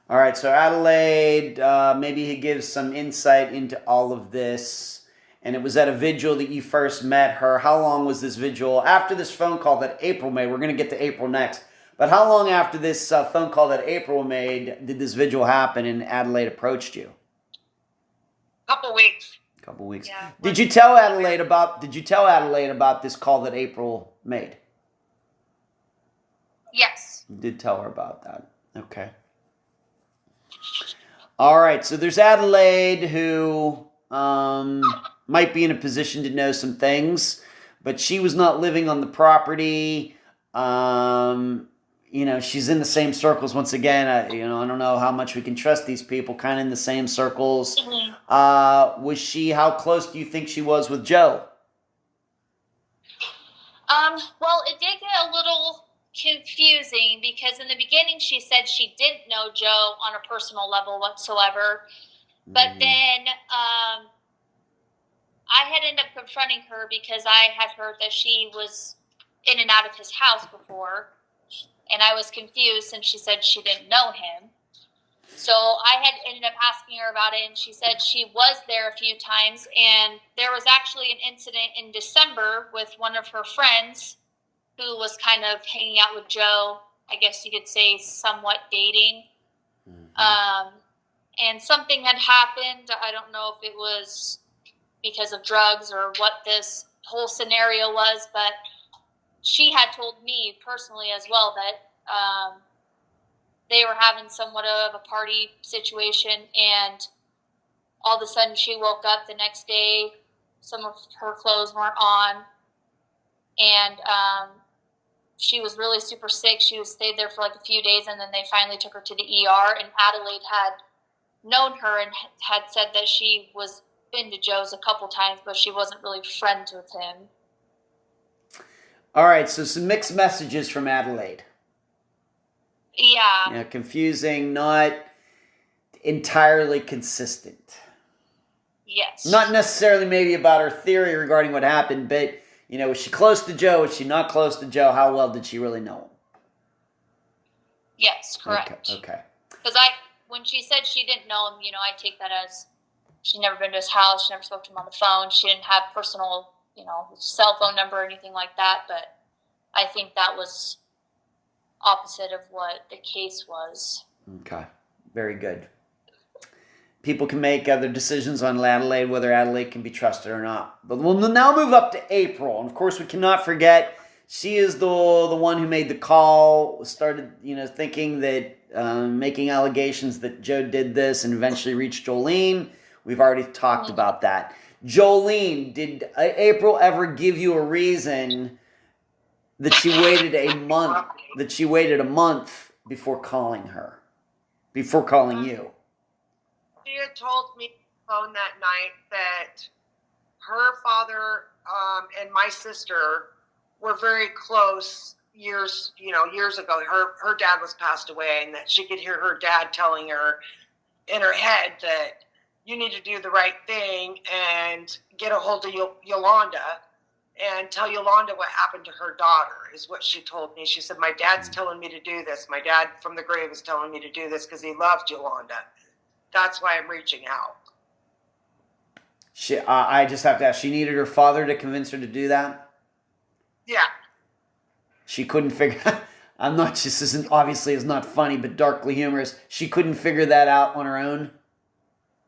All right, so Adelaide, maybe he gives some insight into all of this. And it was at a vigil that you first met her. How long was this vigil? After this phone call that April made, we're going to get to April next. But how long after this phone call that April made did this vigil happen and Adelaide approached you? Couple weeks. Couple weeks. Yeah. Did you tell Adelaide about this call that April made? Yes. You did tell her about that. Okay. All right. So there's Adelaide who might be in a position to know some things, but she was not living on the property. She's in the same circles once again. I don't know how much we can trust these people, kind of in the same circles. Mm-hmm. How close do you think she was with Joe? Well, it did get a little confusing because in the beginning she said she didn't know Joe on a personal level whatsoever. But then I had ended up confronting her because I had heard that she was in and out of his house before. And I was confused since she said she didn't know him. So I had ended up asking her about it, and she said she was there a few times. And there was actually an incident in December with one of her friends who was kind of hanging out with Joe, I guess you could say somewhat dating. And something had happened. I don't know if it was because of drugs or what this whole scenario was, but she had told me personally as well that they were having somewhat of a party situation, and all of a sudden she woke up the next day, some of her clothes weren't on, and she was really super sick. She was stayed there for like a few days, and then they finally took her to the ER, and Adelaide had known her and had said that she was been to Joe's a couple times, but she wasn't really friends with him. All right, so some mixed messages from Adelaide. Yeah. Confusing, not entirely consistent. Yes. Not necessarily maybe about her theory regarding what happened, but, was she close to Joe? Was she not close to Joe? How well did she really know him? Yes, correct. Okay. Because when she said she didn't know him, I take that as she'd never been to his house, she never spoke to him on the phone, she didn't have personal cell phone number or anything like that, but I think that was opposite of what the case was. Okay, very good. People can make other decisions on Adelaide, whether Adelaide can be trusted or not. But we'll now move up to April. And of course, we cannot forget, she is the one who made the call, started, thinking that, making allegations that Joe did this and eventually reached Jolene. We've already talked about that. Jolene, did April ever give you a reason that she waited a month? That she waited a month before calling you? She had told me on the phone that night that her father and my sister were very close years ago. Her dad was passed away, and that she could hear her dad telling her in her head that you need to do the right thing and get a hold of Yolanda and tell Yolanda what happened to her daughter, is what she told me. She said, my dad's telling me to do this. My dad from the grave is telling me to do this because he loved Yolanda. That's why I'm reaching out. I just have to ask, she needed her father to convince her to do that? Yeah. She couldn't figure this isn't obviously is not funny, but darkly humorous. She couldn't figure that out on her own?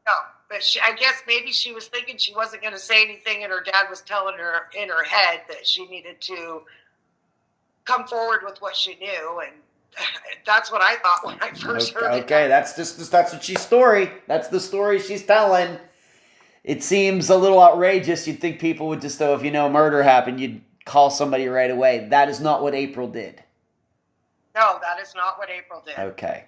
No. But I guess maybe she was thinking she wasn't going to say anything, and her dad was telling her in her head that she needed to come forward with what she knew, and that's what I thought when I first heard it. Okay, that's what she's story. That's the story she's telling. It seems a little outrageous. You'd think people would just, if a murder happened, you'd call somebody right away. That is not what April did. No, that is not what April did. Okay.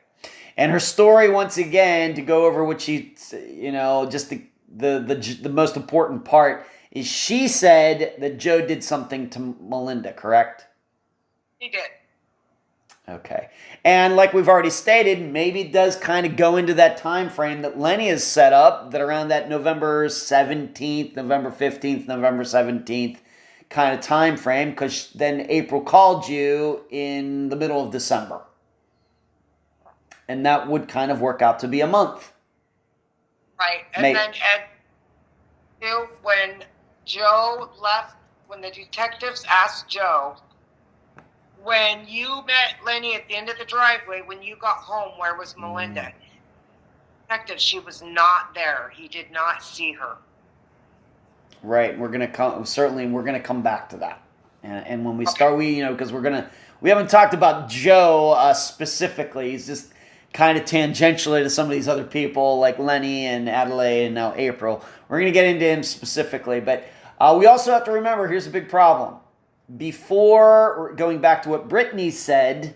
And her story, once again, to go over what she, just the most important part, is she said that Joe did something to Melinda, correct? He did. Okay. And like we've already stated, maybe it does kind of go into that time frame that Lenny has set up, that around that November 17th, November 15th, November 17th kind of time frame, because then April called you in the middle of December. And that would kind of work out to be a month. Right. And then when Joe left, when the detectives asked Joe, when you met Lenny at the end of the driveway, when you got home, where was Melinda? Detective, she was not there. He did not see her. Right. We're gonna come back to that. And when we start, because we haven't talked about Joe specifically. He's just kind of tangentially to some of these other people like Lenny and Adelaide and now April. We're going to get into him specifically, but we also have to remember, here's a big problem. Before, going back to what Brittany said,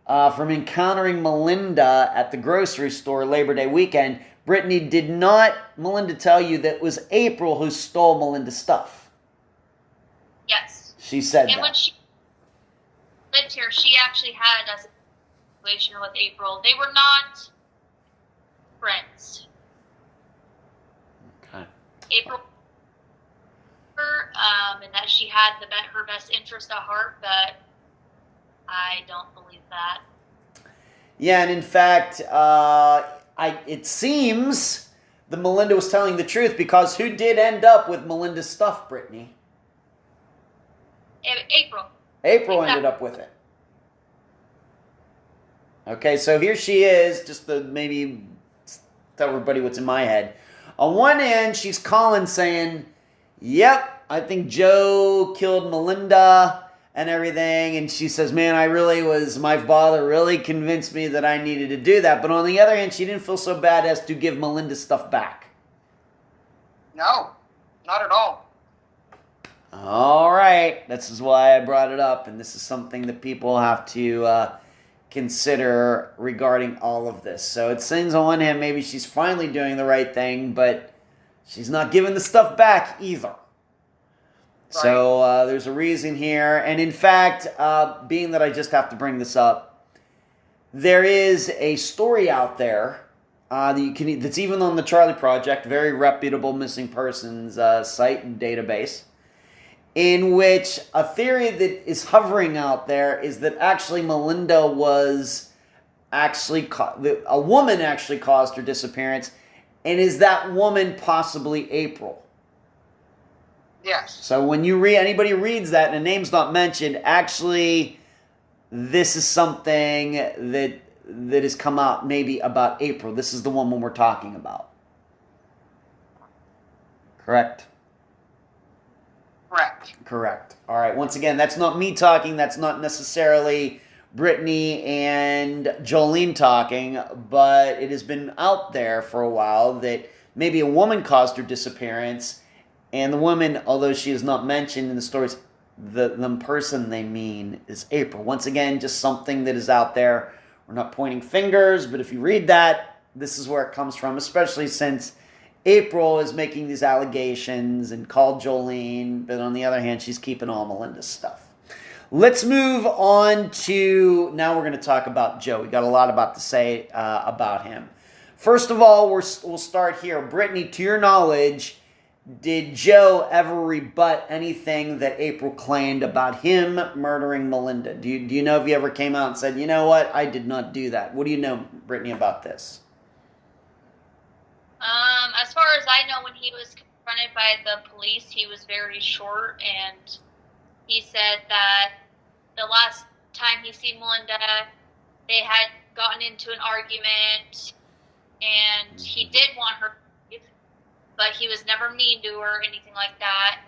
from encountering Melinda at the grocery store Labor Day weekend, Brittany, did not Melinda tell you that it was April who stole Melinda's stuff? Yes. She said and that. When she lived here, she actually had a situation with April. They were not friends. Okay. April, and that she had her best interest at heart, but I don't believe that. Yeah, and in fact, it seems that Melinda was telling the truth, because who did end up with Melinda's stuff, Brittany? April. April ended up with it. Okay, so here she is, just to maybe tell everybody what's in my head. On one hand, she's calling saying, yep, I think Joe killed Melinda and everything. And she says, man, my father really convinced me that I needed to do that. But on the other hand, she didn't feel so bad as to give Melinda's stuff back. No, not at all. All right, this is why I brought it up. And this is something that people have to consider regarding all of this. So it seems on one hand, maybe she's finally doing the right thing, but she's not giving the stuff back either. Right. So there's a reason here. And in fact, being that I just have to bring this up, there is a story out there that's even on the Charley Project, very reputable missing persons site and database, in which a theory that is hovering out there is that actually Melinda was a woman actually caused her disappearance, and is that woman possibly April? Yes. So when anybody reads that and a name's not mentioned, actually this is something that has come out maybe about April. This is the woman we're talking about. Correct? Correct. All right. Once again, that's not me talking. That's not necessarily Brittany and Jolene talking, but it has been out there for a while that maybe a woman caused her disappearance, and the woman, although she is not mentioned in the stories, the person they mean is April. Once again, just something that is out there. We're not pointing fingers, but if you read that, this is where it comes from, especially since April is making these allegations and called Jolene, but on the other hand, she's keeping all Melinda's stuff. Let's move on to, now we're going to talk about Joe. We got a lot about to say about him. First of all, we'll start here. Brittany, to your knowledge, did Joe ever rebut anything that April claimed about him murdering Melinda? Do you know if he ever came out and said, you know what, I did not do that? What do you know, Brittany, about this? As far as I know, when he was confronted by the police, he was very short, and he said that the last time he seen Melinda, they had gotten into an argument, and he did want her to leave, but he was never mean to her or anything like that.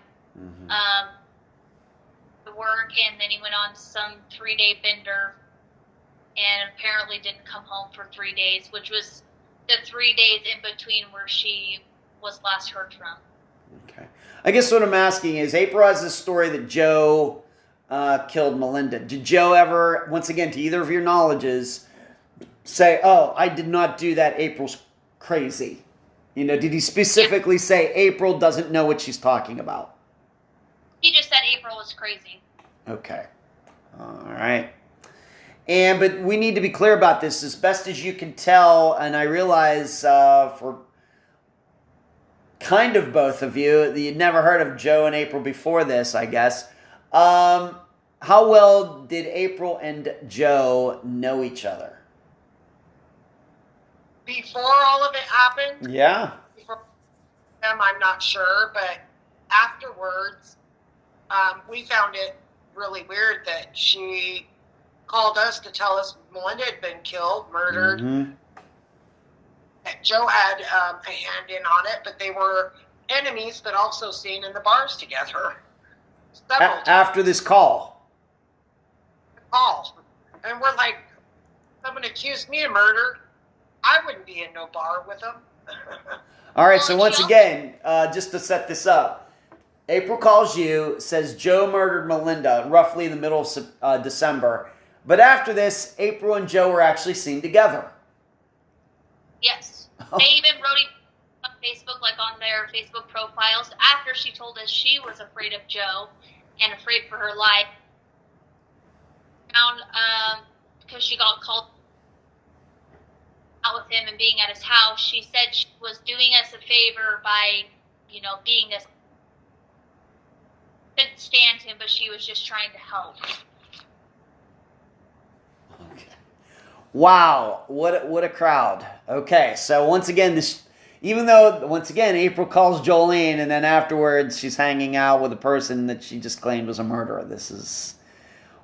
To work, and then he went on some 3-day bender and apparently didn't come home for 3 days, which was the 3 days in between where she was last heard from. Okay. I guess what I'm asking is, April has this story that Joe killed Melinda. Did Joe ever, once again, to either of your knowledges, say, oh, I did not do that, April's crazy? You know, did he specifically say April doesn't know what she's talking about? He just said April was crazy. Okay. All right. But we need to be clear about this as best as you can tell, and I realize for kind of both of you, you'd never heard of Joe and April before this, I guess. How well did April and Joe know each other? Before all of it happened? Yeah. Before them, I'm not sure, but afterwards, we found it really weird that she called us to tell us Melinda had been killed, murdered. Mm-hmm. Joe had a hand in on it, but they were enemies, but also seen in the bars together. After this call. And we're like, someone accused me of murder. I wouldn't be in no bar with them. All right, so once again, just to set this up, April calls you, says Joe murdered Melinda roughly in the middle of December. But after this, April and Joe were actually seen together. Yes. They even wrote it on Facebook, like on their Facebook profiles, after she told us she was afraid of Joe and afraid for her life. Because she got called out with him and being at his house, she said she was doing us a favor by, being this. Couldn't stand him, but she was just trying to help. Okay. Wow, what a crowd. Okay, so once again, April calls Jolene, and then afterwards she's hanging out with a person that she just claimed was a murderer.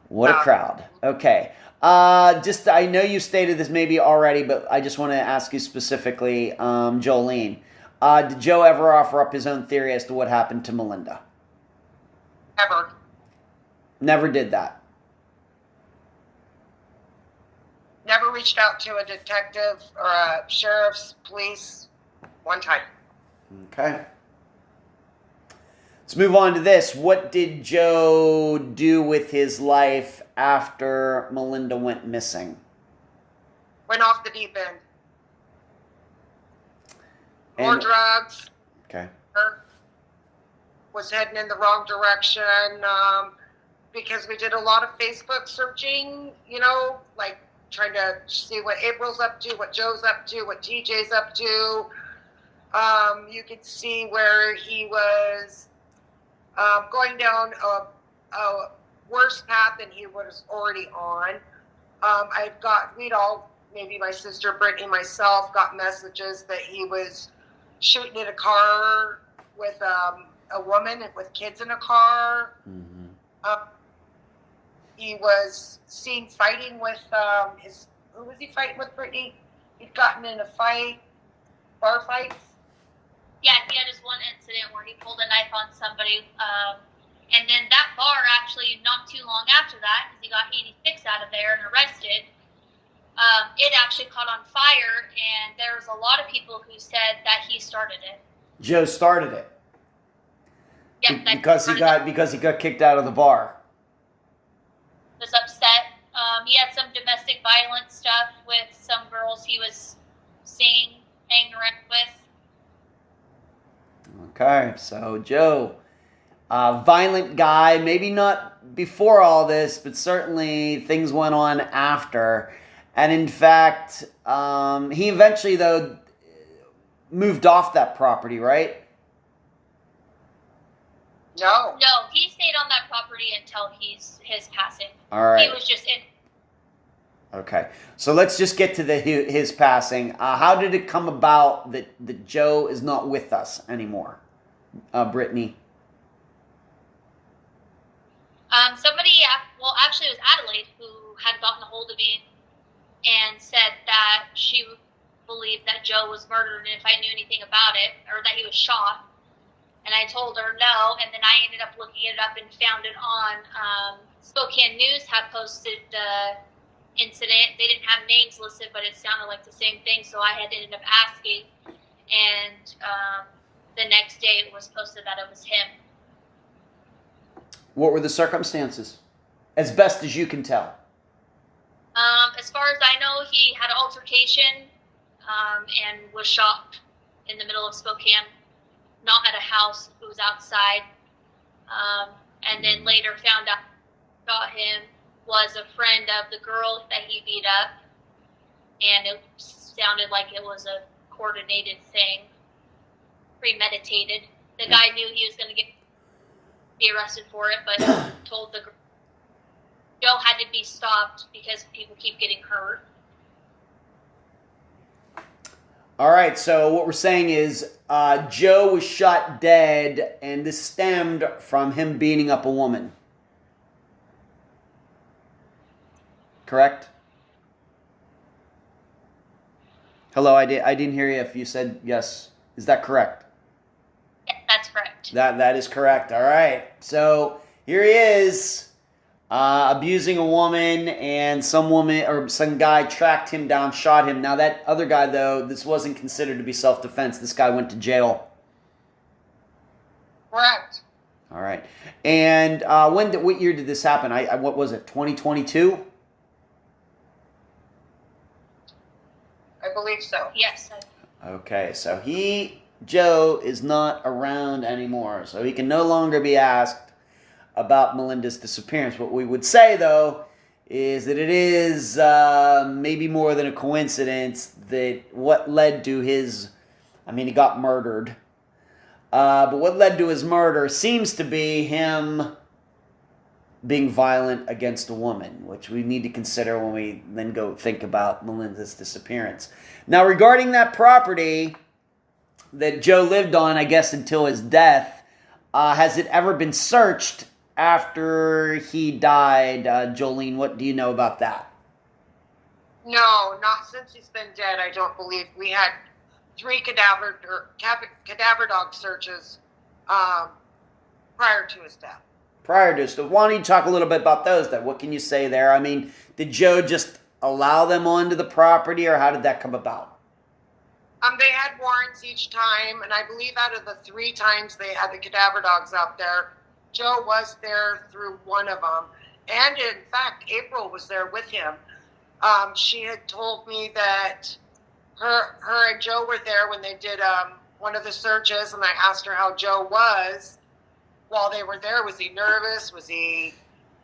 What a crowd. Okay. I know you stated this maybe already, but I just want to ask you specifically, Jolene. Did Joe ever offer up his own theory as to what happened to Melinda? Ever. Never did that. Never reached out to a detective or a sheriff's, police, one time. Okay. Let's move on to this. What did Joe do with his life after Melinda went missing? Went off the deep end. More drugs. Okay. Was heading in the wrong direction because we did a lot of Facebook searching, like trying to see what April's up to, what Joe's up to, what TJ's up to. You could see where he was going down a worse path than he was already on. We'd all, maybe my sister Brittany, myself, got messages that he was shooting in a car with a woman with kids in a car. Mm-hmm. He was seen fighting with who was he fighting with, Brittany? He'd gotten in a fight, bar fights. Yeah, he had his one incident where he pulled a knife on somebody. And then that bar, actually, not too long after that, because he got 86 out of there and arrested, it actually caught on fire, and there was a lot of people who said that he started it. Joe started it. Yeah, because he got kicked out of the bar. Was upset. He had some domestic violence stuff with some girls he was hanging around with. Okay, so Joe, violent guy, maybe not before all this, but certainly things went on after. And in fact, he eventually, though, moved off that property, right? No, he stayed on that property until his passing. All right. He was just in. Okay, so let's just get to his passing. How did it come about that Joe is not with us anymore, Brittany? Actually, it was Adelaide who had gotten a hold of me and said that she believe that Joe was murdered and if I knew anything about it, or that he was shot. And I told her no, and then I ended up looking it up and found it on Spokane News had posted the incident. They didn't have names listed, but it sounded like the same thing, so I had ended up asking. And the next day it was posted that it was him. What were the circumstances? As best as you can tell. As far as I know, he had an altercation and was shot in the middle of Spokane. Not at a house, it was outside. And then later found out shot him was a friend of the girl that he beat up. And it sounded like it was a coordinated thing, premeditated. The guy knew he was going to be arrested for it, but told the girl Joe had to be stopped because people keep getting hurt. All right, so what we're saying is Joe was shot dead, and this stemmed from him beating up a woman. Correct? Hello, I didn't hear you if you said yes. Is that correct? Yeah, that's correct. That is correct. All right. So here he is, abusing a woman, and some woman or some guy tracked him down, shot him. Now that other guy, though, this wasn't considered to be self-defense. This guy went to jail. Correct. All right. And what year did this happen? What was it? 2022? I believe so. Yes. Okay, so Joe is not around anymore, so he can no longer be asked about Melinda's disappearance. What we would say, though, is that it is maybe more than a coincidence that what led to he got murdered, but what led to his murder seems to be him being violent against a woman, which we need to consider when we then go think about Melinda's disappearance. Now, regarding that property that Joe lived on, I guess, until his death, has it ever been searched after he died? Jolene, what do you know about that? No, not since he's been dead. I don't believe. We had 3 cadaver dog searches prior to his death. So why don't you talk a little bit about those then? What can you say there? I mean, did Joe just allow them onto the property, or how did that come about? They had warrants each time, and I believe out of the 3 times they had the cadaver dogs out there, Joe was there through one of them. And in fact, April was there with him. She had told me that her and Joe were there when they did one of the searches, and I asked her how Joe was while they were there. Was he nervous? Was he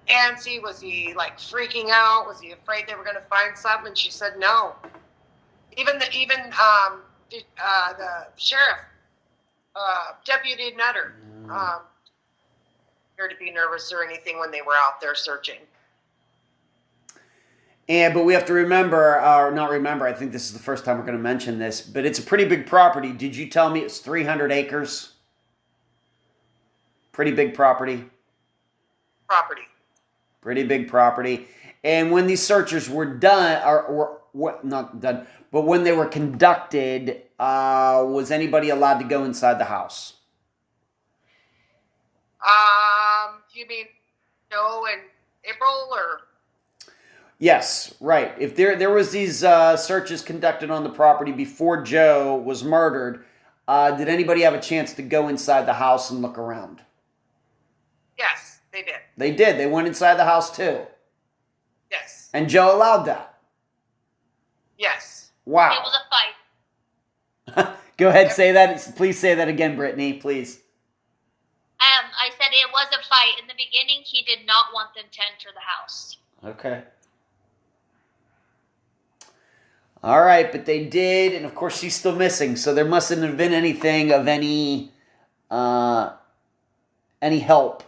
antsy? Was he like freaking out? Was he afraid they were going to find something? And she said no. Even the sheriff, Deputy Nutter, appeared to be nervous or anything when they were out there searching. But we have to remember, or not remember, I think this is the first time we're going to mention this, but it's a pretty big property. Did you tell me it's 300 acres? Pretty big property. Pretty big property. And when these searches were done, or not done, but when they were conducted, was anybody allowed to go inside the house? You mean Joe and April, or? Yes, right. If there was these searches conducted on the property before Joe was murdered, did anybody have a chance to go inside the house and look around? Yes, they did. They did. They went inside the house too. Yes. And Joe allowed that. Yes. It was a fight. Go ahead, say that. Please say that again, Brittany, please. I said it was a fight. In the beginning, he did not want them to enter the house. Okay. All right, but they did, and of course she's still missing, so there mustn't have been anything of any help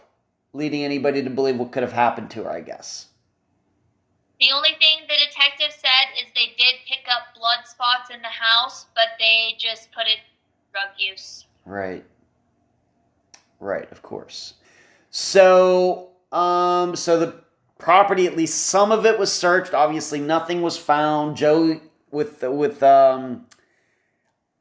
leading anybody to believe what could have happened to her, I guess. The only thing the detective said is they did pick up blood spots in the house, but they just put it drug use. Right. Right, of course. So the property, at least some of it was searched. Obviously, nothing was found. Joe I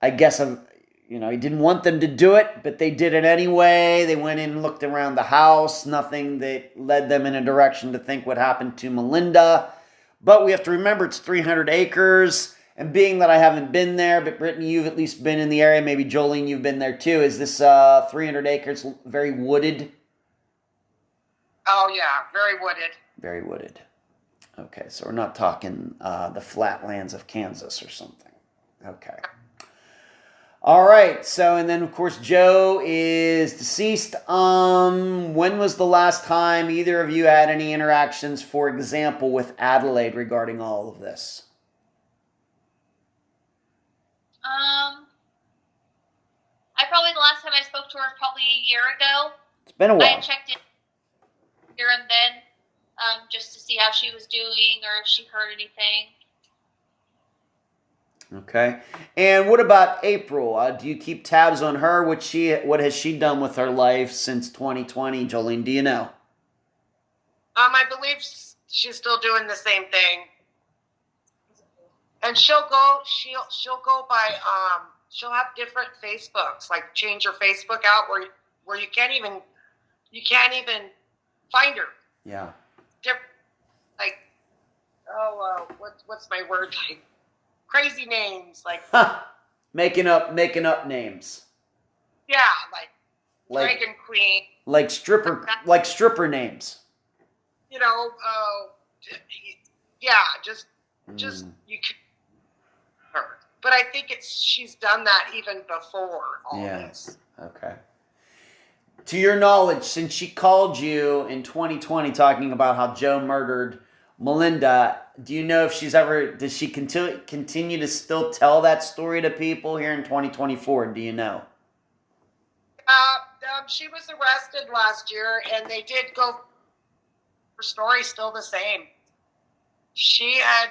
guess he didn't want them to do it, but they did it anyway. They went in and looked around the house. Nothing that led them in a direction to think what happened to Melinda. But we have to remember it's 300 acres. And being that I haven't been there, but Brittany, you've at least been in the area. Maybe Jolene, you've been there too. Is this 300 acres very wooded? Oh, yeah, very wooded. Very wooded. Okay, so we're not talking the flatlands of Kansas or something. Okay. All right, so, and then, of course, Joe is deceased. When was the last time either of you had any interactions, for example, with Adelaide regarding all of this? The last time I spoke to her was probably a year ago. It's been a while. I checked in here and then, just to see how she was doing or if she heard anything. Okay. And what about April? Do you keep tabs on her? What has she done with her life since 2020? Jolene, do you know? I believe she's still doing the same thing. And she'll go by, she'll have different Facebooks, like change her Facebook out where you can't even find her. Yeah. Like, what's my word? Like crazy names, like making up names. Yeah, like Dragon Queen, like stripper names. Just you can her. But I think she's done that even before all this. Okay. To your knowledge, since she called you in 2020 talking about how Joe murdered Melinda, do you know if does she continue to still tell that story to people here in 2024? Do you know? She was arrested last year, and they did go. Her story's still the same. She had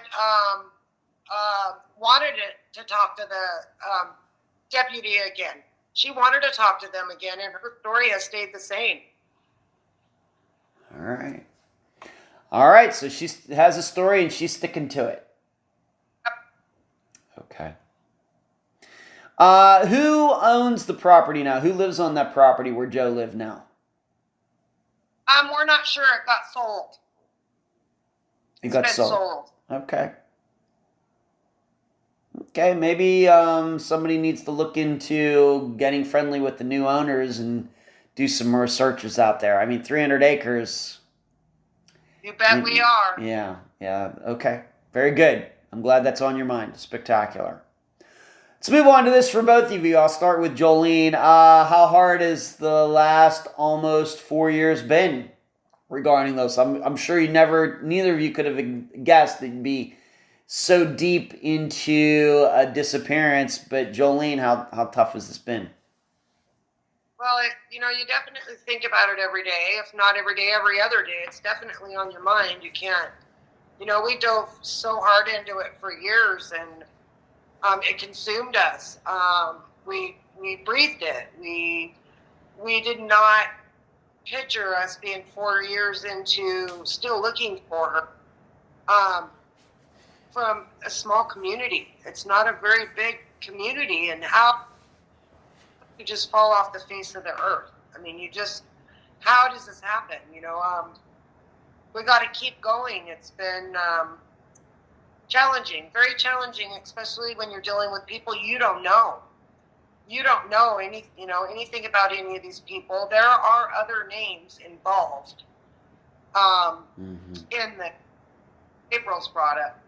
wanted to talk to the deputy again. She wanted to talk to them again, and her story has stayed the same. All right. So she has a story, and she's sticking to it. Okay. Who owns the property now? Who lives on that property where Joe lived now? We're not sure. It got sold. It got sold. Okay. Okay, maybe somebody needs to look into getting friendly with the new owners and do some more searches out there. I mean, 300 acres. You bet we are. Yeah. Okay, very good. I'm glad that's on your mind. Spectacular. Let's move on to this for both of you. I'll start with Jolene. How hard has the last almost 4 years been regarding those? I'm sure neither of you could have guessed that you'd be so deep into a disappearance. But Jolene, how tough has this been? Well, you definitely think about it every day. If not every day, every other day. It's definitely on your mind. You can't. We dove so hard into it for years, and it consumed us. We breathed it. We did not picture us being 4 years into still looking for her. From a small community, it's not a very big community, and how you just fall off the face of the earth. I mean, how does this happen? We got to keep going. It's been challenging, very challenging, especially when you're dealing with people you don't know. You don't know anything about any of these people. There are other names involved in the April's brought up.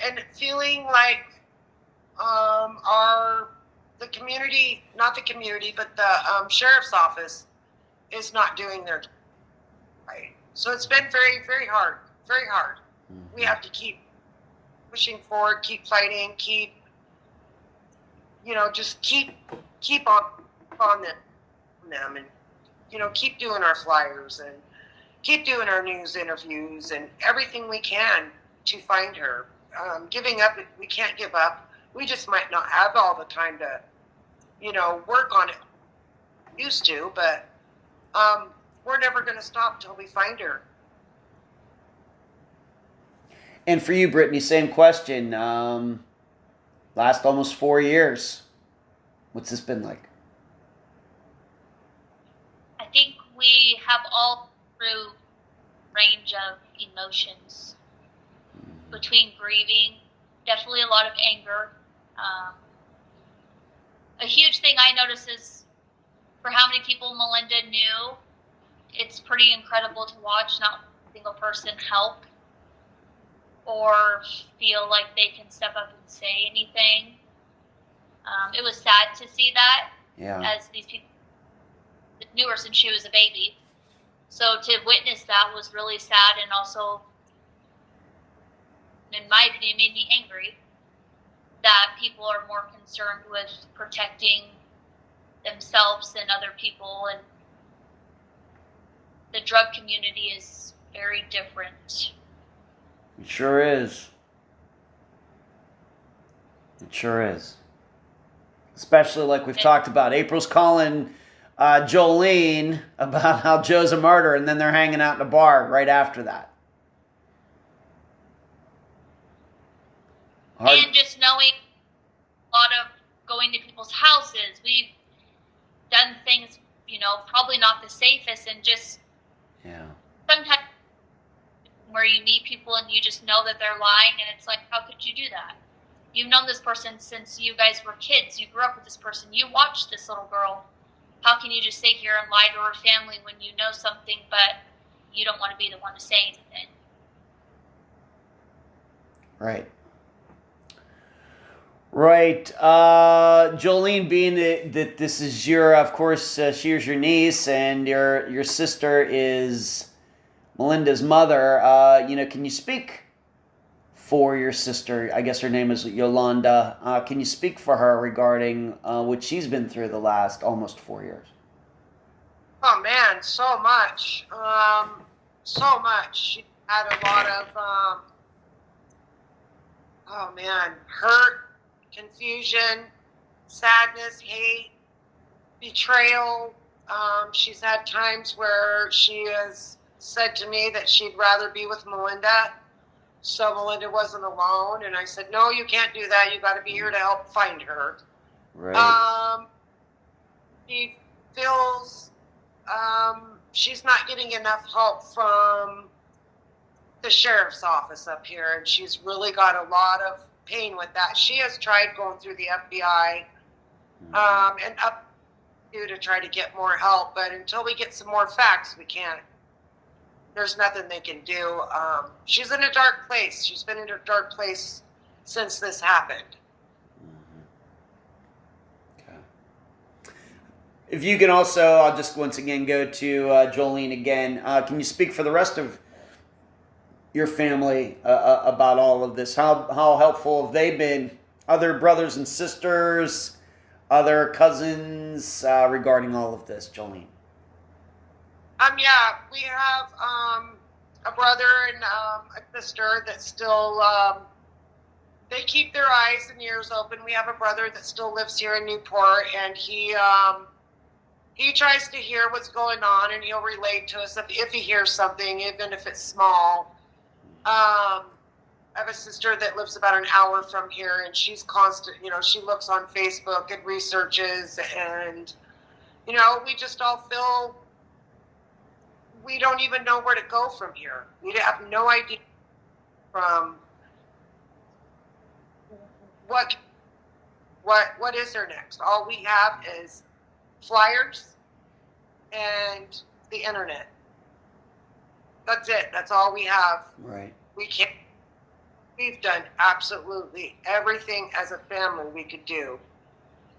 And feeling like the community, not the community, but the sheriff's office is not doing their job right. So it's been very, very hard, very hard. We have to keep pushing forward, keep fighting, just keep on them, and keep doing our flyers and keep doing our news interviews and everything we can to find her. Giving up, we can't give up. We just might not have all the time to, work on it. Used to, but we're never going to stop till we find her. And for you, Brittany, same question. Last almost 4 years. What's this been like? I think we have all through range of emotions between grieving, definitely a lot of anger. A huge thing I notice is for how many people Melinda knew, it's pretty incredible to watch not a single person help or feel like they can step up and say anything. It was sad to see that, as these people knew her since she was a baby. So to witness that was really sad, and also, in my opinion, made me angry that people are more concerned with protecting themselves and other people, and the drug community is very different. It sure is. It sure is. Especially like we've talked about. April's calling Jolene about how Joe's a murderer, and then they're hanging out in a bar right after that. And just knowing a lot of going to people's houses. We've done things, probably not the safest, and just sometimes where you meet people and you just know that they're lying, and it's like, how could you do that? You've known this person since you guys were kids. You grew up with this person. You watched this little girl. How can you just sit here and lie to her family when you know something, but you don't want to be the one to say anything? Right. Right. Jolene, being that this is of course, she is your niece, and your sister is Melinda's mother. Can you speak for your sister? I guess her name is Yolanda. Can you speak for her regarding what she's been through the last almost 4 years? Oh man, so much. So much. She had a lot of, hurt, confusion, sadness, hate, betrayal. She's had times where she has said to me that she'd rather be with Melinda, so Melinda wasn't alone. And I said, no, you can't do that. You got to be here to help find her. Right. She feels she's not getting enough help from the sheriff's office up here, and she's really got a lot of pain with that. She has tried going through the FBI and up to try to get more help, but until we get some more facts, we can't. There's nothing they can do. She's in a dark place. She's been in a dark place since this happened. Okay. If you can also, I'll just once again go to Jolene again. Can you speak for the rest of your family about all of this? How helpful have they been? Other brothers and sisters, other cousins regarding all of this, Jolene? We have a brother and a sister that still, they keep their eyes and ears open. We have a brother that still lives here in Newport, and he tries to hear what's going on, and he'll relate to us if he hears something, even if it's small. I have a sister that lives about an hour from here, and she's constant, she looks on Facebook and researches, and, we just all feel we don't even know where to go from here. We have no idea from what is there next. All we have is flyers and the internet. That's it. That's all we have. Right. We've done absolutely everything as a family we could do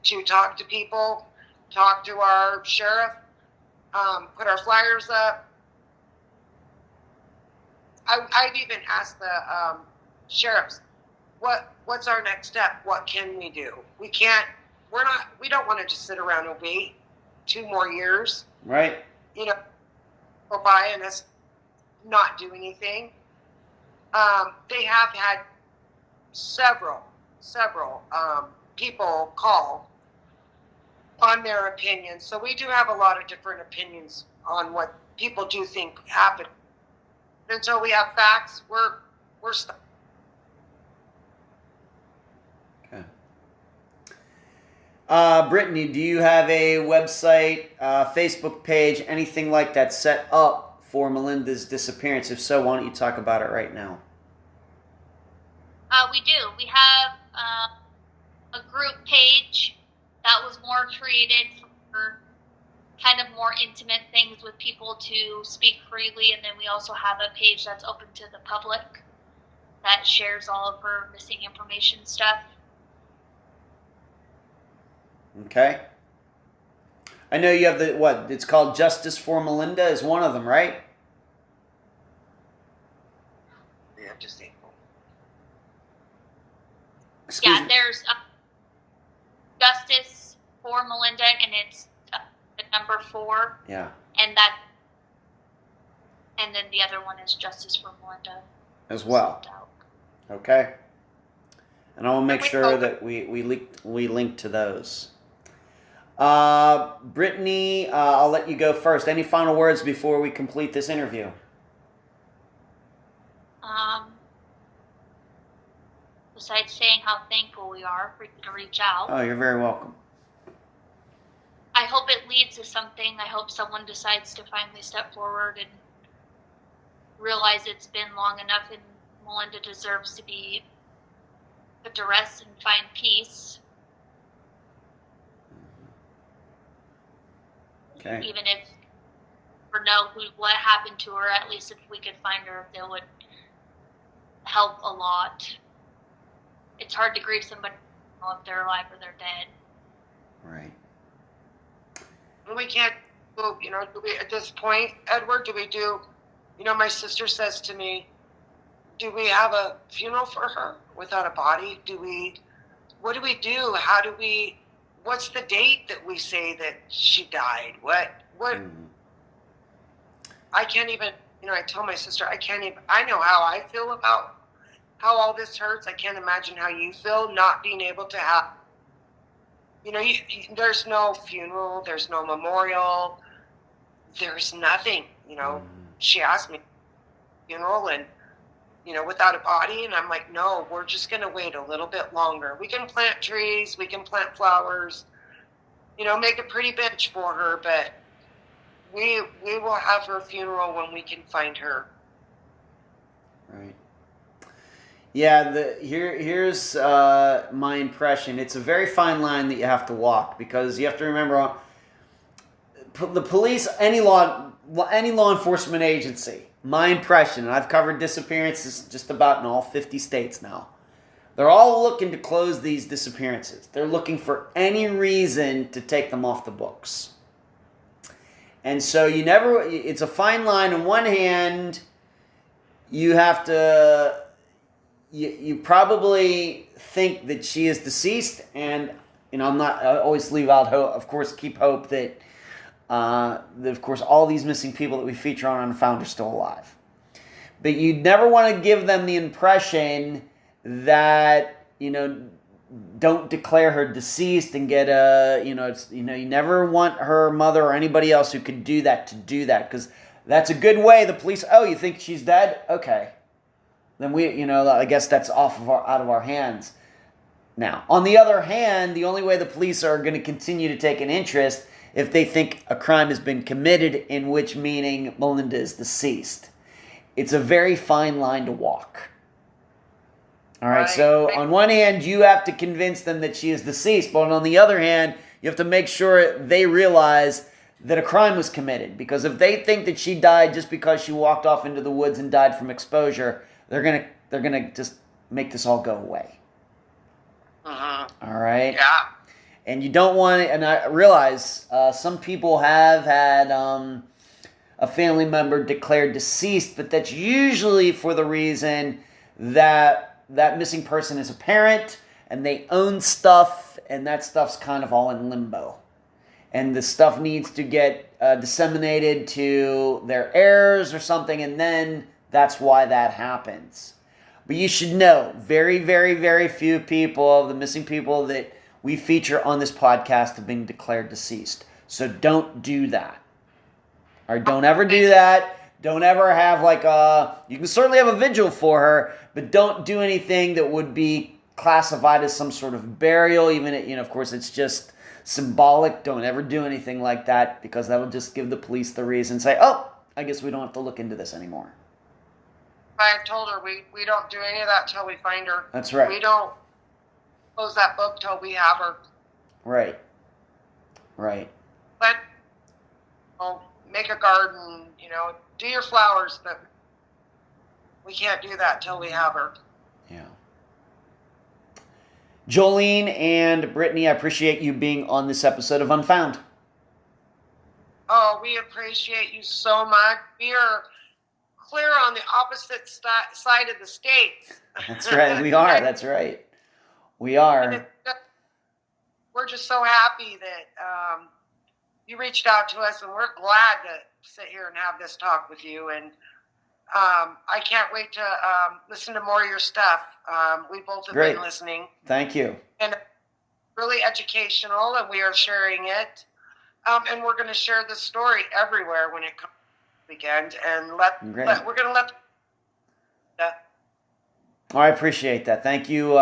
to talk to people, talk to our sheriff, put our flyers up. I've even asked the sheriffs, what's our next step? What can we do? We don't want to just sit around and wait 2 more years. Right. Go by and us not do anything. They have had several people call on their opinions. So we do have a lot of different opinions on what people do think happened. Until we have facts, we're stuck. Brittany, do you have a website, Facebook page, anything like that set up for Melinda's disappearance? If so, why don't you talk about it right now? We do. We have a group page that was more created for kind of more intimate things with people to speak freely, and then we also have a page that's open to the public that shares all of her missing information stuff. Okay. I know you have it's called Justice for Melinda is one of them, right? Yeah, just April. Yeah, there's Justice for Melinda, and it's the number 4. Yeah. And then the other one is Justice for Melinda. As well. Okay. And I will make sure that we link to those. Brittany, I'll let you go first. Any final words before we complete this interview? Besides saying how thankful we are for you to reach out. Oh, you're very welcome. I hope it leads to something. I hope someone decides to finally step forward and realize it's been long enough and Melinda deserves to be put to rest and find peace. Okay. Even if we know what happened to her, at least if we could find her, that would help a lot. It's hard to grieve somebody if they're alive or they're dead. Right. We can't, do we, at this point, Edward, my sister says to me, do we have a funeral for her without a body? What do we do? What's the date that we say that she died? I can't even, I tell my sister, I know how I feel about how all this hurts. I can't imagine how you feel not being able to have, there's no funeral, there's no memorial, there's nothing, She asked me, funeral and, without a body. And I'm like, no, we're just going to wait a little bit longer. We can plant trees, we can plant flowers, make a pretty bench for her, but we will have her funeral when we can find her. Right. Yeah, here's my impression. It's a very fine line that you have to walk, because you have to remember the police, any law enforcement agency, my impression, and I've covered disappearances just about in all 50 states now, they're all looking to close these disappearances. They're looking for any reason to take them off the books. And so it's a fine line. On one hand, you have to... You probably think that she is deceased, and I always leave out hope. Of course, keep hope that of course all these missing people that we feature on Unfound are still alive. But you never want to give them the impression that don't declare her deceased and get you never want her mother or anybody else who could do that to do that, because that's a good way the police. Oh, you think she's dead? Okay. Then I guess that's out of our hands. Now, on the other hand, the only way the police are going to continue to take an interest if they think a crime has been committed, in which meaning Melinda is deceased. It's a very fine line to walk. All right, so on one hand, you have to convince them that she is deceased, but on the other hand, you have to make sure they realize that a crime was committed, because if they think that she died just because she walked off into the woods and died from exposure, they're gonna just make this all go away. Uh-huh. All right. Yeah. And you don't want it. And I realize some people have had a family member declared deceased, but that's usually for the reason that that missing person is a parent and they own stuff, and that stuff's kind of all in limbo. And the stuff needs to get disseminated to their heirs or something, and then that's why that happens. But you should know, very, very, very few people of the missing people that we feature on this podcast have been declared deceased. So don't do that. Or don't ever do that. Don't ever have you can certainly have a vigil for her, but don't do anything that would be classified as some sort of burial, even, of course, it's just symbolic. Don't ever do anything like that, because that'll just give the police the reason. Say, oh, I guess we don't have to look into this anymore. I told her we don't do any of that till we find her. That's right. We don't close that book till we have her. Right. But make a garden, do your flowers, but we can't do that till we have her. Yeah. Jolene and Brittany, I appreciate you being on this episode of Unfound. Oh, we appreciate you so much. We are clear on the opposite side of the state. That's right. We are. That's right. We are. We're just so happy that you reached out to us, and we're glad to sit here and have this talk with you. And I can't wait to listen to more of your stuff. We both have been listening. Thank you. And really educational, and we are sharing it. And we're going to share this story everywhere when it comes weekend, and we're going to let. Oh, I appreciate that. Thank you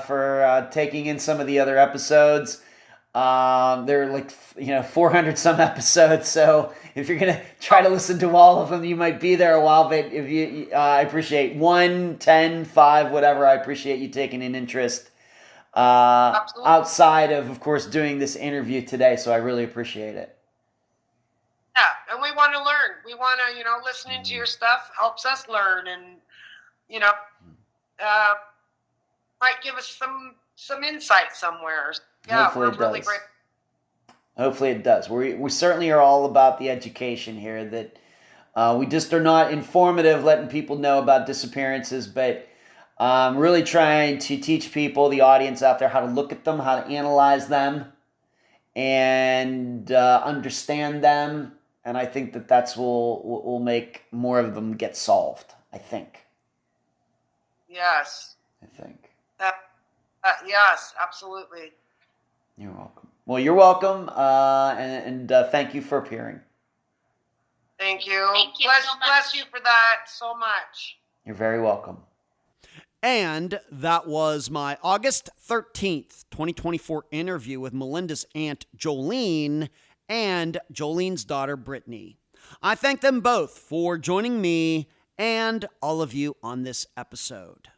for taking in some of the other episodes. There are like 400 some episodes, so if you're gonna try to listen to all of them, you might be there a while. But if you, I appreciate 1, 10, 5, whatever. I appreciate you taking an interest outside of course, doing this interview today. So I really appreciate it. Yeah, and we want to learn. We want to, listening to your stuff helps us learn, and might give us some insight somewhere. Yeah, Hopefully we're really great. Hopefully it does. We certainly are all about the education here. That we just are not informative, letting people know about disappearances, but really trying to teach people, the audience out there, how to look at them, how to analyze them, and understand them. And I think that's will make more of them get solved. I think. Yes. I think. Yes, absolutely. You're welcome. Well, you're welcome, and thank you for appearing. Thank you. Thank you so much. Bless you for that so much. You're very welcome. And that was my August 13th, 2024 interview with Melinda's aunt, Jolene, and Jolene's daughter, Brittany. I thank them both for joining me and all of you on this episode.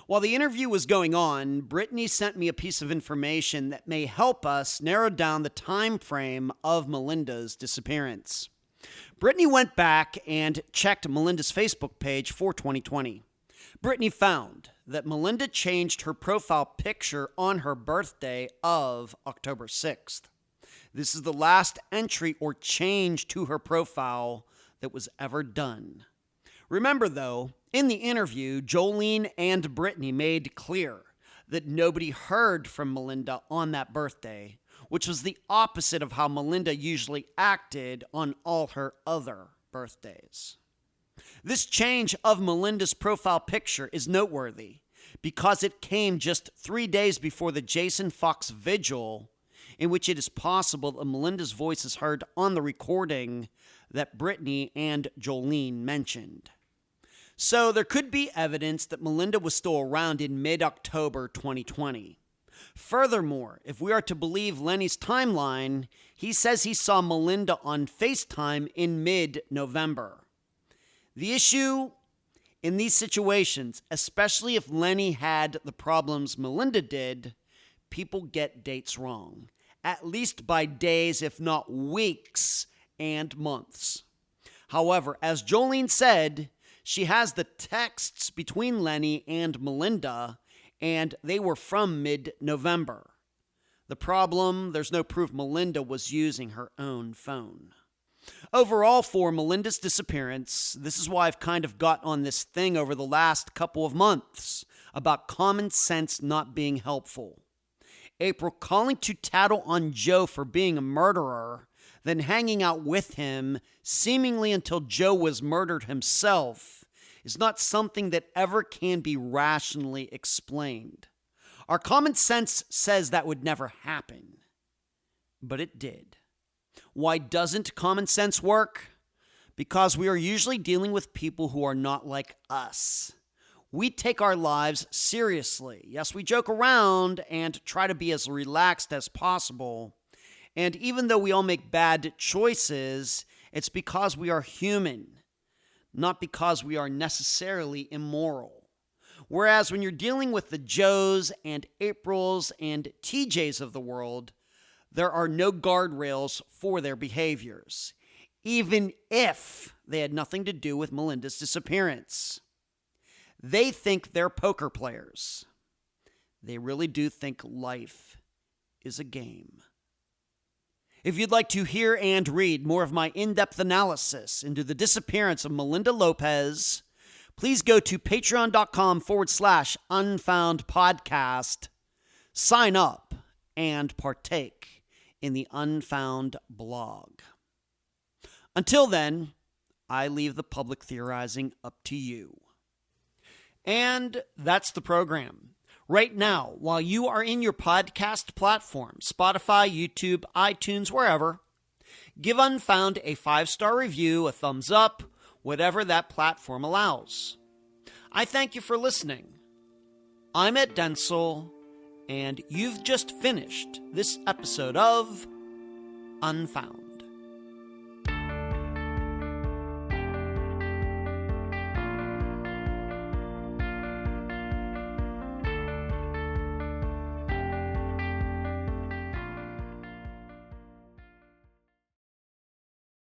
While the interview was going on, Brittany sent me a piece of information that may help us narrow down the time frame of Melinda's disappearance. Brittany went back and checked Melinda's Facebook page for 2020. Brittany found that Melinda changed her profile picture on her birthday of October 6th. This is the last entry or change to her profile that was ever done. Remember, though, in the interview, Jolene and Brittany made clear that nobody heard from Melinda on that birthday, which was the opposite of how Melinda usually acted on all her other birthdays. This change of Melinda's profile picture is noteworthy because it came just 3 days before the Jason Fox vigil, in which it is possible that Melinda's voice is heard on the recording that Brittany and Jolene mentioned. So there could be evidence that Melinda was still around in mid-October 2020. Furthermore, if we are to believe Lenny's timeline, he says he saw Melinda on FaceTime in mid-November. The issue in these situations, especially if Lenny had the problems Melinda did, people get dates wrong, at least by days, if not weeks and months. However, as Jolene said, she has the texts between Lenny and Melinda, and they were from mid-November. The problem, there's no proof Melinda was using her own phone. Overall, for Melinda's disappearance, this is why I've kind of got on this thing over the last couple of months about common sense not being helpful. April calling to tattle on Joe for being a murderer, then hanging out with him seemingly until Joe was murdered himself, is not something that ever can be rationally explained. Our common sense says that would never happen, but it did. Why doesn't common sense work? Because we are usually dealing with people who are not like us. We take our lives seriously. Yes, we joke around and try to be as relaxed as possible. And even though we all make bad choices, it's because we are human, not because we are necessarily immoral. Whereas when you're dealing with the Joes and Aprils and TJs of the world, there are no guardrails for their behaviors, even if they had nothing to do with Melinda's disappearance. They think they're poker players. They really do think life is a game. If you'd like to hear and read more of my in-depth analysis into the disappearance of Melinda Lopez, please go to patreon.com/Unfound Podcast, sign up, and partake in the Unfound blog. Until then, I leave the public theorizing up to you. And that's the program. Right now, while you are in your podcast platform, Spotify, YouTube, iTunes, wherever, give Unfound a 5-star review, a thumbs up, whatever that platform allows. I thank you for listening. I'm Ed Densel, and you've just finished this episode of Unfound.